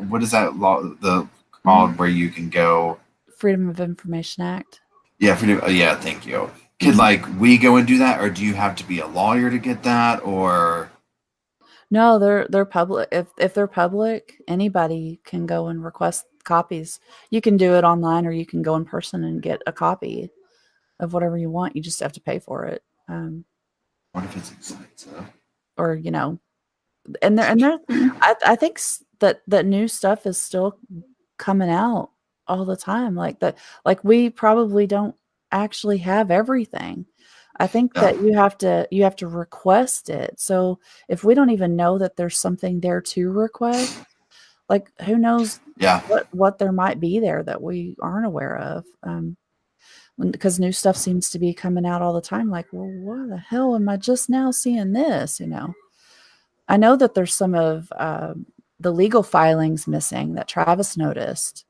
what is that law? The called where you can go? Freedom of Information Act. Yeah, freedom. Yeah, thank you. Could Mhm. like we go and do that, or do you have to be a lawyer to get that? Or No, they're public. If they're public, anybody can go and request copies. You can do it online, or you can go in person and get a copy of whatever you want. You just have to pay for it, what if it's expensive? or you know, and there, I think that new stuff is still coming out all the time. Like that, like we probably don't actually have everything. I think Yeah, that you have to request it. So if we don't even know that there's something there to request, like who knows yeah, what there might be there that we aren't aware of. Because new stuff seems to be coming out all the time. Like, well, what the hell am I just now seeing this? You know, I know that there's some of the legal filings missing that Travis noticed.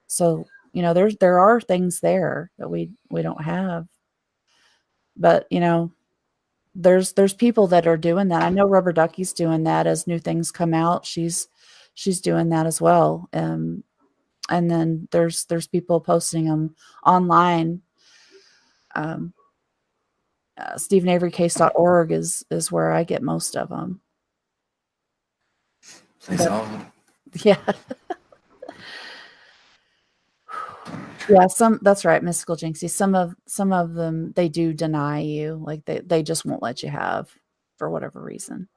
So, you know, there are things there that we don't have. But, you know, there's people that are doing that. I know Rubber Ducky's doing that as new things come out. She's doing that as well. And then there's people posting them online Um, StephenAveryCase.org is where I get most of them. Please hold. Yeah. Yeah, that's right, Mystical Jinxie. Some of them they do deny you, like they just won't let you have for whatever reason.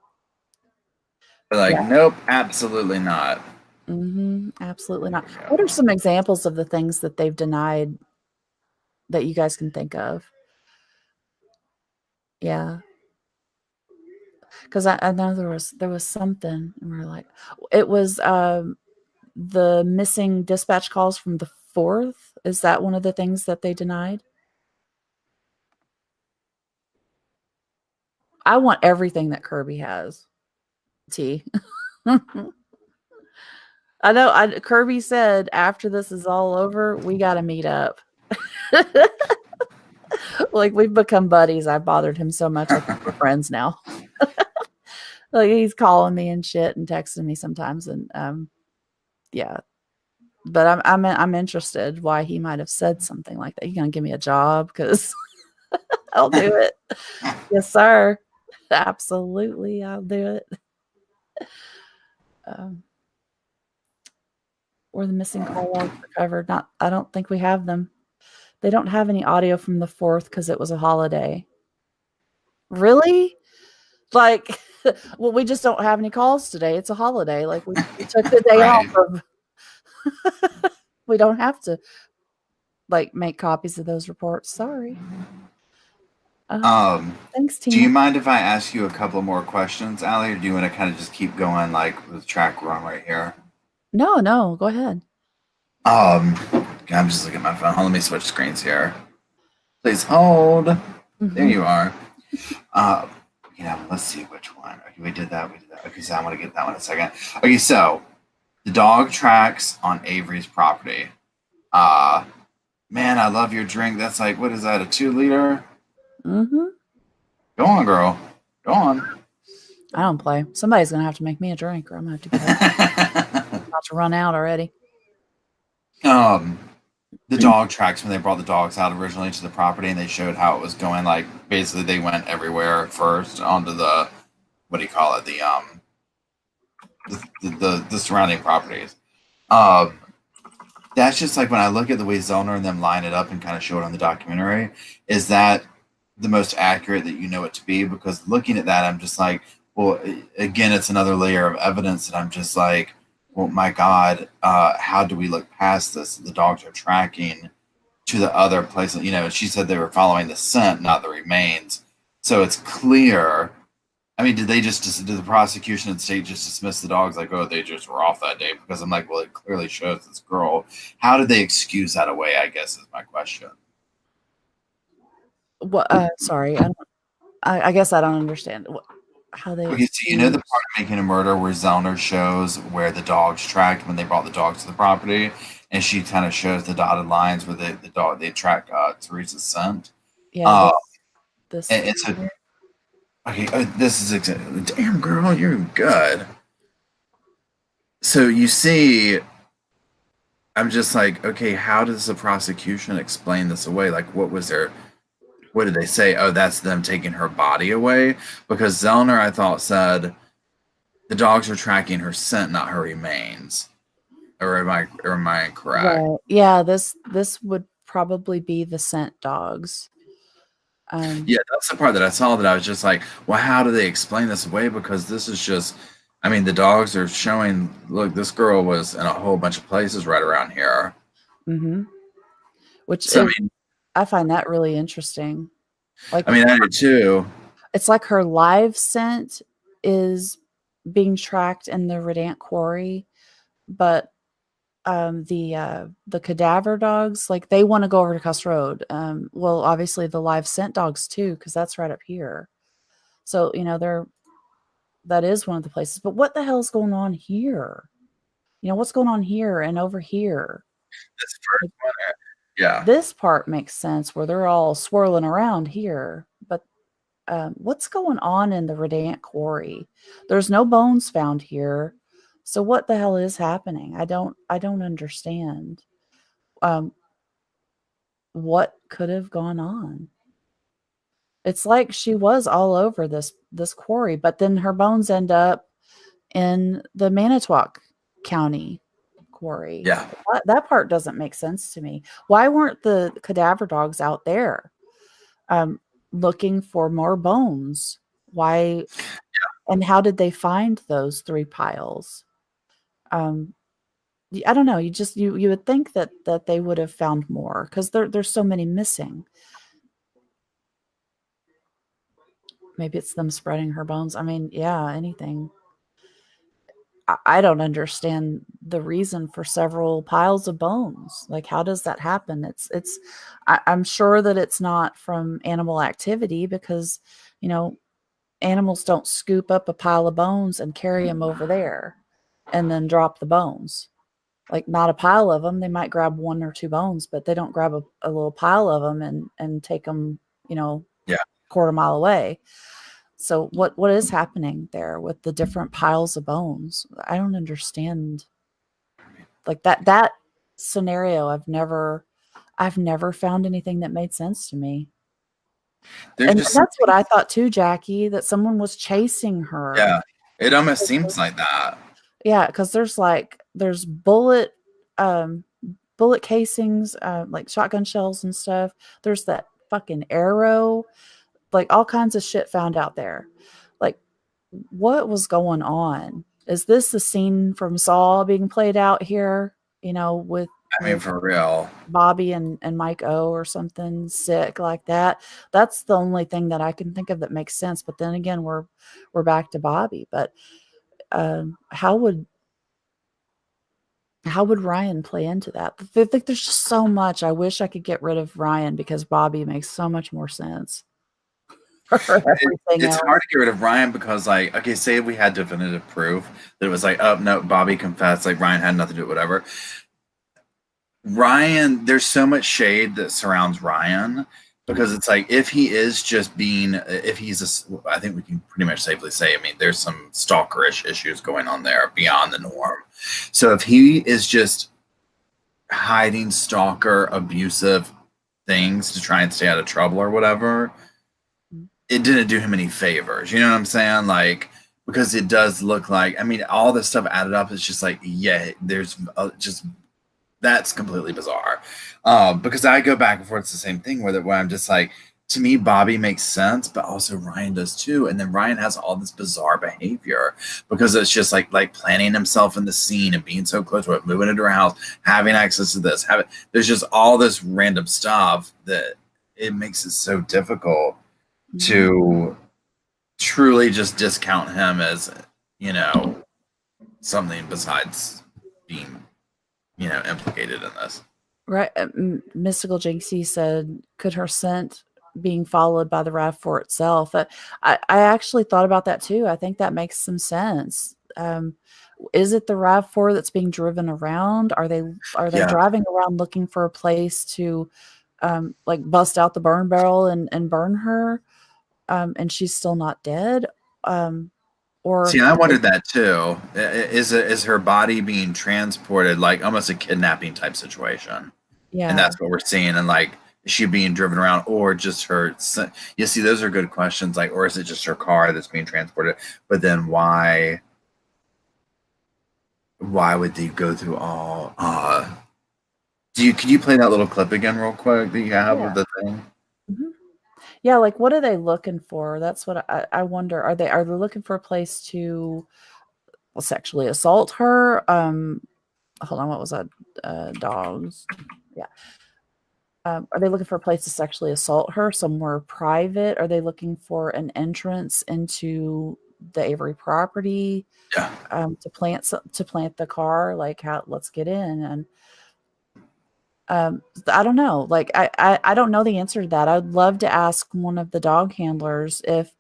They're like, Yeah. nope, absolutely not. Absolutely not. There What we are go. some examples of the things that they've denied that you guys can think of? Yeah, because I know there was something, and we're like, it was the missing dispatch calls from the 4th. Is that one of the things that they denied? I want everything that Kirby has. T. I know. Kirby said after this is all over, we got to meet up. Like we've become buddies. I bothered him so much. I think we're friends now. Like he's calling me and shit and texting me sometimes, and yeah. But I'm interested why he might have said something like that. You gonna give me a job? Because I'll do it. Yes, sir. Absolutely, I'll do it. Um, where the missing call logs recovered. Not, I don't think we have them. They don't have any audio from the 4th because it was a holiday. Really? Like, well, we just don't have any calls today. It's a holiday. Like we took the day off Right. of. We don't have to like make copies of those reports. Sorry. Um, Thanks, do you Tina. mind if I ask you a couple more questions, Allie, or do you want to kind of just keep going like with track run right here? No, no, go ahead. Okay, I'm just looking at my phone. Hold on, let me switch screens here. Please hold. There Mhm. you are. Uh, let's see which one. Okay, we did that. We did that. Okay, so I want to get that one in a second. Okay, so the dog tracks on Avery's property. Uh, man, I love your drink. That's like, what is that, a 2 liter? Mhm. Go on, girl. Go on. I don't play. Somebody's gonna have to make me a drink, or I'm gonna have to get up. About to run out already. um, the dog tracks when they brought the dogs out originally to the property, and they showed how it was going. Like basically, they went everywhere first onto the what do you call it? The surrounding properties. Um, that's just like when I look at the way Zellner and them line it up and kind of show it on the documentary. Is that the most accurate that you know it to be? Because looking at that, I'm just like, well, again, it's another layer of evidence that I'm just like, well, my God, how do we look past this? The dogs are tracking to the other place. You know, she said they were following the scent, not the remains. So it's clear. I mean, did the prosecution and state just dismiss the dogs like, oh, they just were off that day? Because I'm like, well, it clearly shows this girl. How did they excuse that away? I guess is my question. What? Sorry, I guess I don't understand how they Okay, so you know the part excuse. of Making a Murder where Zellner shows where the dogs tracked when they brought the dogs to the property, and she kind of shows the dotted lines where the dog they track Teresa's scent. Yeah, Uh, this and, thing and so here. okay, this is damn girl, you're good. So you see, I'm just like, okay, how does the prosecution explain this away? Like, what did they say? Oh, that's them taking her body away? Because Zellner, I thought, said the dogs are tracking her scent, not her remains. Or am I incorrect? Right. Yeah, this would probably be the scent dogs. Um, Yeah, that's the part that I saw that I was just like, well, how do they explain this away? Because this is just, I mean, the dogs are showing, look, this girl was in a whole bunch of places right around here. mhm. Which So, is I find that really interesting. Like I did too. it's like her live scent is being tracked in the Redant quarry, but the cadaver dogs, like they want to go over to Cuss Road. Well, obviously the live scent dogs too, because that's right up here. So that is one of the places. But what the hell is going on here? What's going on here and over here? This first Like, one, yeah. this part makes sense where they're all swirling around here, but what's going on in the Redant quarry? There's no bones found here. So what the hell is happening? I don't understand. Um, what could have gone on. It's like she was all over this quarry, but then her bones end up in the Manitowoc County quarry. Yeah. That part doesn't make sense to me. Why weren't the cadaver dogs out there um, looking for more bones? Why and how did they find those 3 piles? Um, I don't know. You would think that they would have found more because there's so many missing. Maybe it's them spreading her bones. I mean, yeah, anything. I don't understand the reason for several piles of bones. Like, how does that happen? I'm sure that it's not from animal activity because, you know, animals don't scoop up a pile of bones and carry them over there and then drop the bones. Like, not a pile of them. They might grab 1 or 2 bones, but they don't grab a little pile of them and take them, you know, Yeah. quarter mile away. So what is happening there with the different piles of bones? I don't understand. Like that scenario, I've never found anything that made sense to me. There's And just that's what something. I thought too, Jackie, that someone was chasing her. Yeah. It almost seems like that. Yeah, because there's um bullet casings, like shotgun shells and stuff. There's that fucking arrow, like all kinds of shit found out there. Like, what was going on? Is this the scene from Saw being played out here? You know, I mean, with for real. Bobby and Mike O or something sick like that. That's the only thing that I can think of that makes sense. But then again, we're back to Bobby. But how would Ryan play into that? I think there's just so much. I wish I could get rid of Ryan because Bobby makes so much more sense for everything It's else. hard to get rid of Ryan because, like, okay, say we had definitive proof that it was like, oh no, Bobby confessed, like Ryan had nothing to do with whatever. Ryan, there's so much shade that surrounds Ryan because it's like if he is just being, if he's I think we can pretty much safely say, I mean, there's some stalkerish issues going on there beyond the norm. So if he is just hiding stalker abusive things to try and stay out of trouble or whatever, it didn't do him any favors. You know what I'm saying? Like, because it does look like, I mean, all this stuff added up is just like, yeah, there's just that's completely bizarre. Because I go back and forth, it's the same thing with it, where I'm just like, to me, Bobby makes sense, but also Ryan does too. And then Ryan has all this bizarre behavior because it's just like planning himself in the scene and being so close to it, moving into her house, having access to this, having there's just all this random stuff that it makes it so difficult Mhm. to truly just discount him as, you know, something besides being, you know, implicated in this. Right. Mystical Jinxie said, could her scent being followed by the RAV4 itself? I actually thought about that too. I think that makes some sense. Is it the RAV4 that's being driven around? Are they Yeah. driving around looking for a place to like bust out the burn barrel and burn her? And she's still not dead? Um, See, or I wondered that too. Is her body being transported like almost a kidnapping type situation? And yeah. that's what we're seeing. And like, is she being driven around or just her? You see, those are good questions. Like, or is it just her car that's being transported? But then why would they go through all? Could you play that little clip again real quick that you have Yeah. of the thing? Mhm. Yeah, like what are they looking for? That's what I wonder. Are they looking for a place to sexually assault her? Hold on, what was that? Dogs. Yeah. Are they looking for a place to sexually assault her somewhere private? Are they looking for an entrance into the Avery property Yeah. to plant the car? Like, how? Let's get in and I don't know. Like, I don't know the answer to that. I'd love to ask one of the dog handlers if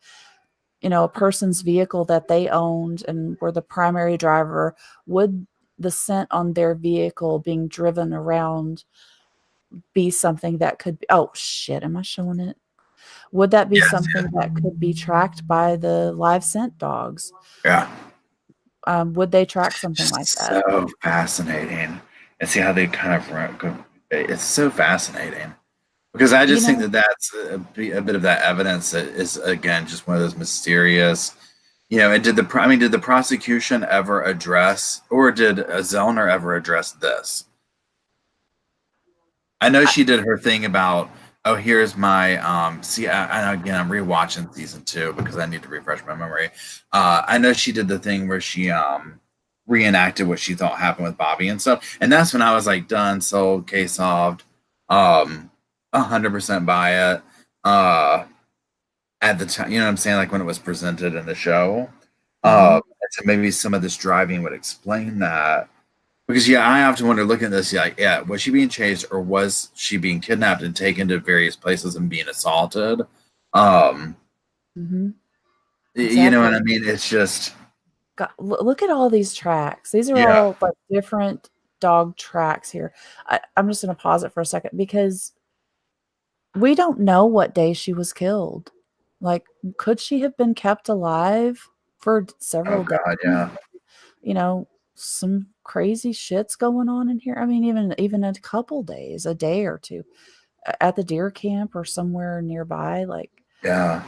a person's vehicle that they owned and were the primary driver, would the scent on their vehicle being driven around be something that could be, oh shit, am I showing it? Would that be Yes. something that could be tracked by the live scent dogs? Yeah. Would they track something like Just that? so fascinating. And see how they kind of go. It's so fascinating. Because I You just think know? that that's a bit of that evidence that is again just one of those mysterious. And did the prosecution ever address, or did Zellner ever address this? I know I, she did her thing about, oh, here's my see. Again, I'm rewatching season two because I need to refresh my memory. I know she did the thing where she reenacted what she thought happened with Bobby and stuff, and that's when I was like, done, sold, case solved, 100% buy it. At the time, you know what I'm saying, like when it was presented in the show. mhm. So maybe some of this driving would explain that. Because yeah, I often wonder looking at this, yeah, was she being chased or was she being kidnapped and taken to various places and being assaulted? Um, Mhm. you know what I Exactly. mean? It's just God, look at all these tracks. These are yeah, all like different dog tracks here. I'm just going to pause it for a second because we don't know what day she was killed. Like, could she have been kept alive for oh several days? god, yeah. You know, some crazy shit's going on in here. I mean, even a couple days, a day or two at the deer camp or somewhere nearby. Like, Yeah.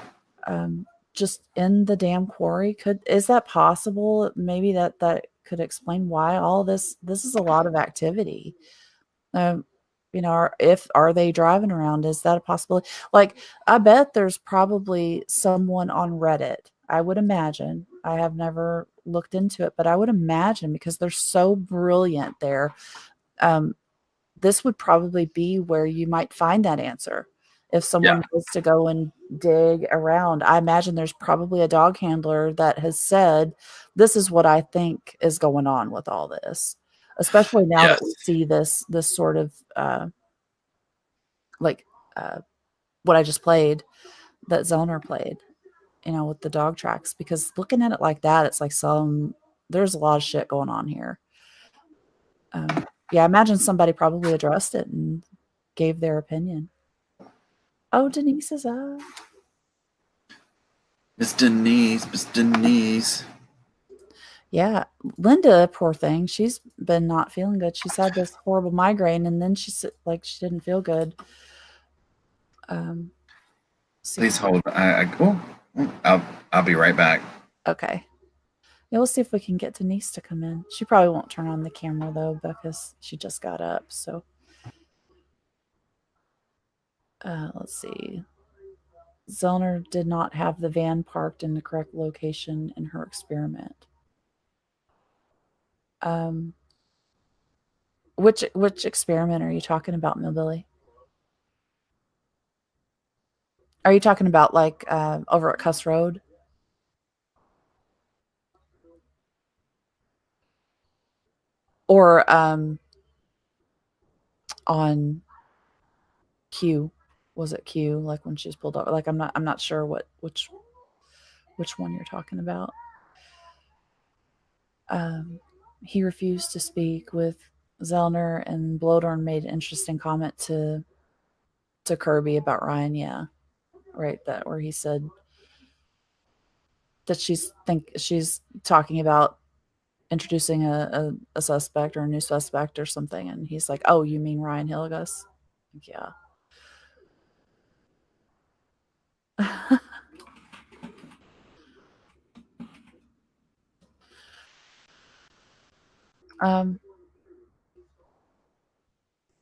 um, just in the damn quarry. Could is that possible? Maybe that could explain why all this is a lot of activity. Um, if are they driving around? Is that a possibility? Like, I bet there's probably someone on Reddit. I would imagine. I have never looked into it, but I would imagine because they're so brilliant there. Um, this would probably be where you might find that answer. If Yeah. someone was to go and dig around, I imagine there's probably a dog handler that has said, "This is what I think is going on with all this." Especially now that we Yes. see this sort of like uh, what I just played that Zoner played, with the dog tracks. Because looking at it like that, it's like there's a lot of shit going on here. Yeah, I imagine somebody probably addressed it and gave their opinion. Oh, Denise is up. Miss Denise. Yeah, Linda, poor thing, she's been not feeling good. She's had this horrible migraine, and then she's like she didn't feel good. Um, see if Please we hold. I'll be right back. okay. Yeah, we'll see if we can get Denise to come in. She probably won't turn on the camera though because she just got up. So let's see. Zellner did not have the van parked in the correct location in her experiment. Um, which experiment are you talking about, Millbilly? Are you talking about like over at Cuss Road or on Q? Was it Q? Like when she's pulled over? Like I'm not sure which one you're talking about. Um, he refused to speak with Zellner, and Blodorn made an interesting comment to Kirby about Ryan. Yeah, right. That where he said that she's talking about introducing a suspect or a new suspect or something, and he's like, "Oh, you mean Ryan Hilligus?" Yeah. um,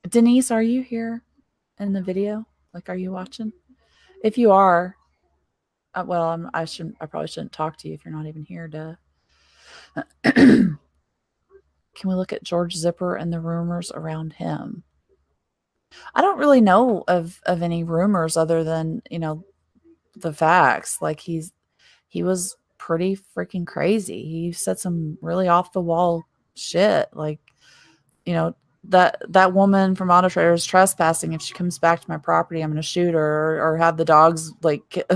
Denise, are you here in the video? Like, are you watching? If you are, well, I shouldn't. I probably shouldn't talk to you if you're not even here. To can we look at George Zipper and the rumors around him? I don't really know of any rumors other than the facts. Like he was pretty freaking crazy. He said some really off the wall shit. Like you know that woman from Auto Trader is trespassing. If she comes back to my property, I'm going to shoot her or have the dogs like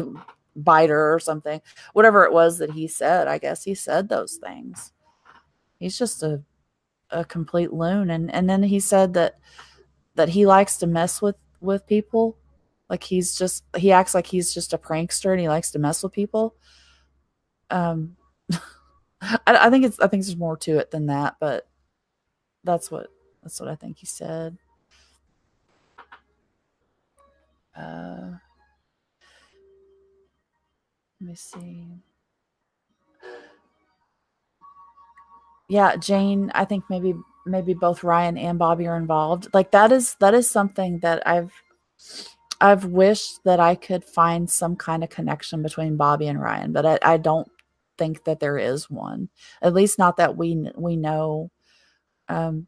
bite her or something. Whatever it was that he said, I guess he said those things. He's just a complete loon. And then he said that he likes to mess with people. Like he acts like he's just a prankster and he likes to mess with people. Um, I think there's more to it than that, but that's what that's what I think he said. Let me see. Yeah, Jane, I think maybe both Ryan and Bobby are involved. Like that is something that I've wished that I could find some kind of connection between Bobby and Ryan, but I don't think that there is one. At least not that we know. Um,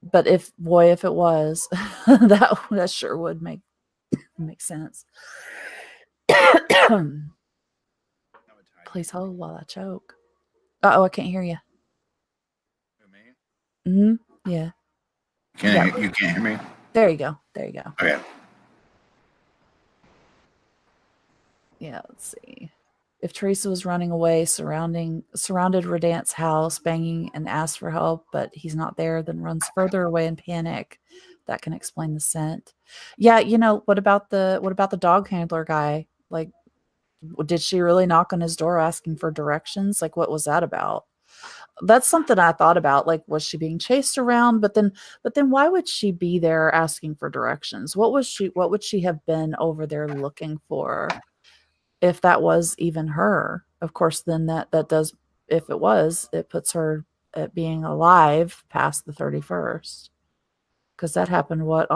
but if it was, that sure would make sense. Please hold while I choke. Oh, I can't hear you. Hmm. Yeah. Yeah. You can't hear me? There you go. There you go. Okay. Yeah. Let's see. If Teresa was running away, surrounded Redant's house, banging and asked for help, but he's not there, then runs further away in panic. That can explain the scent. Yeah, what about the dog handler guy? Like, did she really knock on his door asking for directions? Like, what was that about? That's something I thought about. Like, was she being chased around? But then why would she be there asking for directions? What would she have been over there looking for? If that was even her, of course, then that does, if it was, it puts her at being alive past the 31st. Because that happened what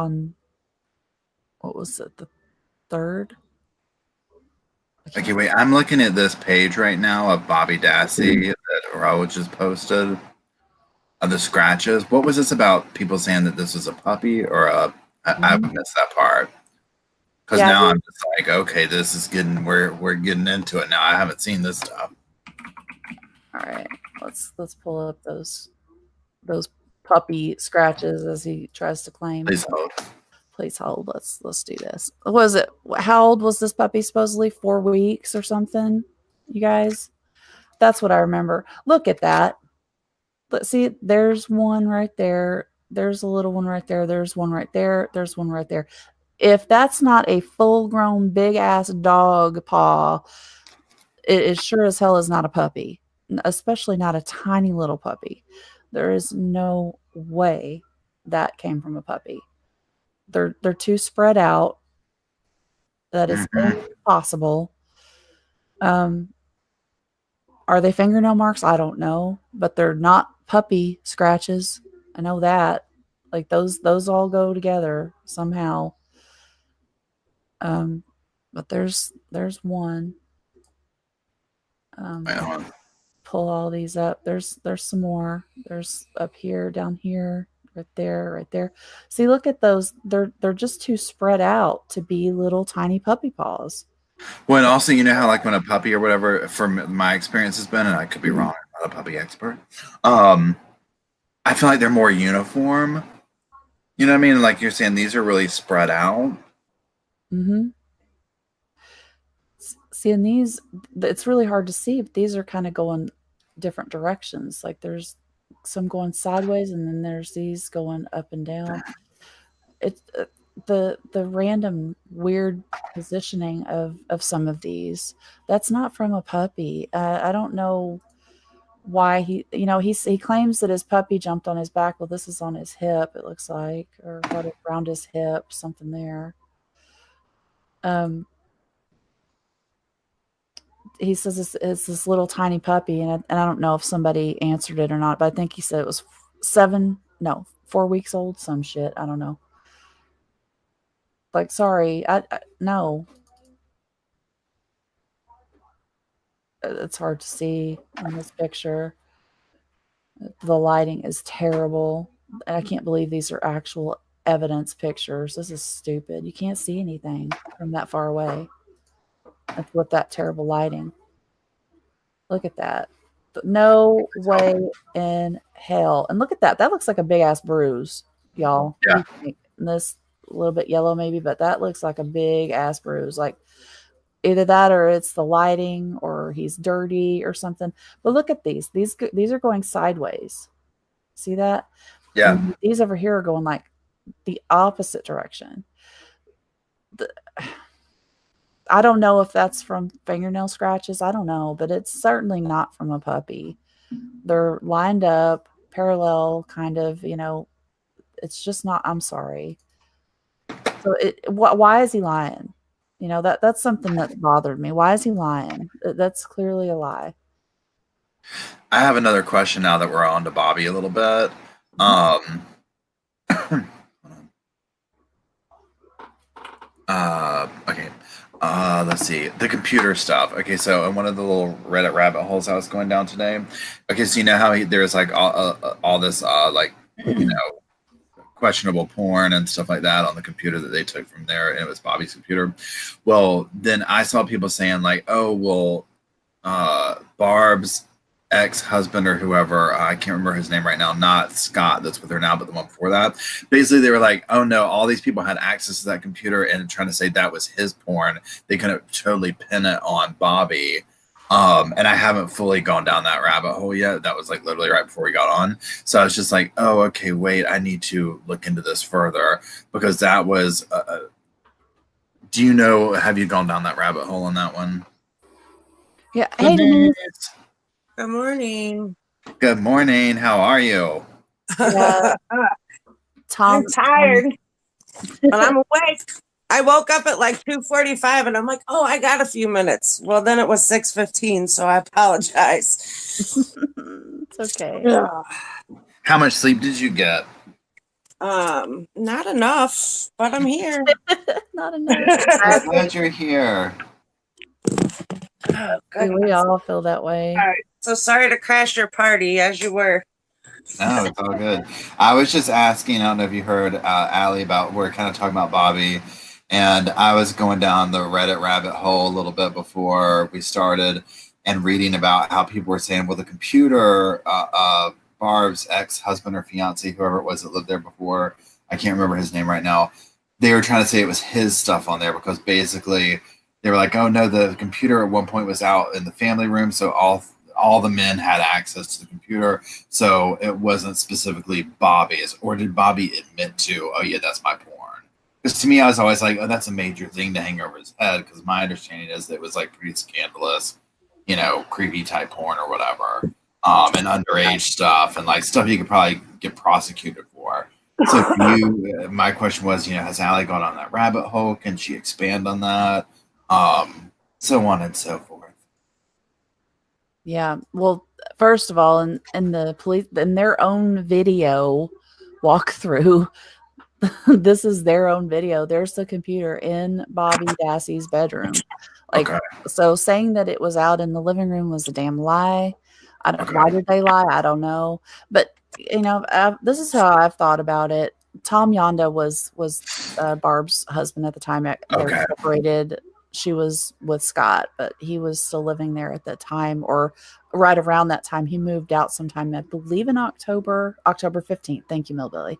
was it, the third? Okay, wait. I'm looking at this page right now of Bobby Dassey that Ro just posted of the scratches. What was this about? People saying that this was a puppy or a? I Mhm. missed that part because Yeah. now I'm just like, okay, this is getting we're getting into it now. I haven't seen this stuff. All right. Let's pull up those puppy scratches as he tries to claim. Please So hold. please hold. Let's do this. Was it, how old was this puppy supposedly? 4 weeks or something? You guys? That's what I remember. Look at that. Let's see, there's one right there. There's a little one right there. There's one right there. There's one right there. If that's not a full grown big ass dog paw, it sure as hell is not a puppy, especially not a tiny little puppy. There is no way that came from a puppy. They're too spread out. That is Mm-hmm. impossible. Um, are they fingernail marks? I don't know, but they're not puppy scratches. I know that. Like those all go together somehow. Um, but there's one. Wait, Let hold me on. pull all these up. There's some more. There's up here, down here, right there, right there. See, look at those. They're just too spread out to be little tiny puppy paws. Well, and also, you know how like when a puppy or whatever, from my experience has been, and I could be wrong, I'm not a puppy expert. Um, I feel like they're more uniform. You know what I mean? Like you're saying, these are really spread out. Mm-hmm. See, in these, it's really hard to see, but these are kind of going different directions. Like there's some going sideways, and then there's these going up and down. It's the random weird positioning of some of these. That's not from a puppy. I don't know why he claims that his puppy jumped on his back. Well, this is on his hip. It looks like, or what, around his hip, something there. Um, he says it's this little tiny puppy, and I don't know if somebody answered it or not, but I think he said it was 4 weeks old, some shit. I don't know. Like, sorry, I no, it's hard to see in this picture. The lighting is terrible, and I can't believe these are actual evidence pictures. This is stupid. You can't see anything from that far away with that terrible lighting. Look at that. No way in hell. And look at that. That looks like a big ass bruise, y'all. What do Yeah. you think? And this a little bit yellow maybe, but that looks like a big ass bruise. Like either that or it's the lighting or he's dirty or something. But look at these. These are going sideways. See that? Yeah. And these over here are going like the opposite direction. The, I don't know if that's from fingernail scratches. I don't know, but it's certainly not from a puppy. They're lined up, parallel, kind of, it's just not, I'm sorry. So why is he lying? You know, that's something that's bothered me. Why is he lying? That's clearly a lie. I have another question now that we're on to Bobby a little bit. Okay. Let's see. The computer stuff. Okay, so in one of the little Reddit rabbit holes I was going down today. Okay, so you know how there's like all this like you know questionable porn and stuff like that on the computer that they took from there, and it was Bobby's computer. Well, then I saw people saying like, oh well, Barb's ex-husband or whoever, I can't remember his name right now, not Scott that's with her now, but the one before that. Basically, they were like, oh no, all these people had access to that computer and trying to say that was his porn. They couldn't totally pin it on Bobby. And I haven't fully gone down that rabbit hole yet. That was like literally right before we got on. So I was just like, oh, okay, wait, I need to look into this further because that was, do you know, have you gone down that rabbit hole on that one? Yeah. Hey, Denise. Good morning. Good morning. How are you? Yeah. I'm tired, but I'm awake. I woke up at like 2:45 and I'm like, oh, I got a few minutes. Well, then it was 6:15, so I apologize. It's okay. Yeah. How much sleep did you get? Not enough, but I'm here. Not enough. I'm glad you're here. Oh, We all feel that way. All right. So sorry to crash your party as you were. No, it's all good. I was just asking, I don't know if you heard Allie about, we're kind of talking about Bobby, and I was going down the Reddit rabbit hole a little bit before we started and reading about how people were saying, well, the computer, Barb's ex-husband or fiance, whoever it was that lived there before, I can't remember his name right now, they were trying to say it was his stuff on there because basically they were like, oh no, the computer at one point was out in the family room, so all the men had access to the computer, so it wasn't specifically Bobby's. Or did Bobby admit to, oh yeah, that's my porn? Because to me, I was always like, oh, that's a major thing to hang over his head, because my understanding is that it was like pretty scandalous, you know, creepy type porn or whatever, and underage stuff, and like stuff you could probably get prosecuted for. So for you, my question was, you know, has Allie gone on that rabbit hole? Can she expand on that? So on and so forth. Yeah. Well, first of all, in the police, in their own video walkthrough, this is their own video. There's the computer in Bobby Dassey's bedroom. Like, okay. So saying that it was out in the living room was a damn lie. I don't. Why did they lie? I don't know. But you know, this is how I've thought about it. Tom Yonda was Barb's husband at the time. They're separated. She was with Scott, but he was still living there at that time, or right around that time. He moved out sometime, I believe, in October 15th. Thank you, Millbilly.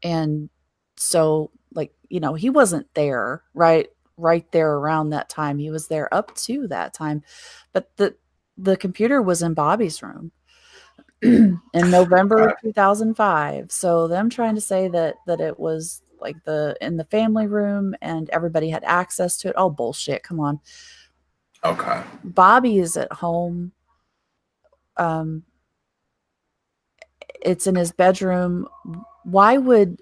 And so, like, you know, he wasn't there right there around that time. He was there up to that time, but the computer was in Bobby's room in November of 2005. So them trying to say that it was like in the family room and everybody had access to it. Oh, bullshit. Come on. Okay. Bobby is at home. It's in his bedroom. Why would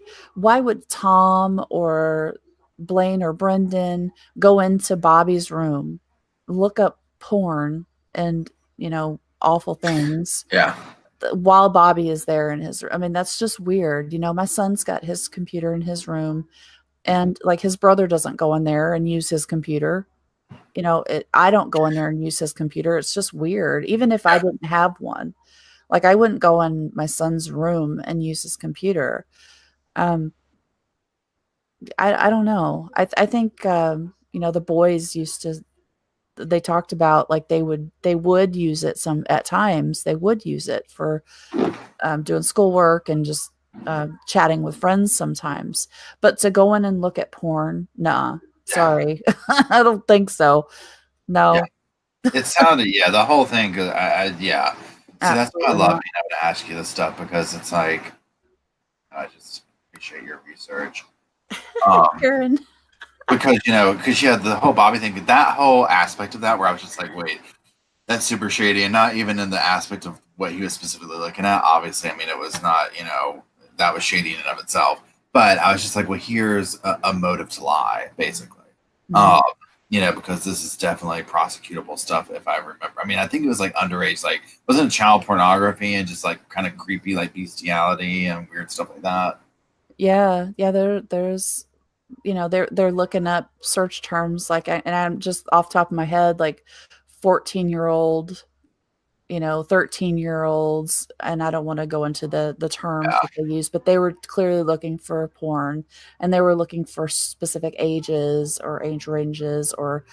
Tom or Blaine or Brendan go into Bobby's room, look up porn and, you know, awful things? Yeah. While Bobby is there in his, I mean, that's just weird. You know, my son's got his computer in his room, and like his brother doesn't go in there and use his computer. You know, I don't go in there and use his computer. It's just weird. Even if I didn't have one, like I wouldn't go in my son's room and use his computer. I don't know. I think, you know, the boys used to, they talked about like they would use it at times. They would use it for doing schoolwork and just chatting with friends sometimes. But to go in and look at porn, nah, sorry. I don't think so. No. Yeah. It sounded, the whole thing, yeah. So that's why I love being able to ask you this stuff, because it's like, I just appreciate your research. Karen. Because, you know, because you had the whole Bobby thing, that whole aspect of that where I was just like, wait, that's super shady. And not even in the aspect of what he was specifically looking at. Obviously, I mean, it was not, you know, that was shady in and of itself. But I was just like, well, here's a motive to lie, basically. Mhm. You know, because this is definitely prosecutable stuff, if I remember. I mean, I think it was like underage, like wasn't it child pornography and just like kind of creepy, like bestiality and weird stuff like that. Yeah, yeah. There's, you know, they're looking up search terms like, and I'm just off the top of my head, like 14-year-old, you know, 13-year-olds, and I don't want to go into the terms Yeah, that they use, but they were clearly looking for porn, and they were looking for specific ages or age ranges or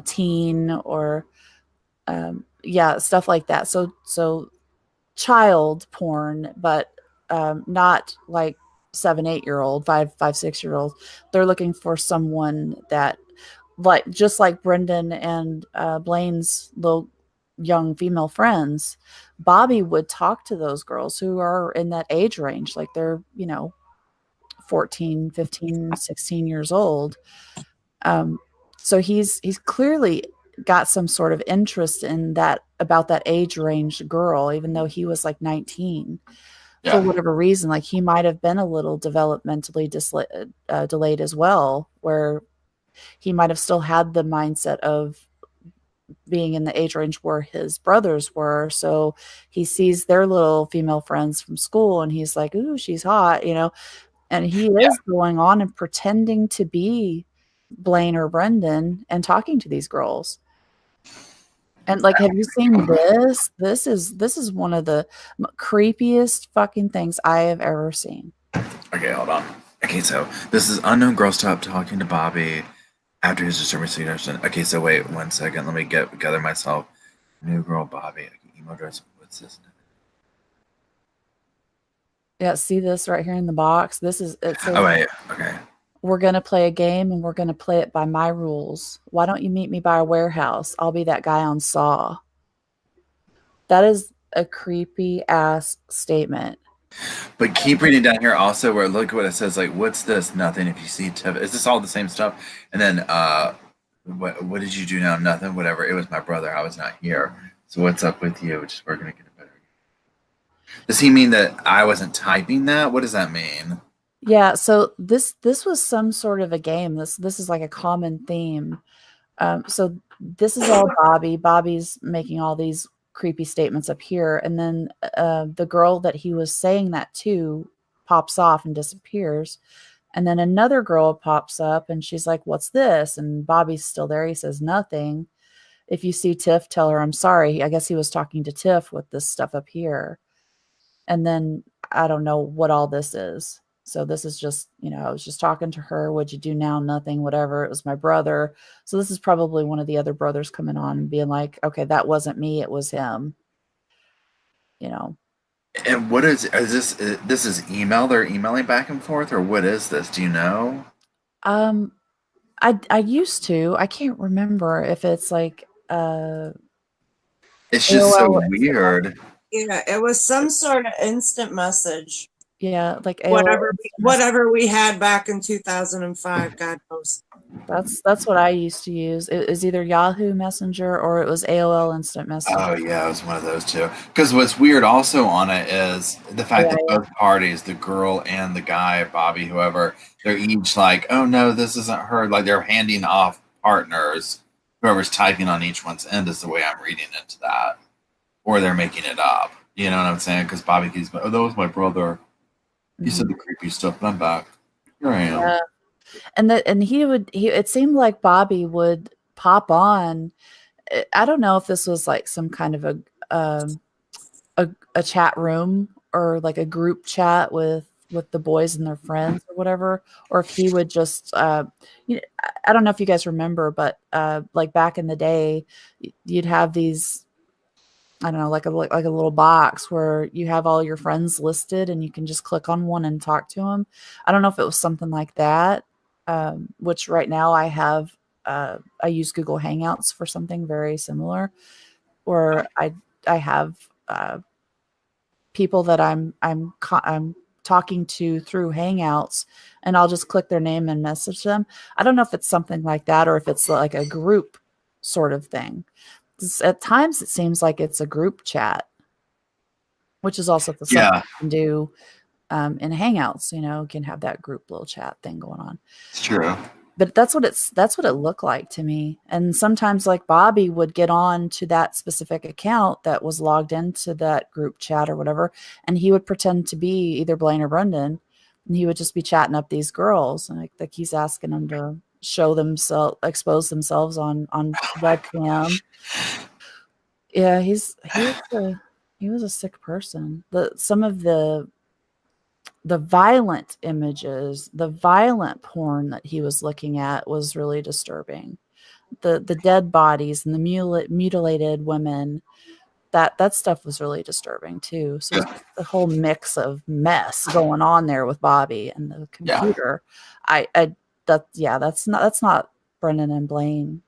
teen or yeah, stuff like that. So child porn, but not like 7, 8-year-old, 5, 6-year-old. They're looking for someone that, like, just like Brendan and Blaine's little young female friends, Bobby would talk to those girls who are in that age range, like they're, you know, 14, 15, 16 years old. Um, so he's clearly got some sort of interest in that, about that age range girl, even though he was like 19 for yeah, whatever reason. Like he might have been a little developmentally delayed as well, where he might have still had the mindset of being in the age range where his brothers were. So he sees their little female friends from school and he's like, ooh, she's hot, you know, and he yeah. is going on and pretending to be Blaine or Brendan and talking to these girls. And like, have you seen this? This is one of the creepiest fucking things I have ever seen. Okay, hold on. Okay, so this is unknown girl stopped talking to Bobby after his disturbing suggestion. Okay, so wait 1 second. Let me gather myself. New girl Bobby. Okay, email address. What's this? Yeah, see this right here in the box? This is, it Oh says, wait. Okay. we're going to play a game and we're going to play it by my rules. Why don't you meet me by a warehouse? I'll be that guy on Saw. That is a creepy ass statement. But keep reading down here also where look what it says, like, what's this? Nothing. If you see Tiff, is this all the same stuff? And then what did you do now? Nothing, whatever. It was my brother. I was not here. So what's up with you? Which is we're gonna get it better. Does he mean that I wasn't typing that? What does that mean? Yeah, so this was some sort of a game. This is like a common theme. So this is all Bobby. Bobby's making all these creepy statements up here, and then the girl that he was saying that to pops off and disappears. And then another girl pops up and she's like, "What's this?" And Bobby's still there. He says nothing. If you see Tiff, tell her I'm sorry. I guess he was talking to Tiff with this stuff up here. And then I don't know what all this is. So this is just, you know, I was just talking to her. What'd you do now? Nothing, whatever. It was my brother. So this is probably one of the other brothers coming on and being like, okay, that wasn't me. It was him, you know. And what is this? This is email. They're emailing back and forth, or what is this? Do you know? Um, I used to. I can't remember if it's like It's just so AOL instant weird. Yeah, it was some sort of instant message. yeah, like AOL instant message. Whatever we had back in 2005, God knows. That's what I used to use. It was either Yahoo Messenger or it was AOL Instant Messenger. Oh yeah, it was one of those two. Because what's weird also on it is the fact Yeah, that yeah. both parties, the girl and the guy, Bobby, whoever, they're each like, "Oh no, this isn't her." Like they're handing off partners. Whoever's typing on each one's end is the way I'm reading into that, or they're making it up. You know what I'm saying? Because Bobby keeps, "Oh, that was my brother. He said Mhm. the creepy stuff, but I'm back. Here I am." Yeah. And he it seemed like Bobby would pop on. I don't know if this was like some kind of um a chat room or like a group chat with the boys and their friends or whatever, or if he would just you know, I don't know if you guys remember, but like back in the day, you'd have these, I don't know, like a little box where you have all your friends listed and you can just click on one and talk to them. I don't know if it was something like that, which right now I have. I use Google Hangouts for something very similar, or I have people that I'm talking to through Hangouts, and I'll just click their name and message them. I don't know if it's something like that or if it's like a group sort of thing. At times, it seems like it's a group chat, which is also something Yeah, you can do in Hangouts, you know, can have that group little chat thing going on. It's true. But that's what it looked like to me. And sometimes like Bobby would get on to that specific account that was logged into that group chat or whatever, and he would pretend to be either Blaine or Brendan, and he would just be chatting up these girls, and like he's asking them to show themselves, expose themselves on webcam. Yeah, he was a sick person. Some of the violent images, the violent porn that he was looking at was really disturbing. The dead bodies and the mutilated women, that stuff was really disturbing too. So the whole mix of mess going on there with Bobby and the computer. That's not Brendan and Blaine.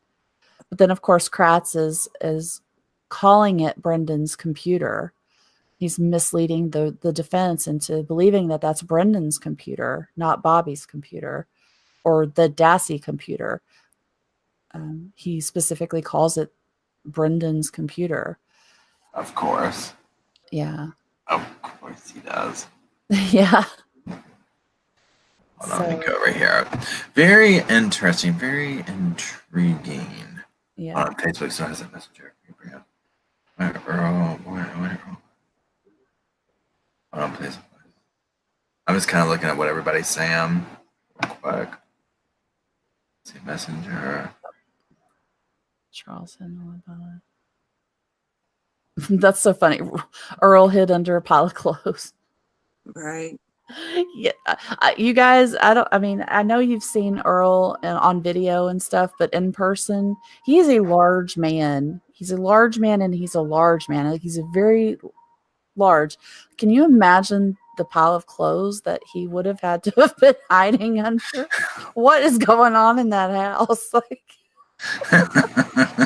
But then of course Kratz is calling it Brendan's computer. He's misleading the defense into believing that that's Brendan's computer, not Bobby's computer or the Dassey computer. He specifically calls it Brendan's computer. Of course. Yeah. Of course he does. Yeah. Hold on, let me go over here. Very interesting. Very intriguing. Yeah. On Facebook still has a messenger. Earl. Hold on, please. I'm just kind of looking at what everybody's saying real quick. Let's see, messenger. Charles had no about it. That's so funny. Earl hid under a pile of clothes. Right. Yeah, you guys, I know you've seen Earl on video and stuff, but in person, he is a large man. He's a large man, and he's a large man. Like, he's a very large. Can you imagine the pile of clothes that he would have had to have been hiding under? What is going on in that house? Like,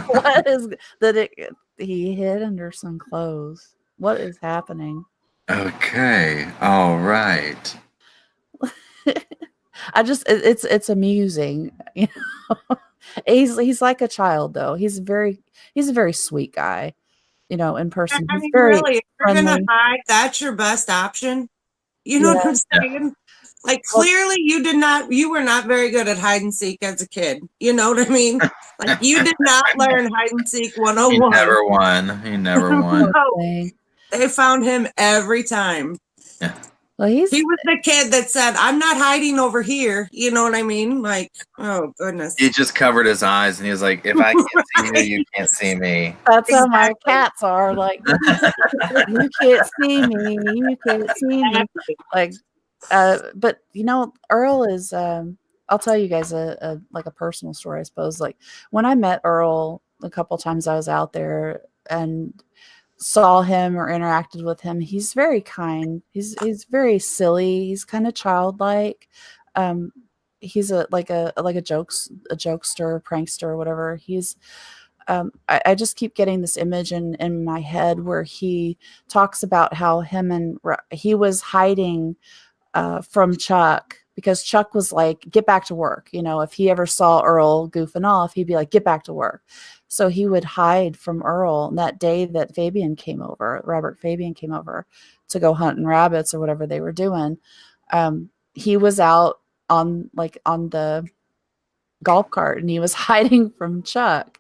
what is that? He hid under some clothes. What is happening? Okay. All right. It's amusing. You know? He's like a child though. He's a very sweet guy. You know, in person. I mean, really, if you're gonna hide, that's your best option. You know what I'm saying? Like, clearly you were not very good at hide and seek as a kid. You know what I mean? Like, you did not learn hide and seek 101. He never won. He never won. No, they found him every time. Yeah. Well, he was the kid that said, I'm not hiding over here. You know what I mean? Like, oh, goodness. He just covered his eyes and he was like, if I can't see you, you can't see me. That's how my cats are. Like, you can't see me. You can't see me. Like, but, you know, Earl is, I'll tell you guys a personal story, I suppose. Like, when I met Earl a couple times I was out there and saw him or interacted with him, he's very kind. He's very silly. He's kind of childlike. He's a jokester, prankster, whatever. He's I just keep getting this image in my head where he talks about how he was hiding from Chuck because Chuck was like, get back to work. You know, if he ever saw Earl goofing off, he'd be like, get back to work. So he would hide from Earl. And that day that Robert Fabian came over to go hunting rabbits or whatever they were doing, he was out on the golf cart and he was hiding from Chuck.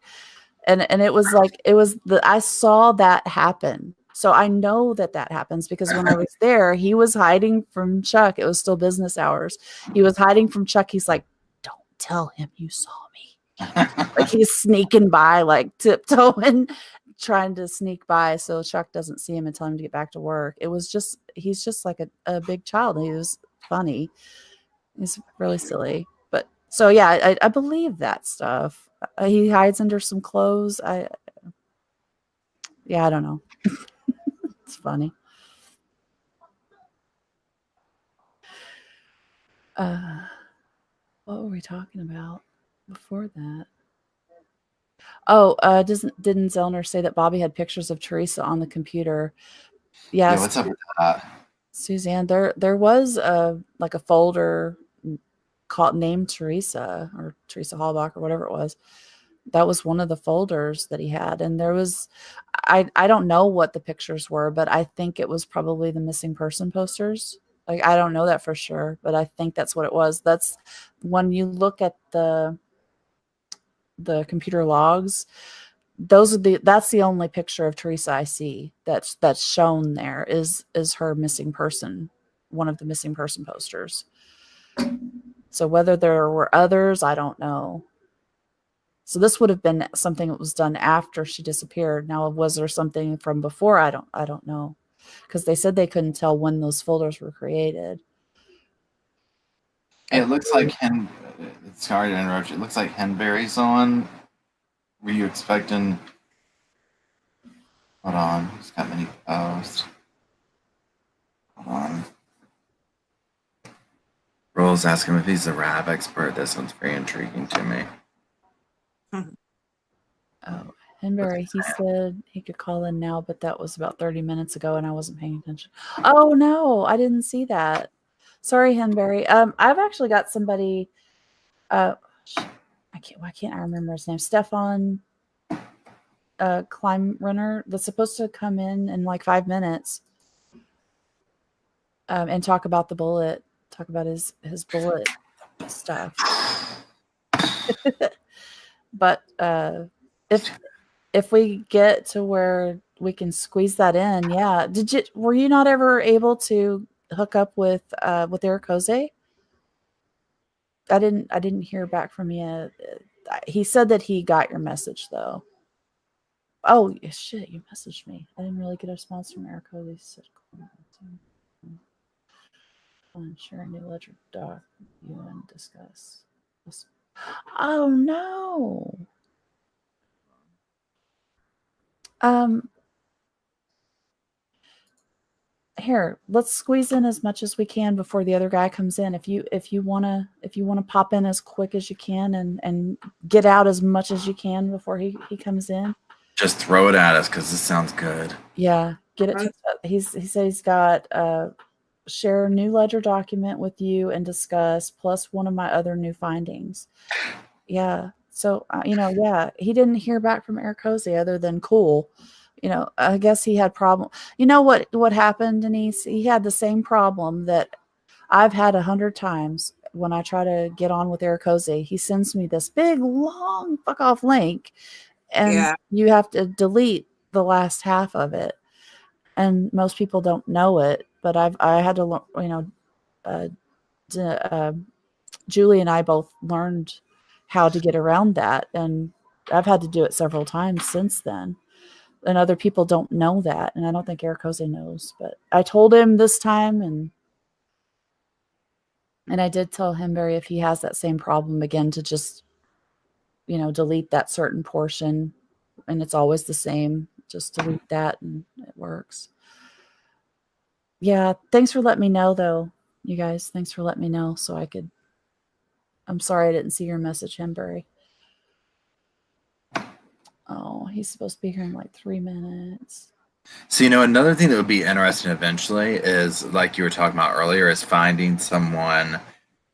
And I saw that happen. So I know that happens because when I was there, he was hiding from Chuck. It was still business hours. He was hiding from Chuck. He's like, don't tell him you saw me. Like, he's sneaking by, like tiptoeing, trying to sneak by so Chuck doesn't see him and tell him to get back to work. He's just like a big child. He was funny. He's really silly. But so, yeah, I believe that stuff. He hides under some clothes. I don't know. It's funny. What were we talking about before that? Oh, didn't Zellner say that Bobby had pictures of Teresa on the computer? Yes. Yeah, what's up with that? Suzanne, there was a folder named Teresa or Teresa Hallbach or whatever it was. That was one of the folders that he had. And there was, I don't know what the pictures were, but I think it was probably the missing person posters. Like, I don't know that for sure, but I think that's what it was. That's when you look at the computer logs, that's the only picture of Teresa I see that's shown there is her missing person, one of the missing person posters. So whether there were others, I don't know. So this would have been something that was done after she disappeared. Now, was there something from before? I don't know, because they said they couldn't tell when those folders were created. It looks like sorry to interrupt you. It looks like Henberry's on. Were you expecting? Hold on. He's got many posts. Hold on. Roll's asking if he's a rap expert. That sounds very intriguing to me. Oh, Henberry, he said he could call in now, but that was about 30 minutes ago and I wasn't paying attention. Oh no, I didn't see that. Sorry, Henberry. I've actually got somebody, why can't I remember his name? Stefan Climb Runner, that's supposed to come in like 5 minutes and talk about the bullet, talk about his bullet stuff. But if we get to where we can squeeze that in, yeah. Were you not ever able to hook up with Eric Jose? I didn't hear back from you. He said that he got your message though. Oh shit, you messaged me. I didn't really get a response from Eric Jose. He said, share a new ledger doc you and discuss. Oh no. Here, let's squeeze in as much as we can before the other guy comes in. If you wanna pop in as quick as you can and get out as much as you can before he comes in. Just throw it at us because this sounds good. Yeah, get it. He said he's got share a new ledger document with you and discuss, plus one of my other new findings. Yeah. So yeah, he didn't hear back from Eric Jose other than cool. I guess he had problem. You know what happened, Denise? He had the same problem that I've had 100 times when I try to get on with Eric Jose. He sends me this big, long, fuck off link, and you have to delete the last half of it. And most people don't know it, but I had to learn. Julie and I both learned how to get around that, and I've had to do it several times since then. And other people don't know that, and I don't think Eric Jose knows. But I told him this time, and I did tell him, Barry, if he has that same problem again, to just delete that certain portion, and it's always the same. Just delete that, and it works. Yeah, thanks for letting me know, though, you guys. Thanks for letting me know so I could. I'm sorry I didn't see your message, Hembury. Oh, he's supposed to be here in like 3 minutes. So, another thing that would be interesting eventually is, like you were talking about earlier, is finding someone,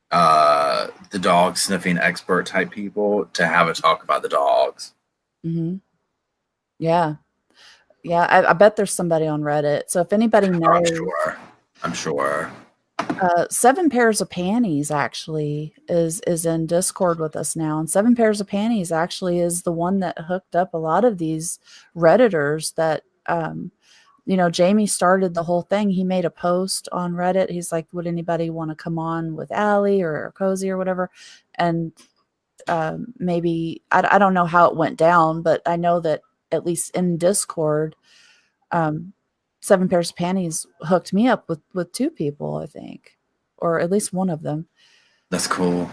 the dog sniffing expert type people, to have a talk about the dogs. Mm-hmm. Yeah. Yeah, I bet there's somebody on Reddit. So if anybody knows. I'm sure. 7 Pairs of Panties actually is in Discord with us now, and 7 Pairs of Panties actually is the one that hooked up a lot of these Redditors that Jamie started the whole thing. He made a post on Reddit. He's like, would anybody want to come on with Allie or Cozy or whatever? And maybe I don't know how it went down, but I know that at least in Discord, 7 Pairs of Panties hooked me up with 2 people, I think, or at least one of them. That's cool.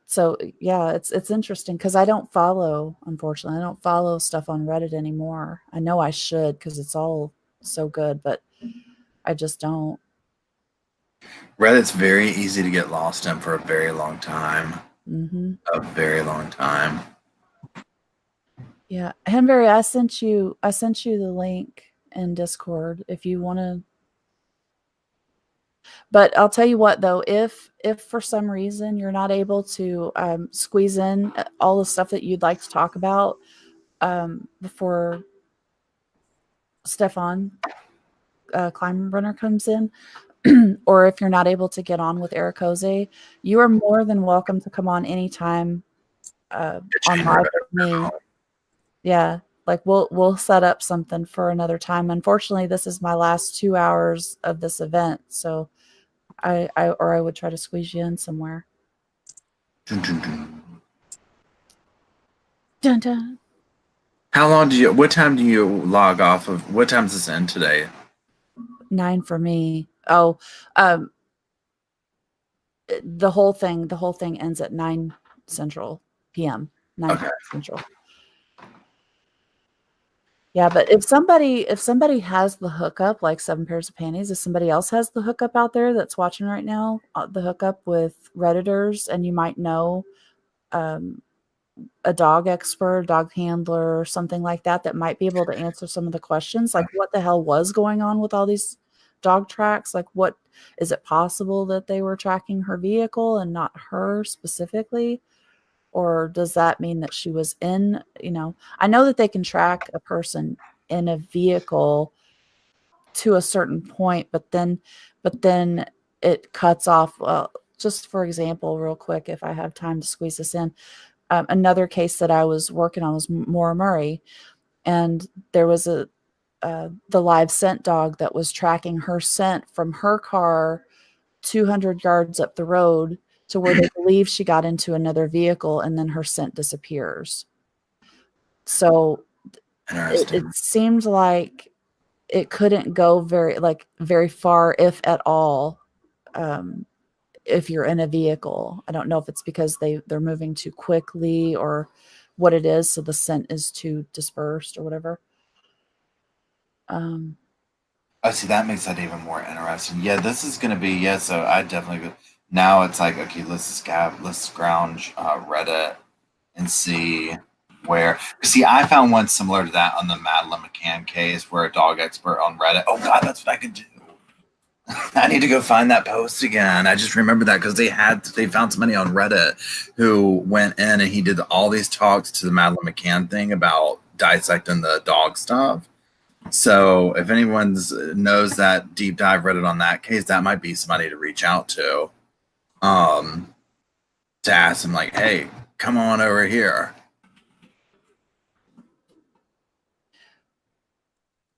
So yeah, it's interesting because unfortunately, I don't follow stuff on Reddit anymore. I know I should because it's all so good, but I just don't. Reddit's very easy to get lost in for a very long time. Mm-hmm. A very long time. Yeah, Henbury, I sent you the link in Discord if you want to. But I'll tell you what, though, if for some reason you're not able to squeeze in all the stuff that you'd like to talk about before Stefan Climb Runner comes in, or if you're not able to get on with Ericoze, you are more than welcome to come on anytime on live with me. Yeah, like we'll set up something for another time. Unfortunately, this is my last 2 hours of this event, so I would try to squeeze you in somewhere. Dun, dun, dun. Dun, dun. How long what time do you log off of? What time does this end today? 9 for me. Oh, the whole thing ends at 9 Central PM, 9 Central. Yeah, but if somebody has the hookup, like 7 Pairs of Panties, if somebody else has the hookup out there that's watching right now, the hookup with Redditors, and you might know a dog expert, dog handler, or something like that, that might be able to answer some of the questions, like what the hell was going on with all these dog tracks? Like, what is it possible that they were tracking her vehicle and not her specifically? Or does that mean that she was in, I know that they can track a person in a vehicle to a certain point, but then it cuts off. Well, just for example, real quick, if I have time to squeeze this in, another case that I was working on was Maura Murray, and there was the live scent dog that was tracking her scent from her car 200 yards up the road to where they believe she got into another vehicle, and then her scent disappears. So it seemed like it couldn't go very far, if at all, if you're in a vehicle. I don't know if it's because they're moving too quickly or what it is, so the scent is too dispersed or whatever. Oh, see, that makes that even more interesting. Yeah, this is going to be, so I definitely, now it's like, okay, let's scrounge Reddit and see where, see, I found one similar to that on the Madeline McCann case, where a dog expert on Reddit, oh God, that's what I could do. I need to go find that post again. I just remember that because they found somebody on Reddit who went in and he did all these talks to the Madeline McCann thing about dissecting the dog stuff. So if anyone knows that deep dive Reddit on that case, that might be somebody to reach out to ask them, like, hey, come on over here.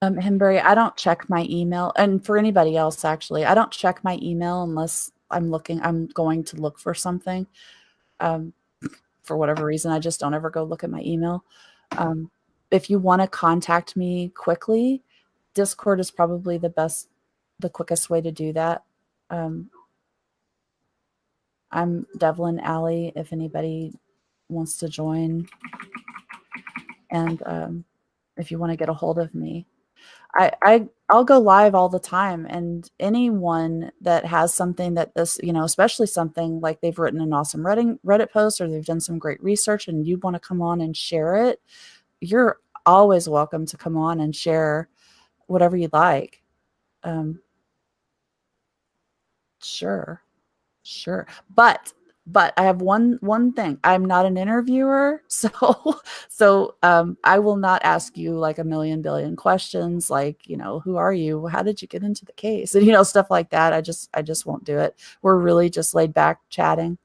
Hembury, I don't check my email, and for anybody else, actually, I don't check my email unless I'm going to look for something. For whatever reason, I just don't ever go look at my email. If you want to contact me quickly, Discord is probably the quickest way to do that. I'm Devlin Allie, if anybody wants to join. And if you want to get a hold of me, I'll go live all the time, and anyone that has something that this, especially something like they've written an awesome Reddit post, or they've done some great research and you want to come on and share it, you're always welcome to come on and share whatever you'd like. Sure. But I have one thing. I'm not an interviewer, so I will not ask you like a million billion questions, like, who are you? How did you get into the case? And stuff like that. I just won't do it. We're really just laid back chatting.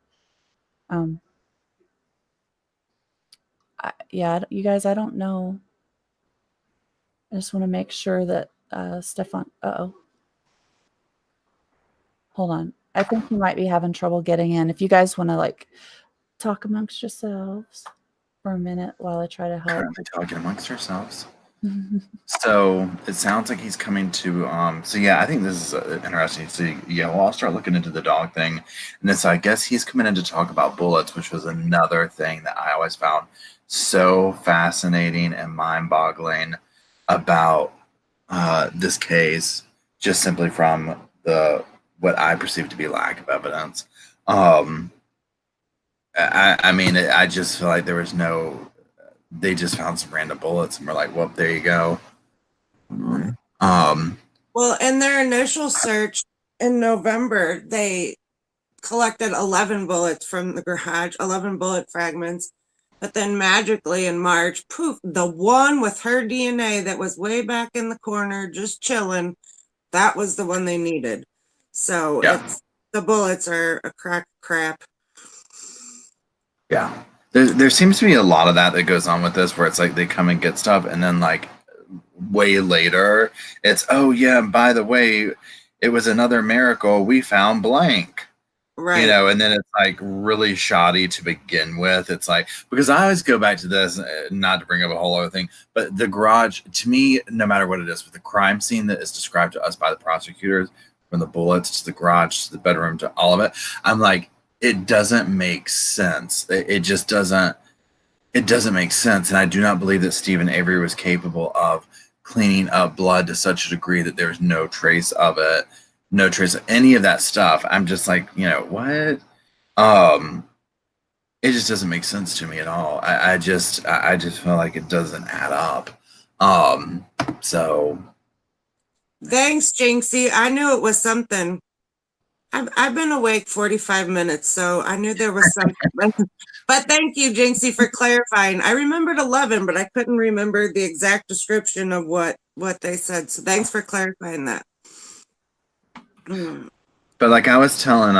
You guys, I don't know. I just want to make sure that Stefan. Hold on. I think you might be having trouble getting in. If you guys want to talk amongst yourselves for a minute while I try to help. Currently talking amongst ourselves. So it sounds like he's coming to. So yeah, I think this is interesting. So yeah, I'll start looking into the dog thing, and then so I guess he's coming in to talk about bullets, which was another thing that I always found so fascinating and mind-boggling about this case, just simply from what I perceive to be lack of evidence. I mean, I just feel like there was they just found some random bullets and we're like, well, there you go. Well, in their initial search in November, they collected 11 bullets from the garage, 11 bullet fragments. But then magically in March, poof, the one with her DNA that was way back in the corner, just chilling, that was the one they needed. So Yeah. the bullets are a crock of crap. Yeah. There seems to be a lot of that goes on with this, where it's like they come and get stuff, and then like way later, it's, oh yeah, and by the way, it was another miracle, we found blank. Right. You know, and then it's like really shoddy to begin with. It's like, because I always go back to this, not to bring up a whole other thing, but the garage, to me, no matter what it is, with the crime scene that is described to us by the prosecutors, from the bullets to the garage to the bedroom to all of it, I'm like, it doesn't make sense. It just doesn't. It doesn't make sense, and I do not believe that Stephen Avery was capable of cleaning up blood to such a degree that there's no trace of it, no trace of any of that stuff. I'm just like, you know, what? It just doesn't make sense to me at all. I just feel like it doesn't add up. So thanks, Jinxie. I knew it was something. I've been awake 45 minutes, so I knew there was something. But thank you, Jinxie, for clarifying. I remembered 11, but I couldn't remember the exact description of what they said. So thanks for clarifying that. But like I was telling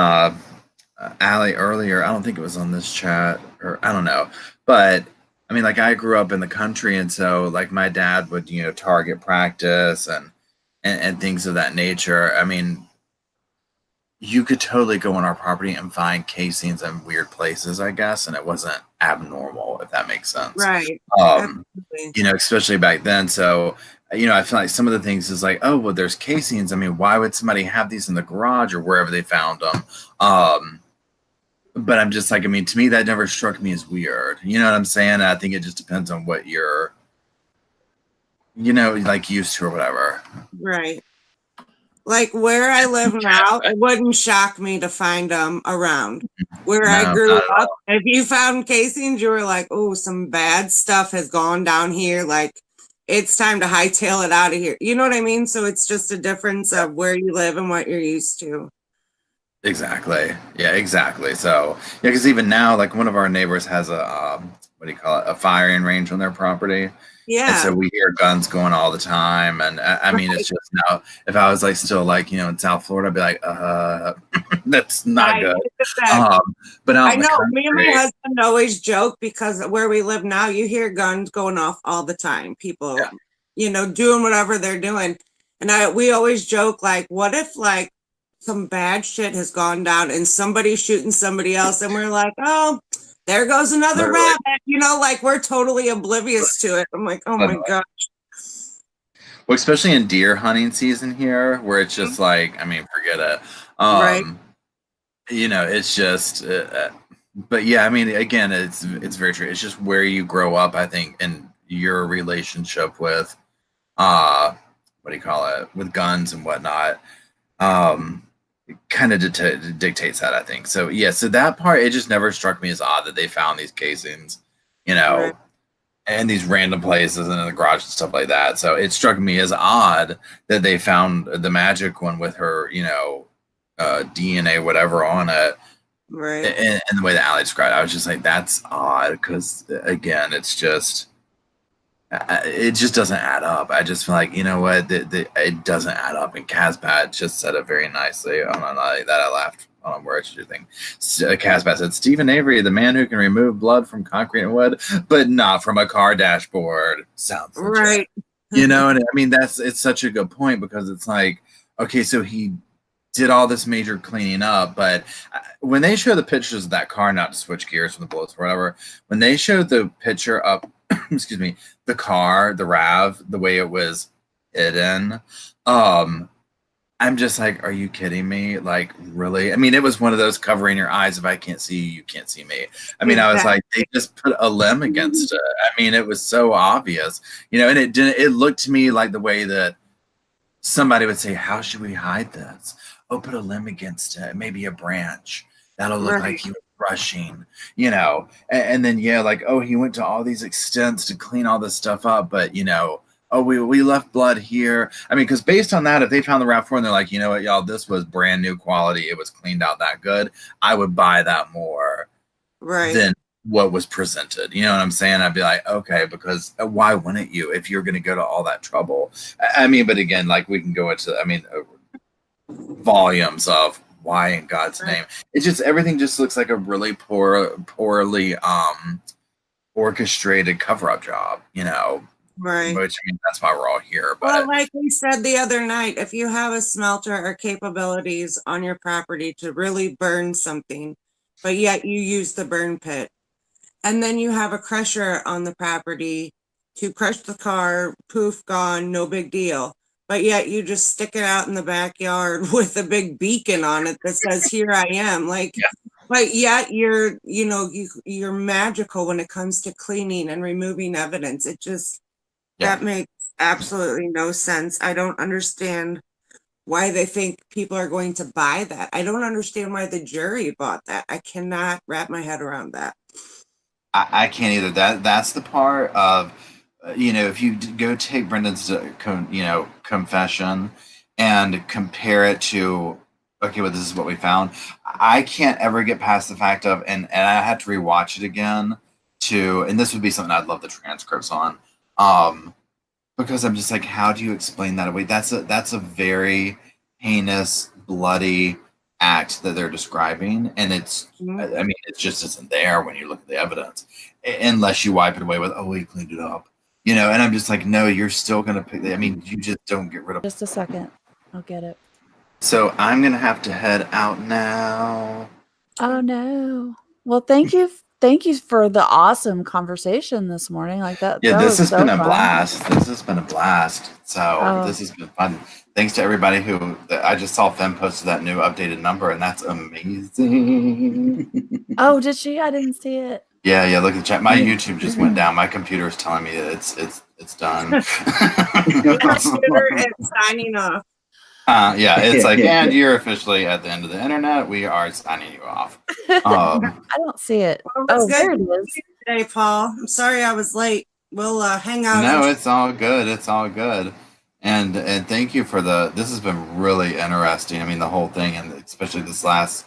Allie earlier, I don't think it was on this chat, or I don't know, but I mean, like I grew up in the country, and so like my dad would, you know, target practice and things of that nature. I mean, you could totally go on our property and find casings in weird places, I guess, and it wasn't abnormal, if that makes sense. Right. You know, especially back then. So, you know, I feel like some of the things is like, oh, well, there's casings. I mean, why would somebody have these in the garage or wherever they found them? But I'm just like, I mean, to me, that never struck me as weird. You know what I'm saying? I think it just depends on what you're, you know, like used to or whatever. Right. Like where I live now, it wouldn't shock me to find them around. Where I grew up, if you found casings, you were like, oh, some bad stuff has gone down here. Like it's time to hightail it out of here. You know what I mean? So it's just a difference of where you live and what you're used to. Exactly. Yeah, exactly. So, yeah, because even now, like one of our neighbors has a, what do you call it? A firing range on their property. Yeah. And so we hear guns going all the time. And I mean, it's just now, if I was like still like, you know, in South Florida, I'd be like, that's not good. But I know me and my husband always joke because where we live now, you hear guns going off all the time. People, you know, doing whatever they're doing. And we always joke, like, what if like some bad shit has gone down and somebody's shooting somebody else, and we're like, oh, there goes another rabbit, you know, like we're totally oblivious to it. I'm like, oh my gosh. Well, especially in deer hunting season here, where it's just like, I mean, forget it. Right. You know, it's just, but yeah, I mean, again, it's very true. It's just where you grow up, I think, and your relationship with, what do you call it, with guns and whatnot. Kind of dictates that, I think. So yeah, so that part, it just never struck me as odd that they found these casings, you know, and these random places and in the garage and stuff like that. So it struck me as odd that they found the magic one with her, you know, DNA, whatever on it. Right. And the way that Allie described it, I was just like, that's odd, because again, it's just, it just doesn't add up. I just feel like, you know what, it doesn't add up. And Casbat just said it very nicely on a night that I laughed on where it's your thing. Casbat said, Stephen Avery, the man who can remove blood from concrete and wood, but not from a car dashboard. Sounds legit. Right. You know, and I mean, it's such a good point, because it's like, okay, so he did all this major cleaning up, but when they show the pictures of that car, not to switch gears from the bullets or whatever, when they showed the picture up, excuse me, the car, the RAV, the way it was hidden, I'm just like, are you kidding me? Like, really? I mean, it was one of those covering your eyes. If I can't see you, you can't see me. I mean, I was like, they just put a limb against it. I mean, it was so obvious, you know, and it looked to me like the way that somebody would say, how should we hide this? Oh, put a limb against it, maybe a branch. That'll look like he was rushing, you know. And then, yeah, like, oh, he went to all these extents to clean all this stuff up, but, you know, oh, we left blood here. I mean, because based on that, if they found the RAV4 and they're like, you know what, y'all, this was brand new quality, it was cleaned out that good, I would buy that more than what was presented. You know what I'm saying? I'd be like, okay, because why wouldn't you if you're going to go to all that trouble? I mean, but again, like, we can go into, I mean, volumes of why in God's name. It's just everything just looks like a really poorly orchestrated cover-up job, you know. Right. Which, I mean, that's why we're all here. But well, like we said the other night, if you have a smelter or capabilities on your property to really burn something, but yet you use the burn pit, and then you have a crusher on the property to crush the car, poof, gone, no big deal. But yet you just stick it out in the backyard with a big beacon on it that says, "Here I am." Like, yeah. But yet you're, you know, you're magical when it comes to cleaning and removing evidence. It just, that makes absolutely no sense. I don't understand why they think people are going to buy that. I don't understand why the jury bought that. I cannot wrap my head around that. I can't either. That's the part of, you know, if you go take Brendan's, confession and compare it to, okay, well, this is what we found. I can't ever get past the fact of, and I had to rewatch it again and this would be something I'd love the transcripts on, because I'm just like, how do you explain that away? That's a very heinous, bloody act that they're describing, and it's, I mean, it just isn't there when you look at the evidence, unless you wipe it away with, oh, he cleaned it up, you know. And I'm just like, no, you're still gonna pick. I mean, you just don't get rid of. Just a second, I'll get it. So I'm gonna have to head out now. Oh no. Well, thank you for the awesome conversation this morning. Like that. Yeah, that this has so been a fun. blast. This has been a blast. So this has been fun. Thanks to everybody who, I just saw Fem posted that new updated number, and that's amazing. Oh, did she? I didn't see it. Yeah, look at the chat. My YouTube just went down. My computer is telling me that it's done. Your computer is signing off. Yeah, it's like, and you're officially at the end of the internet. We are signing you off. I don't see it. Well, there it is. Today, Paul. I'm sorry I was late. We'll hang out. No, it's all good. It's all good. And thank you for this has been really interesting. I mean, the whole thing, and especially this last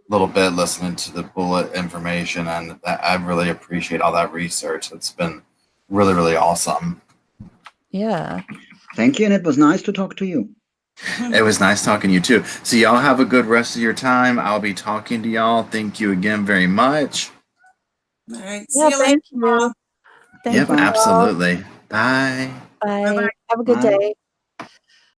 little bit, listening to the bullet information, and I really appreciate all that research. It's been really, really awesome. Yeah. Thank you, and it was nice to talk to you. It was nice talking to you too. So y'all have a good rest of your time. I'll be talking to y'all. Thank you again very much. All right. See you later. Thank you. Yep, absolutely. Bye. Bye. Have a good day.